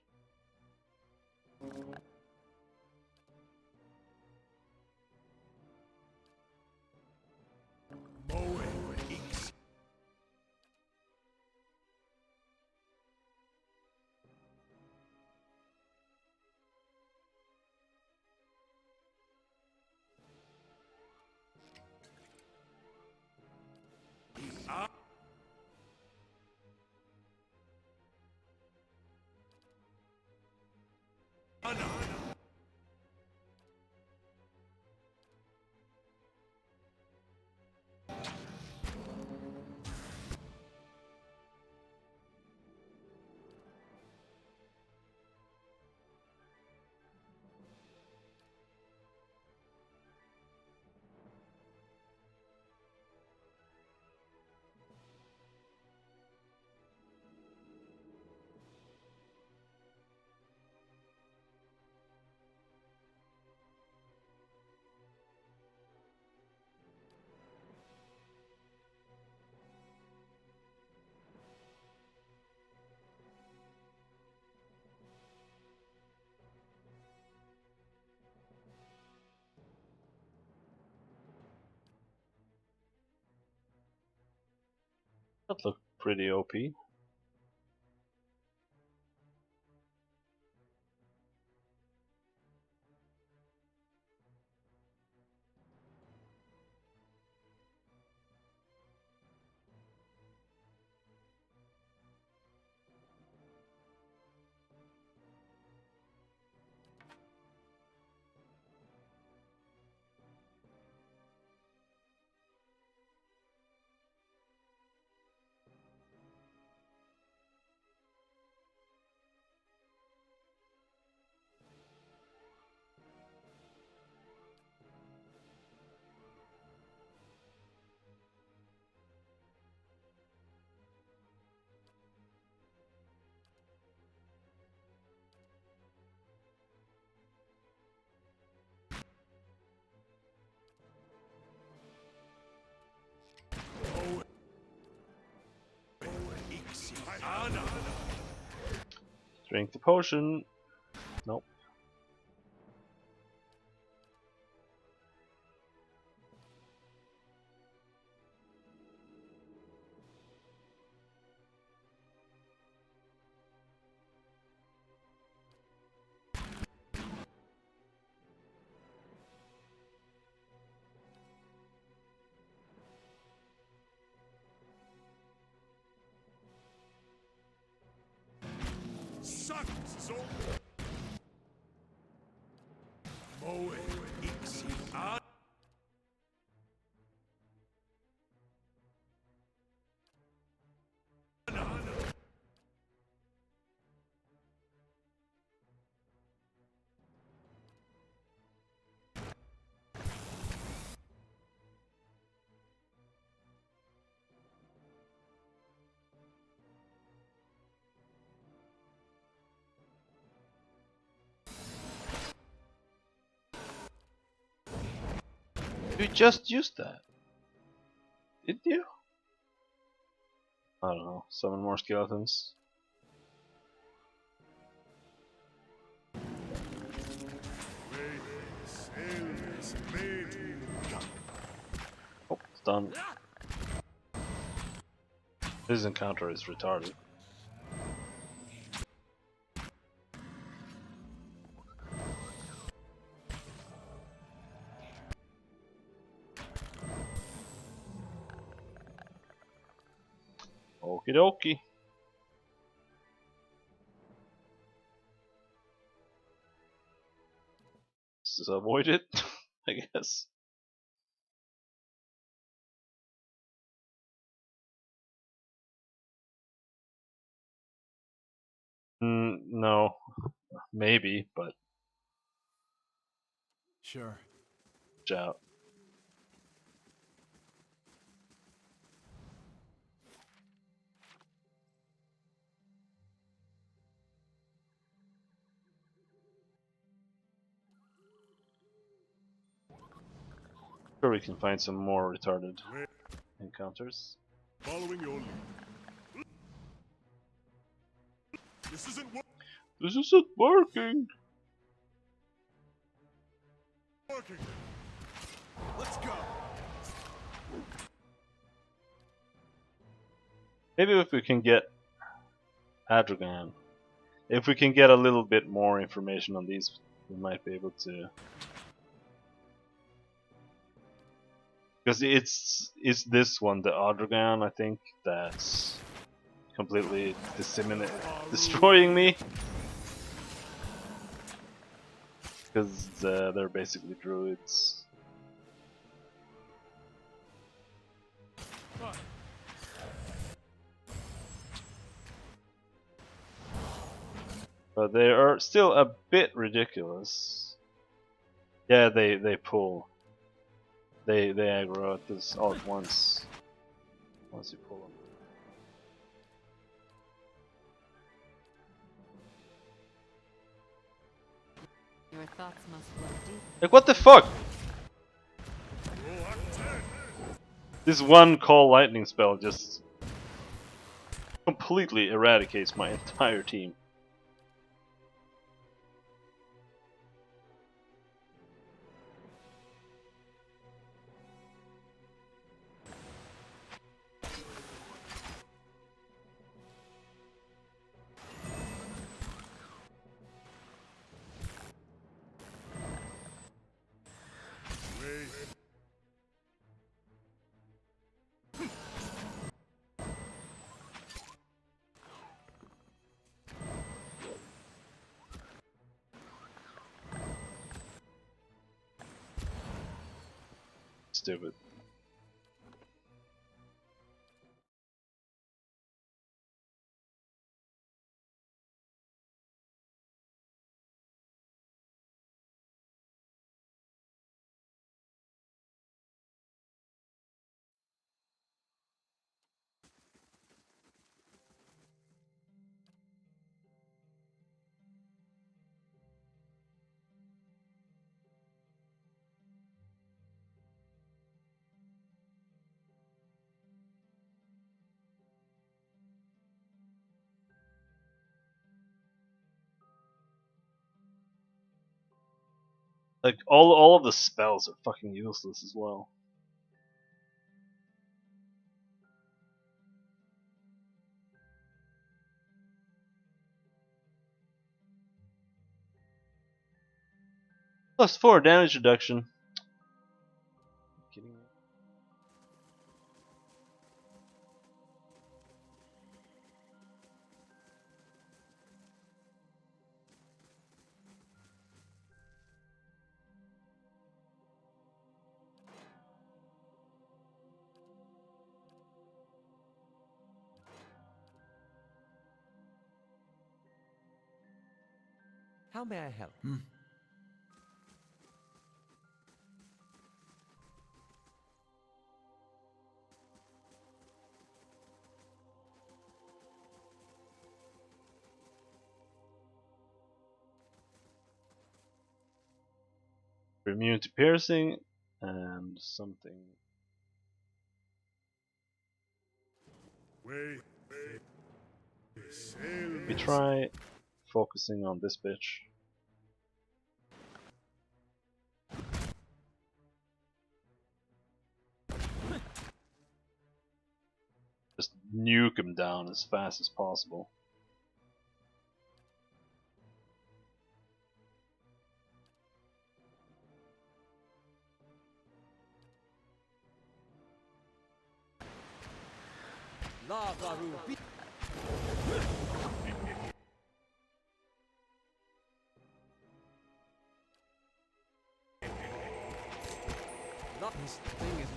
A: That looked pretty OP. Drink the potion. Nope. You just used that. Did you? I don't know. Summon more skeletons. Oh, it's done. This encounter is retarded. Okie dokie. Just avoid it, I guess. No. Maybe, but
B: Sure.
A: watch out. Sure, we can find some more retarded encounters.
B: Following your lead. This isn't
A: This isn't working.
B: working. Let's go.
A: Maybe if we can get Adragan, if we can get a little bit more information on these, we might be able to. Because it's this one, the Adragan, I think, that's completely destroying me. Because they're basically druids. But they are still a bit ridiculous. Yeah, they pull. They aggro at this all at once. Once you pull them.
H: Your thoughts must run deep.
A: Like, what the fuck? This one call lightning spell just completely eradicates my entire team. Stupid. Like, all of the spells are fucking useless as well. +4 damage reduction. Kidding me?
D: How may I help?
A: You're immune to piercing and something.
B: Wait.
A: We try focusing on this bitch. Just nuke him down as fast as possible.
D: Lava Ruby. This thing is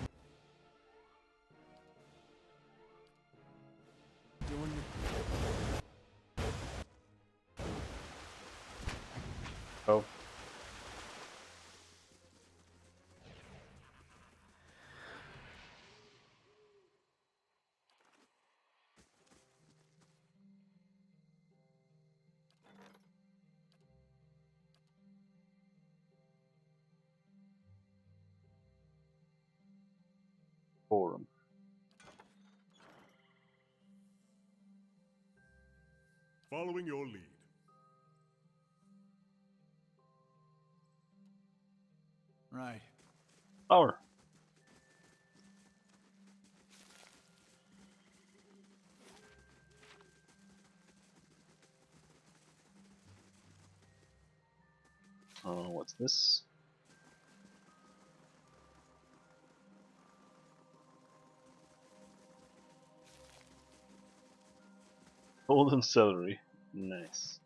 D: doing
A: Oh. Forum.
B: Following your lead.
C: Right.
A: Power. What's this? Golden celery. Nice.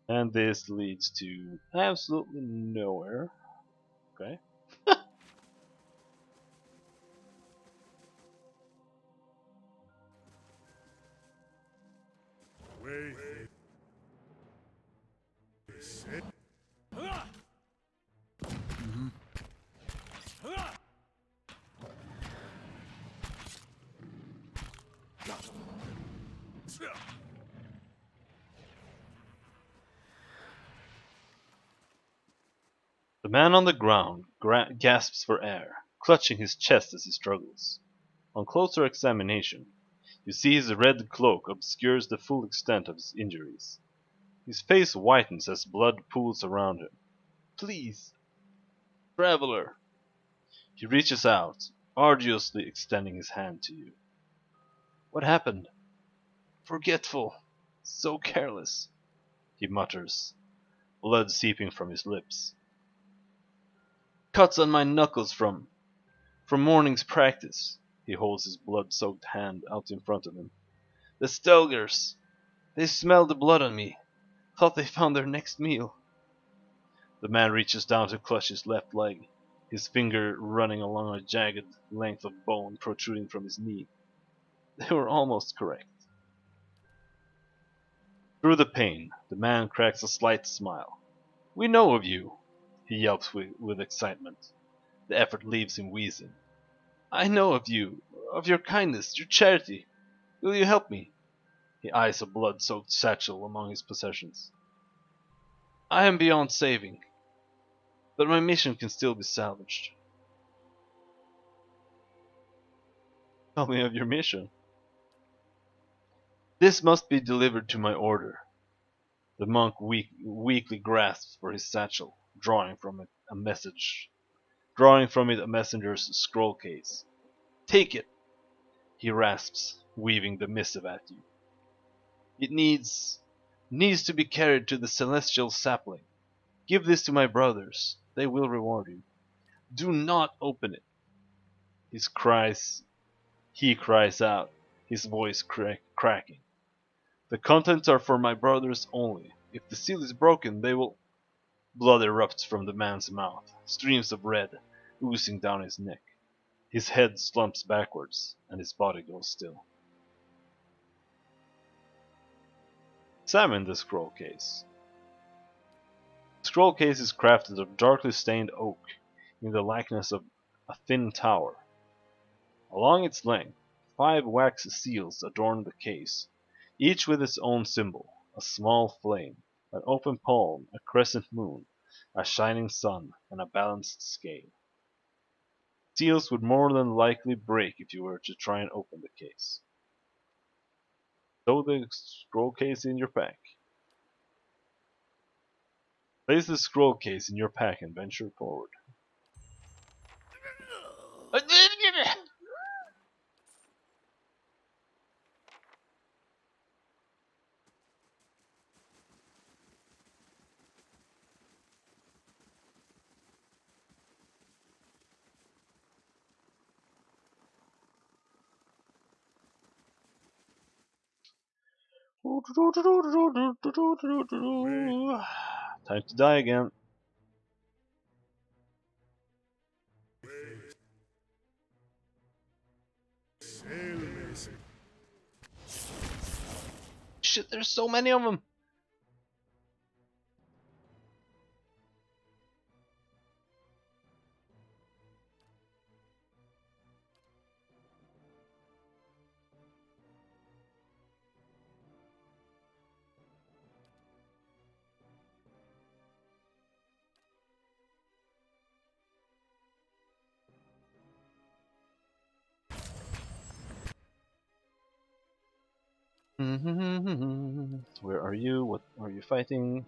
A: And this leads to absolutely nowhere. Okay.
B: Wait. Sit.
A: The man on the ground gasps for air, clutching his chest as he struggles. On closer examination, you see his red cloak obscures the full extent of his injuries. His face whitens as blood pools around him. Please, traveler! He reaches out, arduously extending his hand to you. What happened? Forgetful. So careless, he mutters, blood seeping from his lips. Cuts on my knuckles from morning's practice. He holds his blood-soaked hand out in front of him. The Stelgers! They smelled the blood on me. Thought they found their next meal. The man reaches down to clutch his left leg, his finger running along a jagged length of bone protruding from his knee. They were almost correct. Through the pain, the man cracks a slight smile. We know of you, he yelps with excitement. The effort leaves him wheezing. I know of you, of your kindness, your charity. Will you help me? He eyes a blood-soaked satchel among his possessions. I am beyond saving, but my mission can still be salvaged. Tell me of your mission. This must be delivered to my order. The monk weakly grasps for his satchel, drawing from it a messenger's scroll case. Take it, he rasps, weaving the missive at you. It needs to be carried to the celestial sapling. Give this to my brothers. They will reward you. Do not open it. He cries out, his voice cracking. The contents are for my brothers only. If the seal is broken, they will... Blood erupts from the man's mouth, streams of red oozing down his neck. His head slumps backwards, and his body goes still. Examine the scroll case. The scroll case is crafted of darkly stained oak, in the likeness of a thin tower. Along its length, 5 wax seals adorn the case, each with its own symbol, a small flame, an open palm, a crescent moon, a shining sun, and a balanced scale. Seals would more than likely break if you were to try and open the case. Throw the scroll case in your pack. Place the scroll case in your pack and venture forward. Time to die again. Shit, there's so many of them. Where are you? What are you fighting?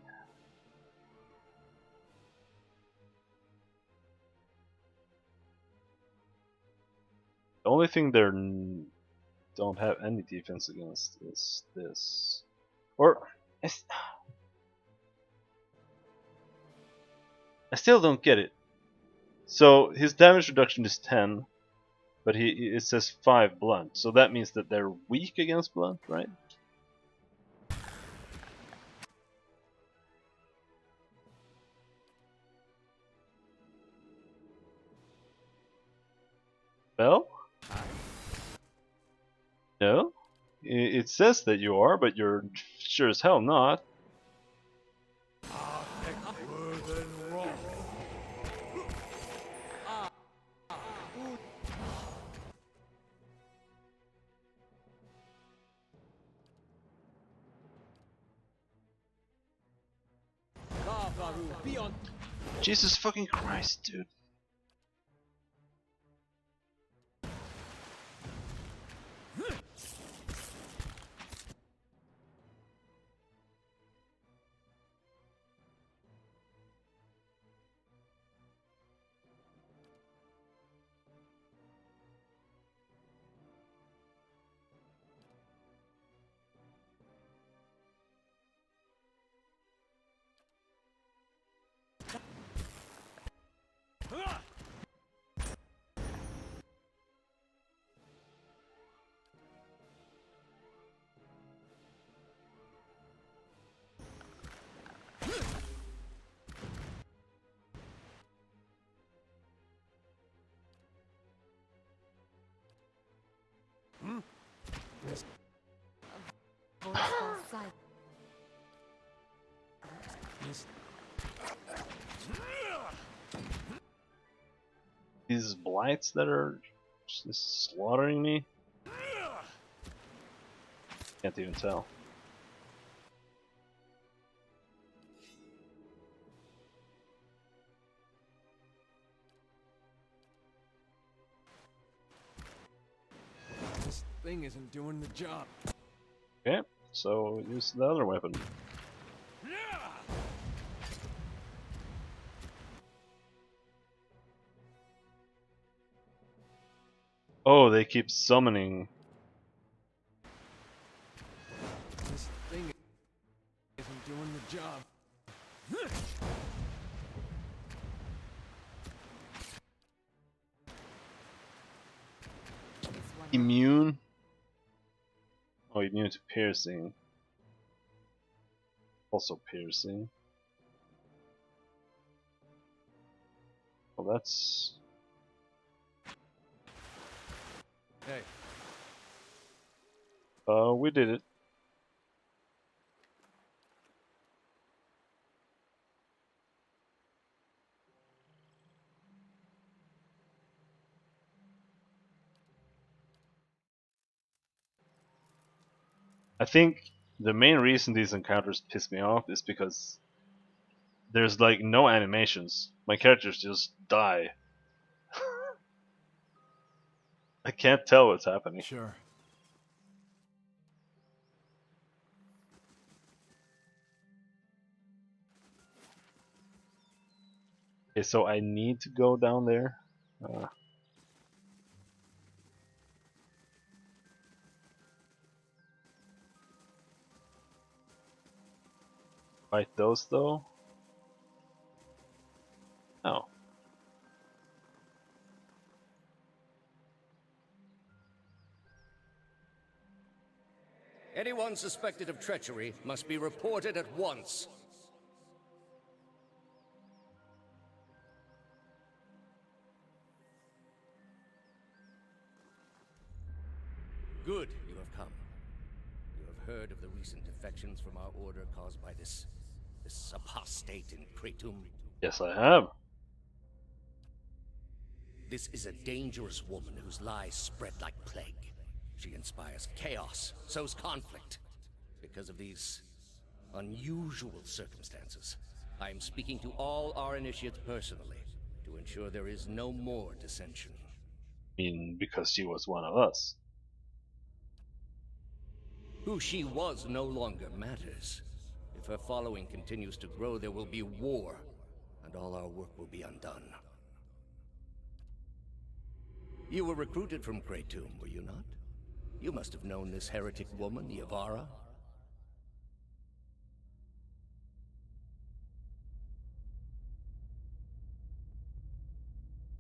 A: The only thing they don't have any defense against is this. Or I still don't get it. So his damage reduction is 10, but it says 5 blunt. So that means that they're weak against blunt, right? Well, no. It says that you are, but you're sure as hell not. Jesus fucking Christ, dude. These blights that are just slaughtering me? Can't even tell.
D: This thing isn't doing the job.
A: Okay, so use the other weapon. Oh, they keep summoning.
D: This thing isn't doing the job.
A: Immune? Oh, immune to piercing. Also piercing. Well, that's...
D: Hey.
A: We did it. I think the main reason these encounters piss me off is because there's like no animations. My characters just die. I can't tell what's happening.
C: Sure.
A: Okay, so I need to go down there. Fight those though? Oh.
J: Anyone suspected of treachery must be reported at once. Good, you have come. You have heard of the recent defections from our order caused by this apostate in Kratom.
A: Yes, I have.
J: This is a dangerous woman whose lies spread like plague. She inspires chaos, sows conflict. Because of these unusual circumstances, I am speaking to all our initiates personally to ensure there is no more dissension.
A: I mean, because she was one of us.
J: Who she was no longer matters. If her following continues to grow, there will be war, and all our work will be undone. You were recruited from Kratom, were you not? You must have known this heretic woman, Yavara.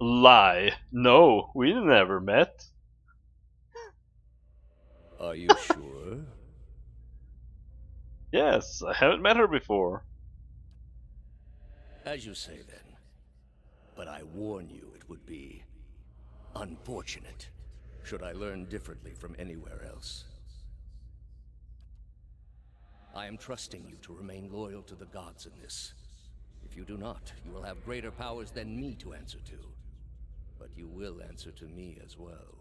A: Lie. No, we never met.
J: Are you sure?
A: Yes, I haven't met her before.
J: As you say then. But I warn you, it would be unfortunate should I learn differently from anywhere else. I am trusting you to remain loyal to the gods in this. If you do not, you will have greater powers than me to answer to. But you will answer to me as well.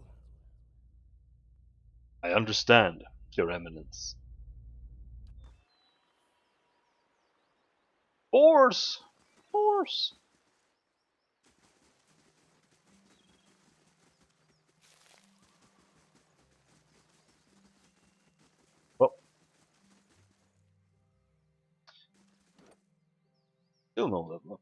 A: I understand, Your Eminence. Force! Force! Well, still no level up.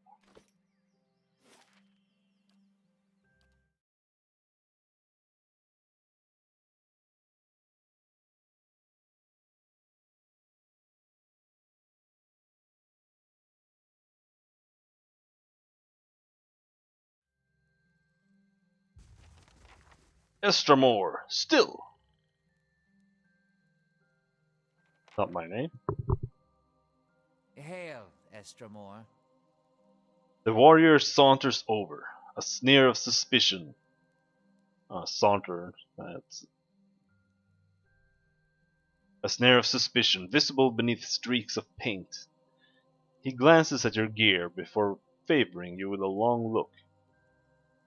A: Estramore, still! Not my name.
E: Hail, Estramore.
A: The warrior saunters over, a sneer of suspicion. Saunter, that's a snare of suspicion visible beneath streaks of paint. He glances at your gear before favoring you with a long look.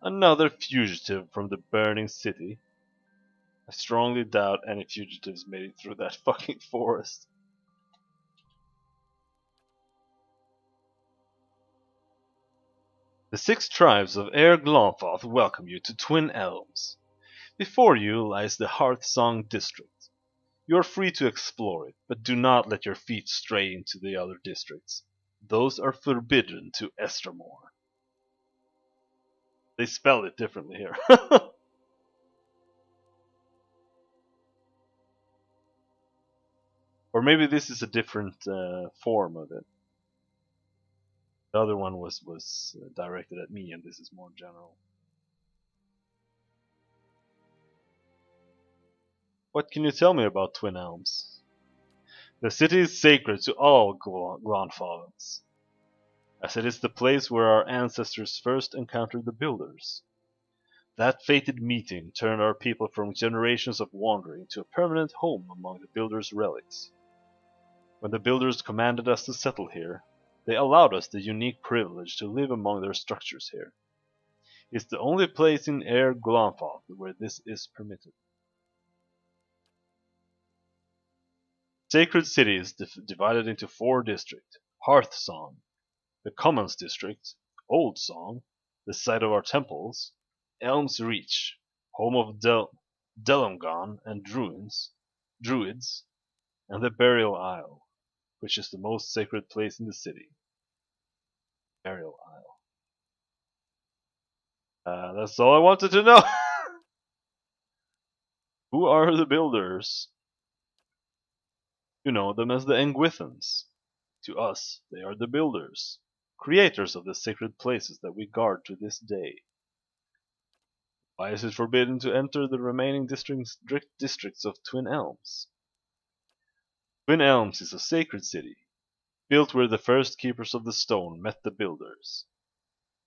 A: Another fugitive from the burning city. I strongly doubt any fugitives made it through that fucking forest. The 6 tribes of Air Glonfoth welcome you to Twin Elms. Before you lies the Hearthsong district. You are free to explore it, but do not let your feet stray into the other districts. Those are forbidden to Estramore. They spell it differently here. Or maybe this is a different form of it. The other one was directed at me, and this is more general. What can you tell me about Twin Elms? The city is sacred to all Glonfalans, as it is the place where our ancestors first encountered the Builders. That fated meeting turned our people from generations of wandering to a permanent home among the Builders' relics. When the Builders commanded us to settle here, they allowed us the unique privilege to live among their structures here. It's the only place in Air Glonfoth where this is permitted. Sacred City is divided into 4 districts: Hearthsong, the Commons District, Old Song, the site of our temples, Elm's Reach, home of Delumgon and Druids, and the Burial Isle, which is the most sacred place in the city. Burial Isle. That's all I wanted to know. Who are the Builders? You know them as the Engwithans. To us, they are the Builders, creators of the sacred places that we guard to this day. Why is it forbidden to enter the remaining districts of Twin Elms? Twin Elms is a sacred city, built where the first keepers of the stone met the Builders.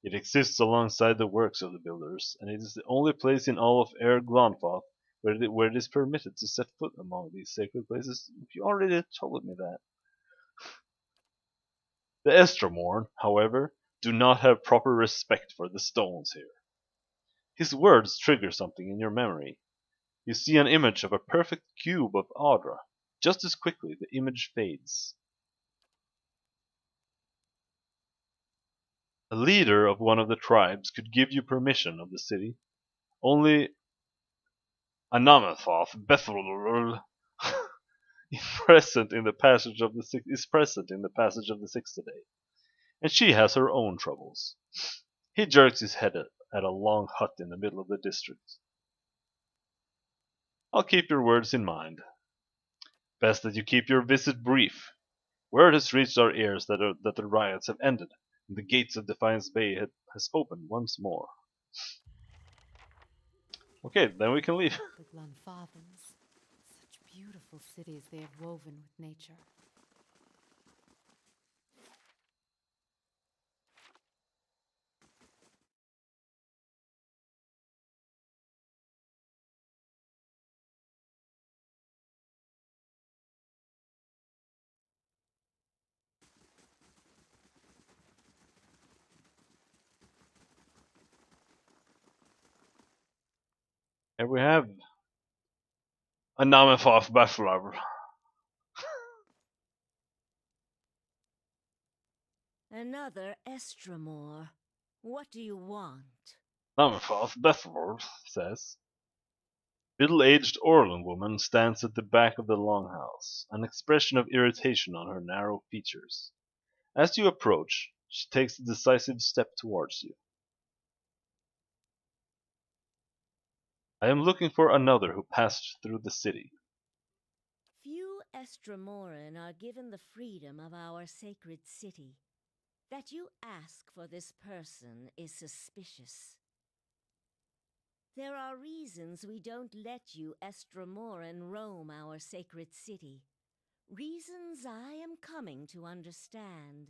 A: It exists alongside the works of the Builders, and it is the only place in all of Air Glonfoth where it is permitted to set foot among these sacred places. You already told me that. The Estramorn, however, do not have proper respect for the stones here. His words trigger something in your memory. You see an image of a perfect cube of Audra. Just as quickly, the image fades. A leader of one of the tribes could give you permission of the city. Only Anamathoth Bethlul present in the passage of the is present in the passage of the six today, and she has her own troubles. He jerks his head at a long hut in the middle of the district. I'll keep your words in mind. Best that you keep your visit brief. Word has reached our ears that the riots have ended, and the gates of Defiance Bay has opened once more. Okay, then we can leave.
L: The Glenfathens. Such beautiful cities they have woven with nature.
A: Here we have a Namafoth Buffalo.
F: Another Estramore. What do you want?
A: Namafoth Buffalo says. Middle-aged Orlan woman stands at the back of the longhouse, an expression of irritation on her narrow features. As you approach, she takes a decisive step towards you. I am looking for another who passed through the city.
F: Few Estramoran are given the freedom of our sacred city. That you ask for this person is suspicious. There are reasons we don't let you Estramoran roam our sacred city. Reasons I am coming to understand.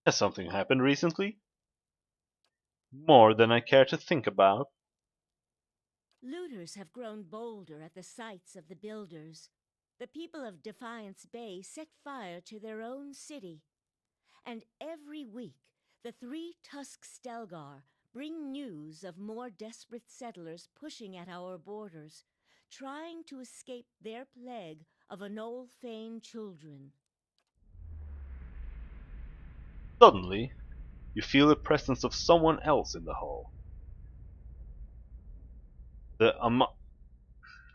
A: Has something happened recently? More than I care to think about.
F: Looters have grown bolder at the sites of the builders. The people of Defiance Bay set fire to their own city. And every week, the three Tusk Stelgar bring news of more desperate settlers pushing at our borders, trying to escape their plague of Anolfane children.
A: Suddenly, you feel the presence of someone else in the hall. The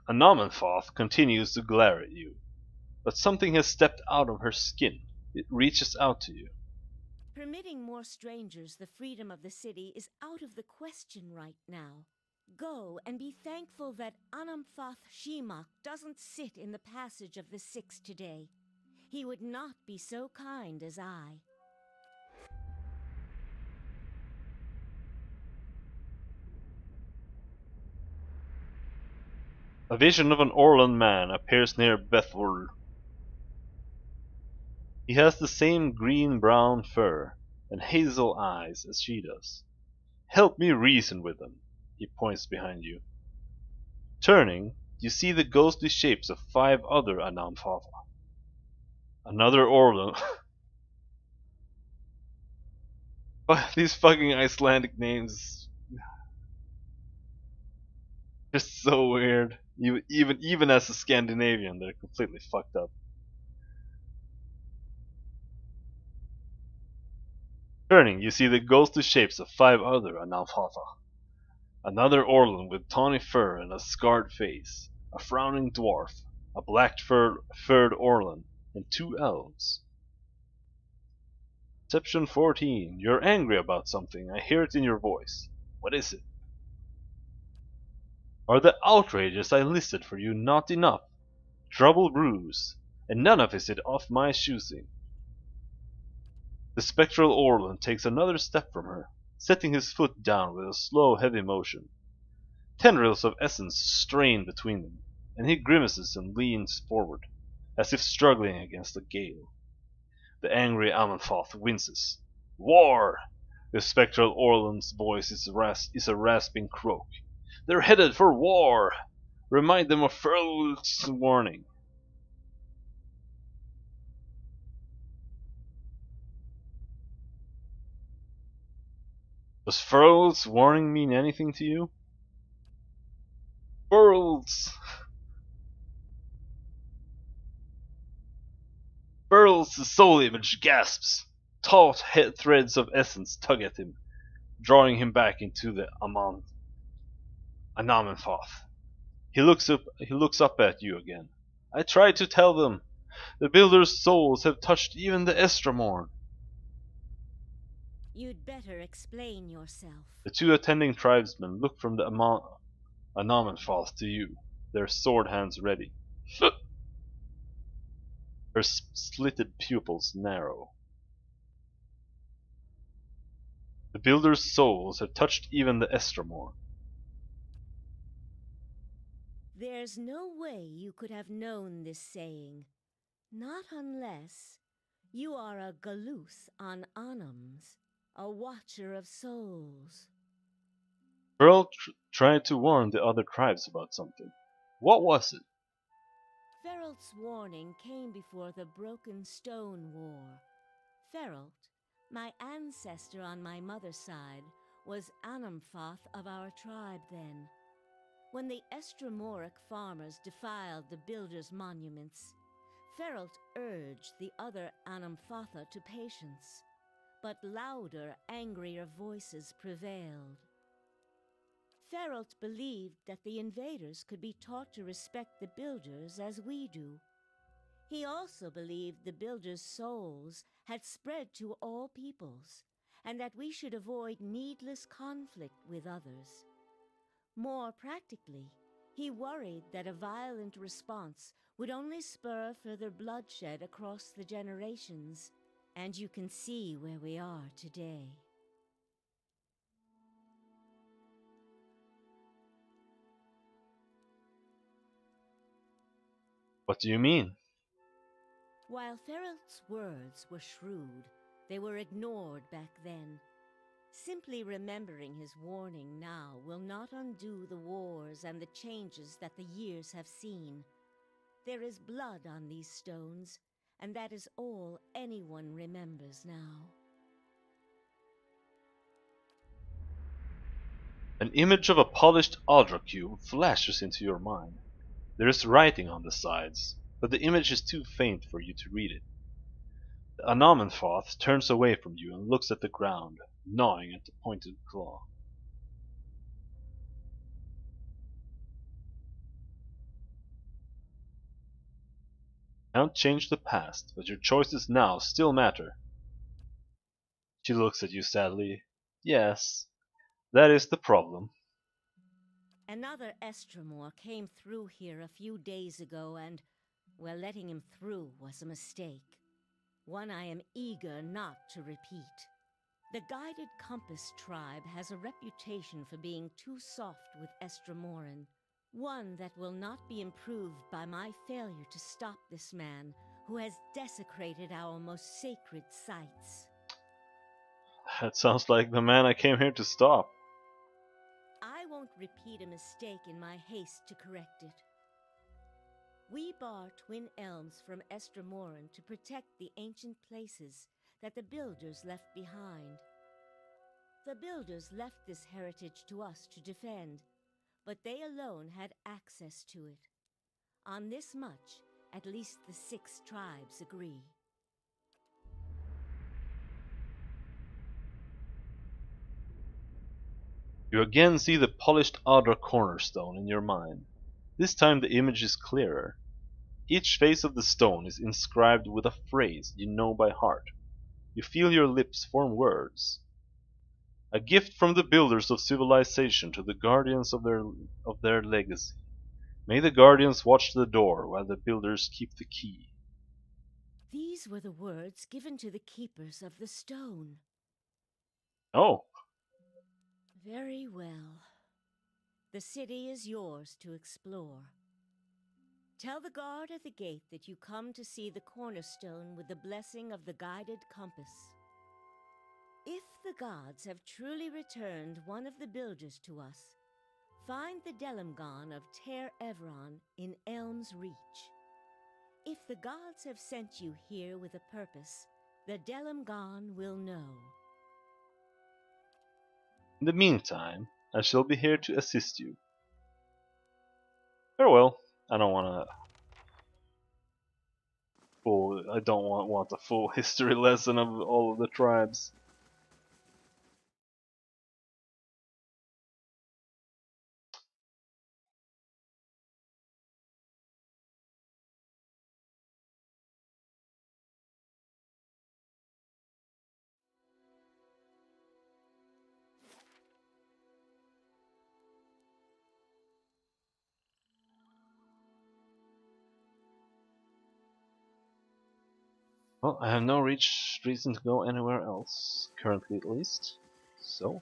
A: Anomalfoth continues to glare at you, but something has stepped out of her skin. It reaches out to you.
F: Permitting more strangers the freedom of the city is out of the question right now. Go and be thankful that Anamthoth Shemok doesn't sit in the passage of the Six today. He would not be so kind as I.
A: A vision of an Orlan man appears near Bethward. He has the same green-brown fur and hazel eyes as she does. Help me reason with them. He points behind you. Turning, you see the ghostly shapes of 5 other Anamfatha. Another Orlan. These fucking Icelandic names. They're so weird. Even as a Scandinavian, they're completely fucked up. Turning, you see the ghostly shapes of 5 other Analfatha. Another Orlan with tawny fur and a scarred face, a frowning dwarf, a black-furred Orlan, and 2 elves. Perception 14. You're angry about something. I hear it in your voice. What is it? Are the outrages I listed for you not enough? Trouble brews, and none of it of my choosing. The spectral Orlan takes another step from her, setting his foot down with a slow, heavy motion. Tendrils of essence strain between them, and he grimaces and leans forward, as if struggling against a gale. The angry Amanfoth winces. War! The spectral Orlan's voice is a rasping croak. They're headed for war! Remind them of Furl's warning. Does Furl's warning mean anything to you? Furl's soul image gasps. Taut threads of essence tug at him. drawing him back into the Anamenfoth. He looks up at you again. I tried to tell them. The Builder's souls have touched even the Estramorn.
F: You'd better explain yourself.
A: The two attending tribesmen look from the Anamenfoth to you, their sword hands ready. Her slitted pupils narrow. The Builder's souls have touched even the Estramorn.
F: There's no way you could have known this saying. Not unless you are a Galuth on Anums, a watcher of souls.
A: Pearl tried to warn the other tribes about something. What was it?
F: Feralt's warning came before the Broken Stone War. Feralt, my ancestor on my mother's side, was Anamfoth of our tribe then. When the Estramoric farmers defiled the Builder's monuments, Feralt urged the other Anamfotha to patience, but louder, angrier voices prevailed. Feralt believed that the invaders could be taught to respect the Builders as we do. He also believed the Builders' souls had spread to all peoples, and that we should avoid needless conflict with others. More practically, he worried that a violent response would only spur further bloodshed across the generations, and you can see where we are today.
A: What do you mean?
F: While Feralt's words were shrewd, they were ignored back then. Simply remembering his warning now will not undo the wars and the changes that the years have seen. There is blood on these stones, and that is all anyone remembers now.
A: An image of a polished Aldra cube flashes into your mind. There is writing on the sides, but the image is too faint for you to read it. The Anamenfoth turns away from you and looks at the ground, gnawing at the pointed claw. Can't change the past, but your choices now still matter. She looks at you sadly. Yes, that is the problem.
F: Another Estramor came through here a few days ago and, well, letting him through was a mistake. One I am eager not to repeat. The Guided Compass tribe has a reputation for being too soft with Estramoran. One that will not be improved by my failure to stop this man who has desecrated our most sacred sites.
A: That sounds like the man I came here to stop.
F: I won't repeat a mistake in my haste to correct it. We bar Twin Elms from Estramoran to protect the ancient places that the Builders left behind. The Builders left this heritage to us to defend, but they alone had access to it. On this much, at least the 6 tribes agree.
A: You again see the polished Adra cornerstone in your mind. This time the image is clearer. Each face of the stone is inscribed with a phrase you know by heart. You feel your lips form words. A gift from the builders of civilization to the guardians of their legacy. May the guardians watch the door while the builders keep the key.
F: These were the words given to the keepers of the stone.
A: Oh.
F: Very well. The city is yours to explore. Tell the guard at the gate that you come to see the cornerstone with the blessing of the Guided Compass. If the gods have truly returned one of the builders to us, find the Delimgon of Ter Evron in Elm's Reach. If the gods have sent you here with a purpose, the Delimgon will know.
A: In the meantime, I shall be here to assist you. Farewell. I don't want a full history lesson of all of the tribes. Well, I have no reason to go anywhere else, currently at least. So,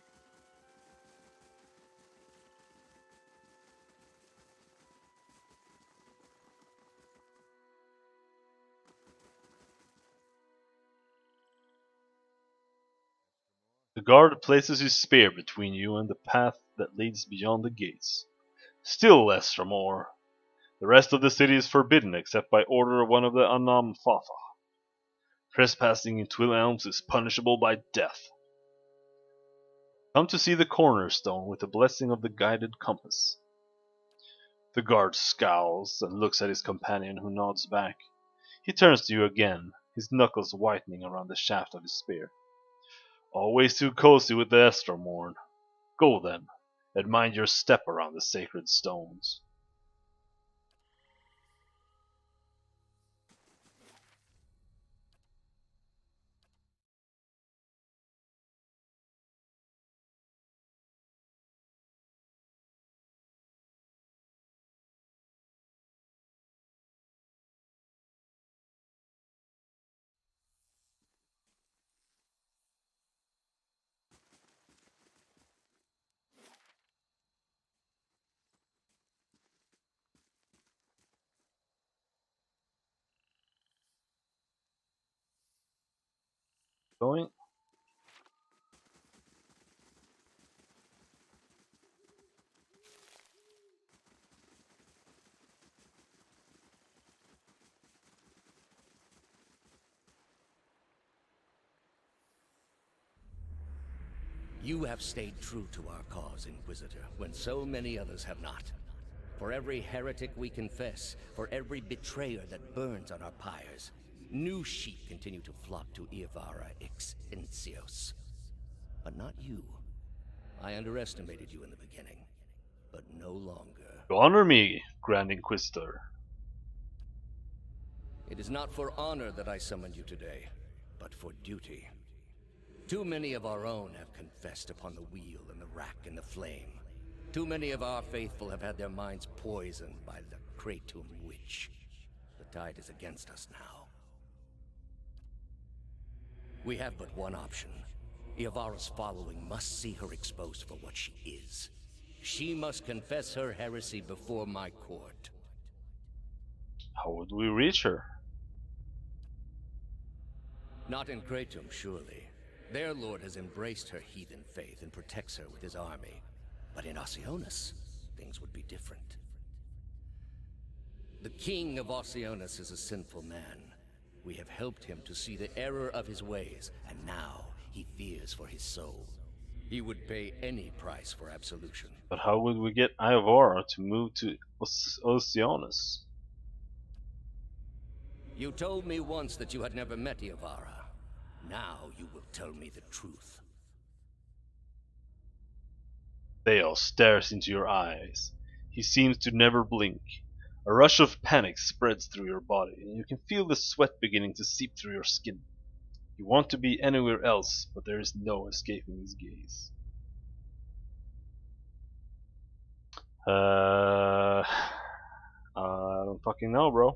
A: the guard places his spear between you and the path that leads beyond the gates. Still less or more. The rest of the city is forbidden except by order of one of the Anam Fafa. Trespassing in Twill Elms is punishable by death. Come to see the cornerstone with the blessing of the guided compass. The guard scowls and looks at his companion, who nods back. He turns to you again, his knuckles whitening around the shaft of his spear. Always too cozy with the Estromorn. Go then, and mind your step around the sacred stones. Going?
J: You have stayed true to our cause, Inquisitor, when so many others have not. For every heretic we confess, for every betrayer that burns on our pyres, new sheep continue to flock to Iavara ex Incios. But not you. I underestimated you in the beginning, but no longer.
A: You honor me, Grand Inquisitor.
J: It is not for honor that I summoned you today, but for duty. Too many of our own have confessed upon the wheel and the rack and the flame. Too many of our faithful have had their minds poisoned by the Kratom witch. The tide is against us now. We have but one option. Iavara's following must see her exposed for what she is. She must confess her heresy before my court.
A: How would we reach her?
J: Not in Kratom, surely. Their lord has embraced her heathen faith and protects her with his army. But in Oceanus, things would be different. The king of Oceanus is a sinful man. We have helped him to see the error of his ways, and now he fears for his soul. He would pay any price for absolution.
A: But how would we get Iavara to move to Oceanus?
J: You told me once that you had never met Iavara. Now you will tell me the truth.
A: Thale stares into your eyes. He seems to never blink. A rush of panic spreads through your body, and you can feel the sweat beginning to seep through your skin. You want to be anywhere else, but there is no escaping his gaze. I don't fucking know, bro.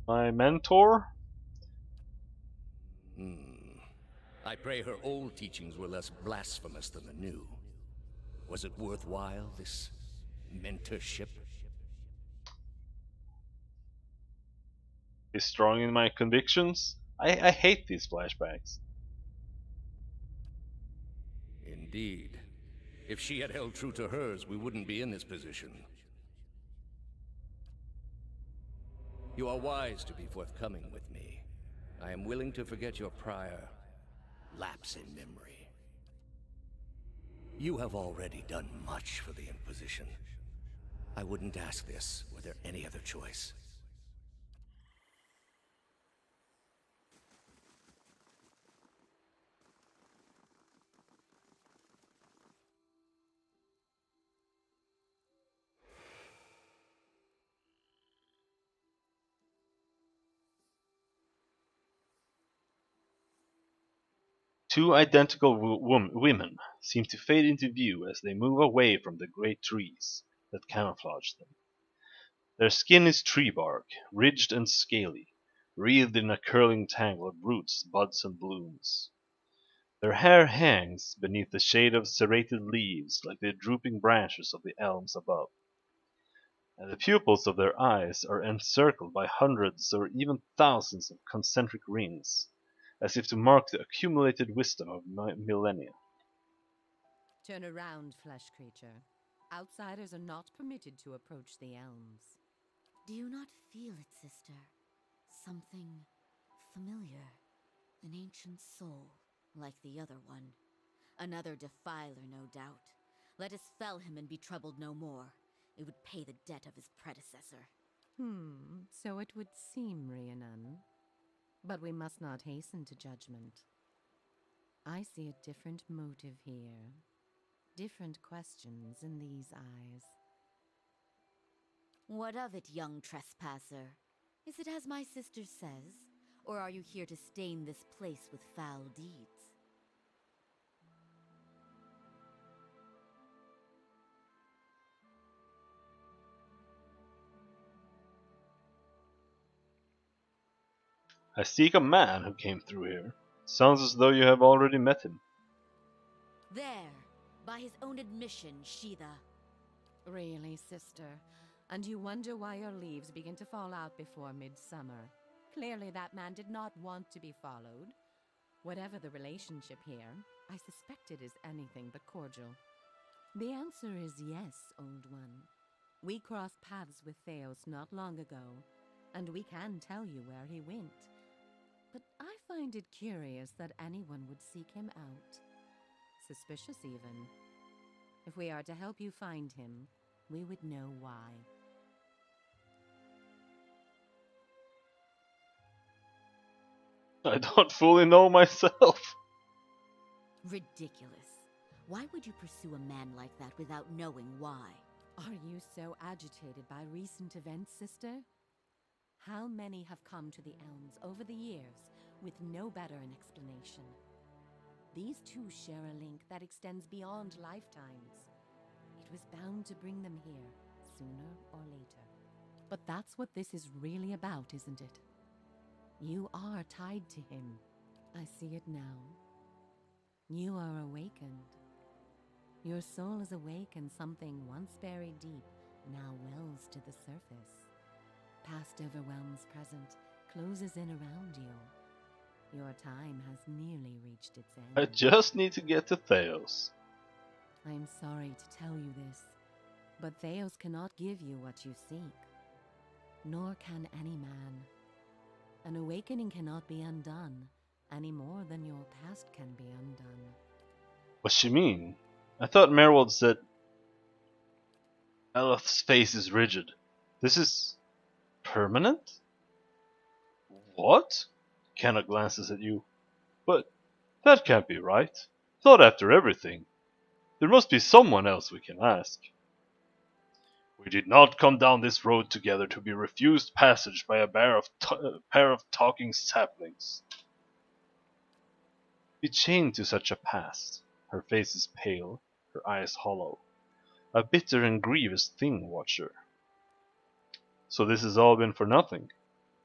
A: My mentor?
J: I pray her old teachings were less blasphemous than the new. Was it worthwhile, this mentorship?
A: He's strong in my convictions? I hate these flashbacks.
J: Indeed. If she had held true to hers, we wouldn't be in this position. You are wise to be forthcoming with me. I am willing to forget your prior lapse in memory. You have already done much for the Inquisition. I wouldn't ask this were there any other choice.
A: Two identical women seem to fade into view as they move away from the great trees that camouflage them. Their skin is tree bark, ridged and scaly, wreathed in a curling tangle of roots, buds, and blooms. Their hair hangs beneath the shade of serrated leaves like the drooping branches of the elms above, and the pupils of their eyes are encircled by hundreds or even thousands of concentric rings, as if to mark the accumulated wisdom of millennia.
M: Turn around, flesh creature. Outsiders are not permitted to approach the elms.
H: Do you not feel it, sister? Something familiar. An ancient soul, like the other one. Another defiler, no doubt. Let us fell him and be troubled no more. It would pay the debt of his predecessor.
M: So it would seem, Rhiannon. But we must not hasten to judgment. I see a different motive here. Different questions in these eyes.
H: What of it, young trespasser? Is it as my sister says? Or are you here to stain this place with foul deeds?
A: I seek a man who came through here. Sounds as though you have already met him.
H: There, by his own admission, Sheetha.
M: Really, sister? And you wonder why your leaves begin to fall out before midsummer. Clearly that man did not want to be followed. Whatever the relationship here, I suspect it is anything but cordial. The answer is yes, old one. We crossed paths with Theos not long ago, and we can tell you where he went. But I find it curious that anyone would seek him out. Suspicious, even. If we are to help you find him, we would know why.
A: I don't fully know myself.
H: Ridiculous. Why would you pursue a man like that without knowing why?
M: Are you so agitated by recent events, sister? How many have come to the Elms over the years with no better an explanation? These two share a link that extends beyond lifetimes. It was bound to bring them here, sooner or later. But that's what this is really about, isn't it? You are tied to him. I see it now. You are awakened. Your soul is awake and something once buried deep now wells to the surface. Past overwhelms present, closes in around you. Your time has nearly reached its end.
A: I just need to get to Theos.
M: I'm sorry to tell you this, but Theos cannot give you what you seek. Nor can any man. An awakening cannot be undone, any more than your past can be undone.
A: What's she mean? I thought Merwold said Eloth's face is rigid. This is permanent? What? Kenna glances at you. But that can't be right. Thought after everything. There must be someone else we can ask. We did not come down this road together to be refused passage by a pair of talking saplings. Be chained to such a past. Her face is pale, her eyes hollow. A bitter and grievous thing, Watcher. So this has all been for nothing,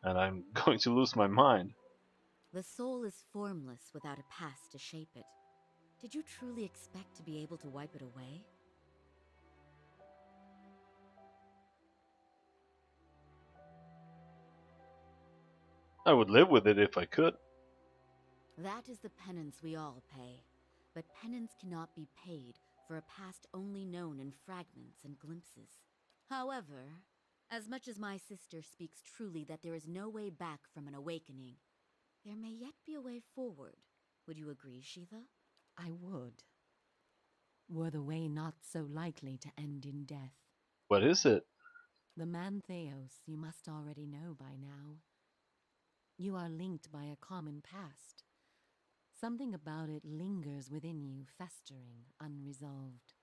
A: and I'm going to lose my mind.
H: The soul is formless without a past to shape it. Did you truly expect to be able to wipe it away?
A: I would live with it if I could.
H: That is the penance we all pay. But penance cannot be paid for a past only known in fragments and glimpses. However, as much as my sister speaks truly that there is no way back from an awakening, there may yet be a way forward. Would you agree, Sheetha?
M: I would. Were the way not so likely to end in death.
A: What is it?
M: The man Theos you must already know by now. You are linked by a common past. Something about it lingers within you, festering, unresolved.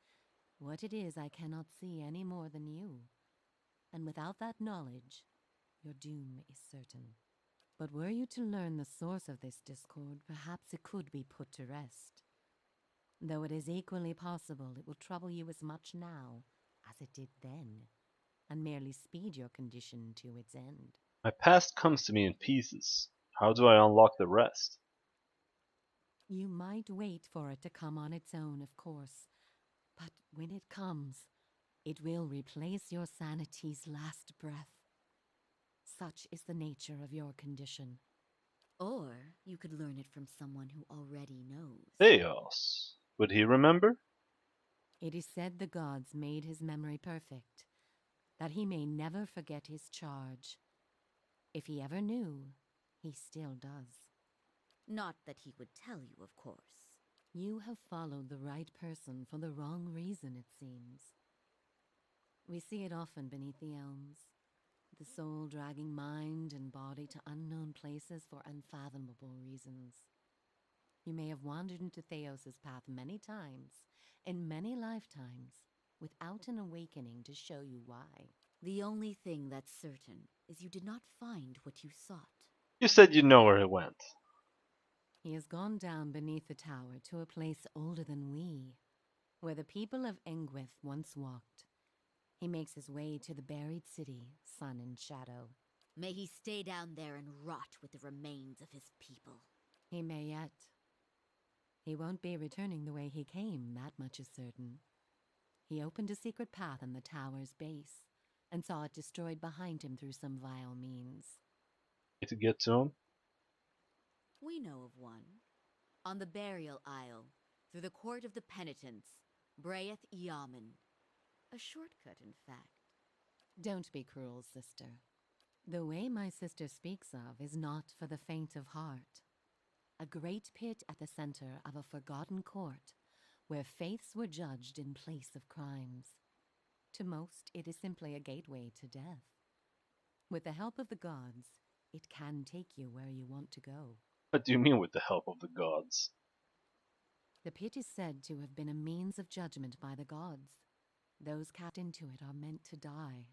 M: What it is I cannot see any more than you. And without that knowledge, your doom is certain. But were you to learn the source of this discord, perhaps it could be put to rest. Though it is equally possible it will trouble you as much now as it did then, and merely speed your condition to its end.
A: My past comes to me in pieces. How do I unlock the rest?
M: You might wait for it to come on its own, of course, but when it comes, it will replace your sanity's last breath. Such is the nature of your condition.
H: Or you could learn it from someone who already knows.
A: Theos. Would he remember?
M: It is said the gods made his memory perfect, that he may never forget his charge. If he ever knew, he still does.
H: Not that he would tell you, of course.
M: You have followed the right person for the wrong reason, it seems. We see it often beneath the elms, the soul dragging mind and body to unknown places for unfathomable reasons. You may have wandered into Theos's path many times, in many lifetimes, without an awakening to show you why.
H: The only thing that's certain is you did not find what you sought.
A: You said you know where he went.
M: He has gone down beneath the tower to a place older than we, where the people of Engwith once walked. He makes his way to the buried city, Sun and Shadow.
H: May he stay down there and rot with the remains of his people.
M: He may yet. He won't be returning the way he came, that much is certain. He opened a secret path in the tower's base, and saw it destroyed behind him through some vile means.
A: To get to him?
H: We know of one. On the burial isle, through the court of the penitents, Braeth Yaman. A shortcut, in fact.
M: Don't be cruel, sister. The way my sister speaks of is not for the faint of heart. A great pit at the center of a forgotten court, where faiths were judged in place of crimes. To most, it is simply a gateway to death. With the help of the gods, it can take you where you want to go.
A: What do you mean with the help of the gods?
M: The pit is said to have been a means of judgment by the gods. Those cast into it are meant to die.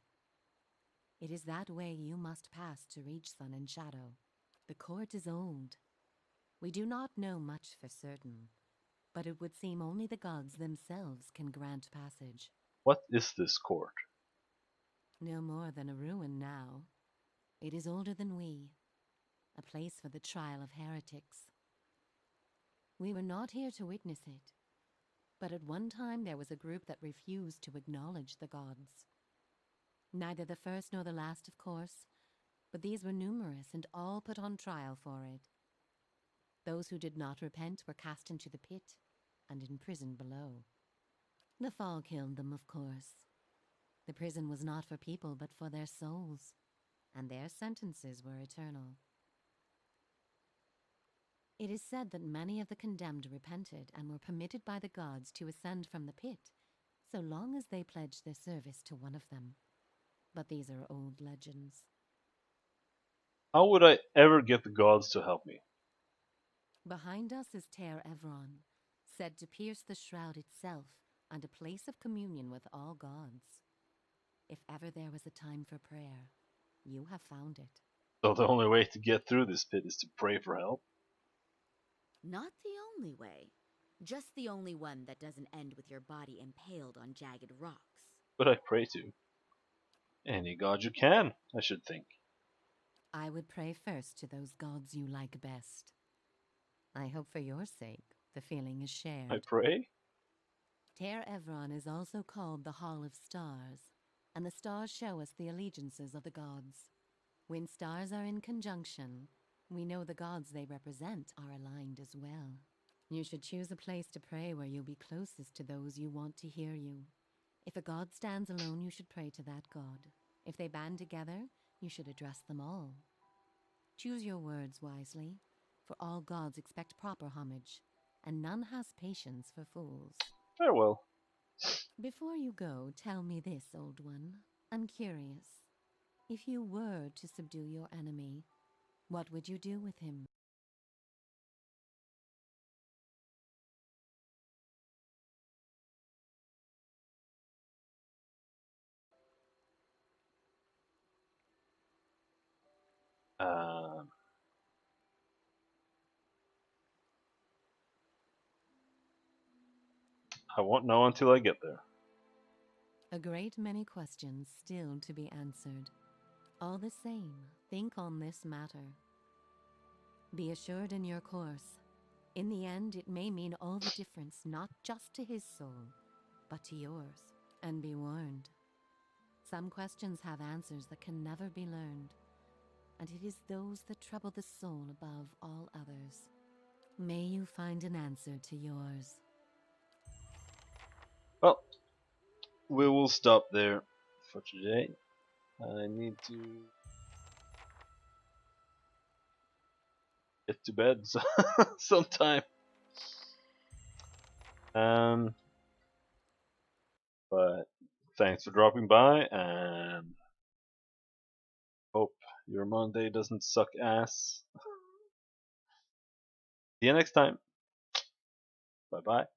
M: It is that way you must pass to reach Sun and Shadow. The court is old. We do not know much for certain, but it would seem only the gods themselves can grant passage.
A: What is this court?
M: No more than a ruin now. It is older than we, a place for the trial of heretics. We were not here to witness it, but at one time there was a group that refused to acknowledge the gods. Neither the first nor the last, of course, but these were numerous and all put on trial for it. Those who did not repent were cast into the pit and imprisoned below. The fall killed them, of course. The prison was not for people but for their souls, and their sentences were eternal. It is said that many of the condemned repented and were permitted by the gods to ascend from the pit, so long as they pledged their service to one of them. But these are old legends.
A: How would I ever get the gods to help me?
M: Behind us is Ter Evron, said to pierce the shroud itself and a place of communion with all gods. If ever there was a time for prayer, you have found it.
A: So the only way to get through this pit is to pray for help?
H: Not the only way. Just the only one that doesn't end with your body impaled on jagged rocks.
A: But I pray to any god you can, I should think.
M: I would pray first to those gods you like best. I hope for your sake the feeling is shared.
A: I pray?
M: Ter Evron is also called the Hall of Stars, and the stars show us the allegiances of the gods. When stars are in conjunction, we know the gods they represent are aligned as well. You should choose a place to pray where you'll be closest to those you want to hear you. If a god stands alone, you should pray to that god. If they band together, you should address them all. Choose your words wisely, for all gods expect proper homage, and none has patience for fools.
A: Farewell.
M: Before you go, tell me this, old one. I'm curious. If you were to subdue your enemy, what would you do with him?
A: I won't know until I get there.
M: A great many questions still to be answered. All the same, think on this matter. Be assured in your course. In the end, it may mean all the difference, not just to his soul, but to yours. And be warned. Some questions have answers that can never be learned, and it is those that trouble the soul above all others. May you find an answer to yours.
A: Well, we will stop there for today. I need to get to bed sometime. But thanks for dropping by, and hope your Monday doesn't suck ass. See you next time. Bye bye.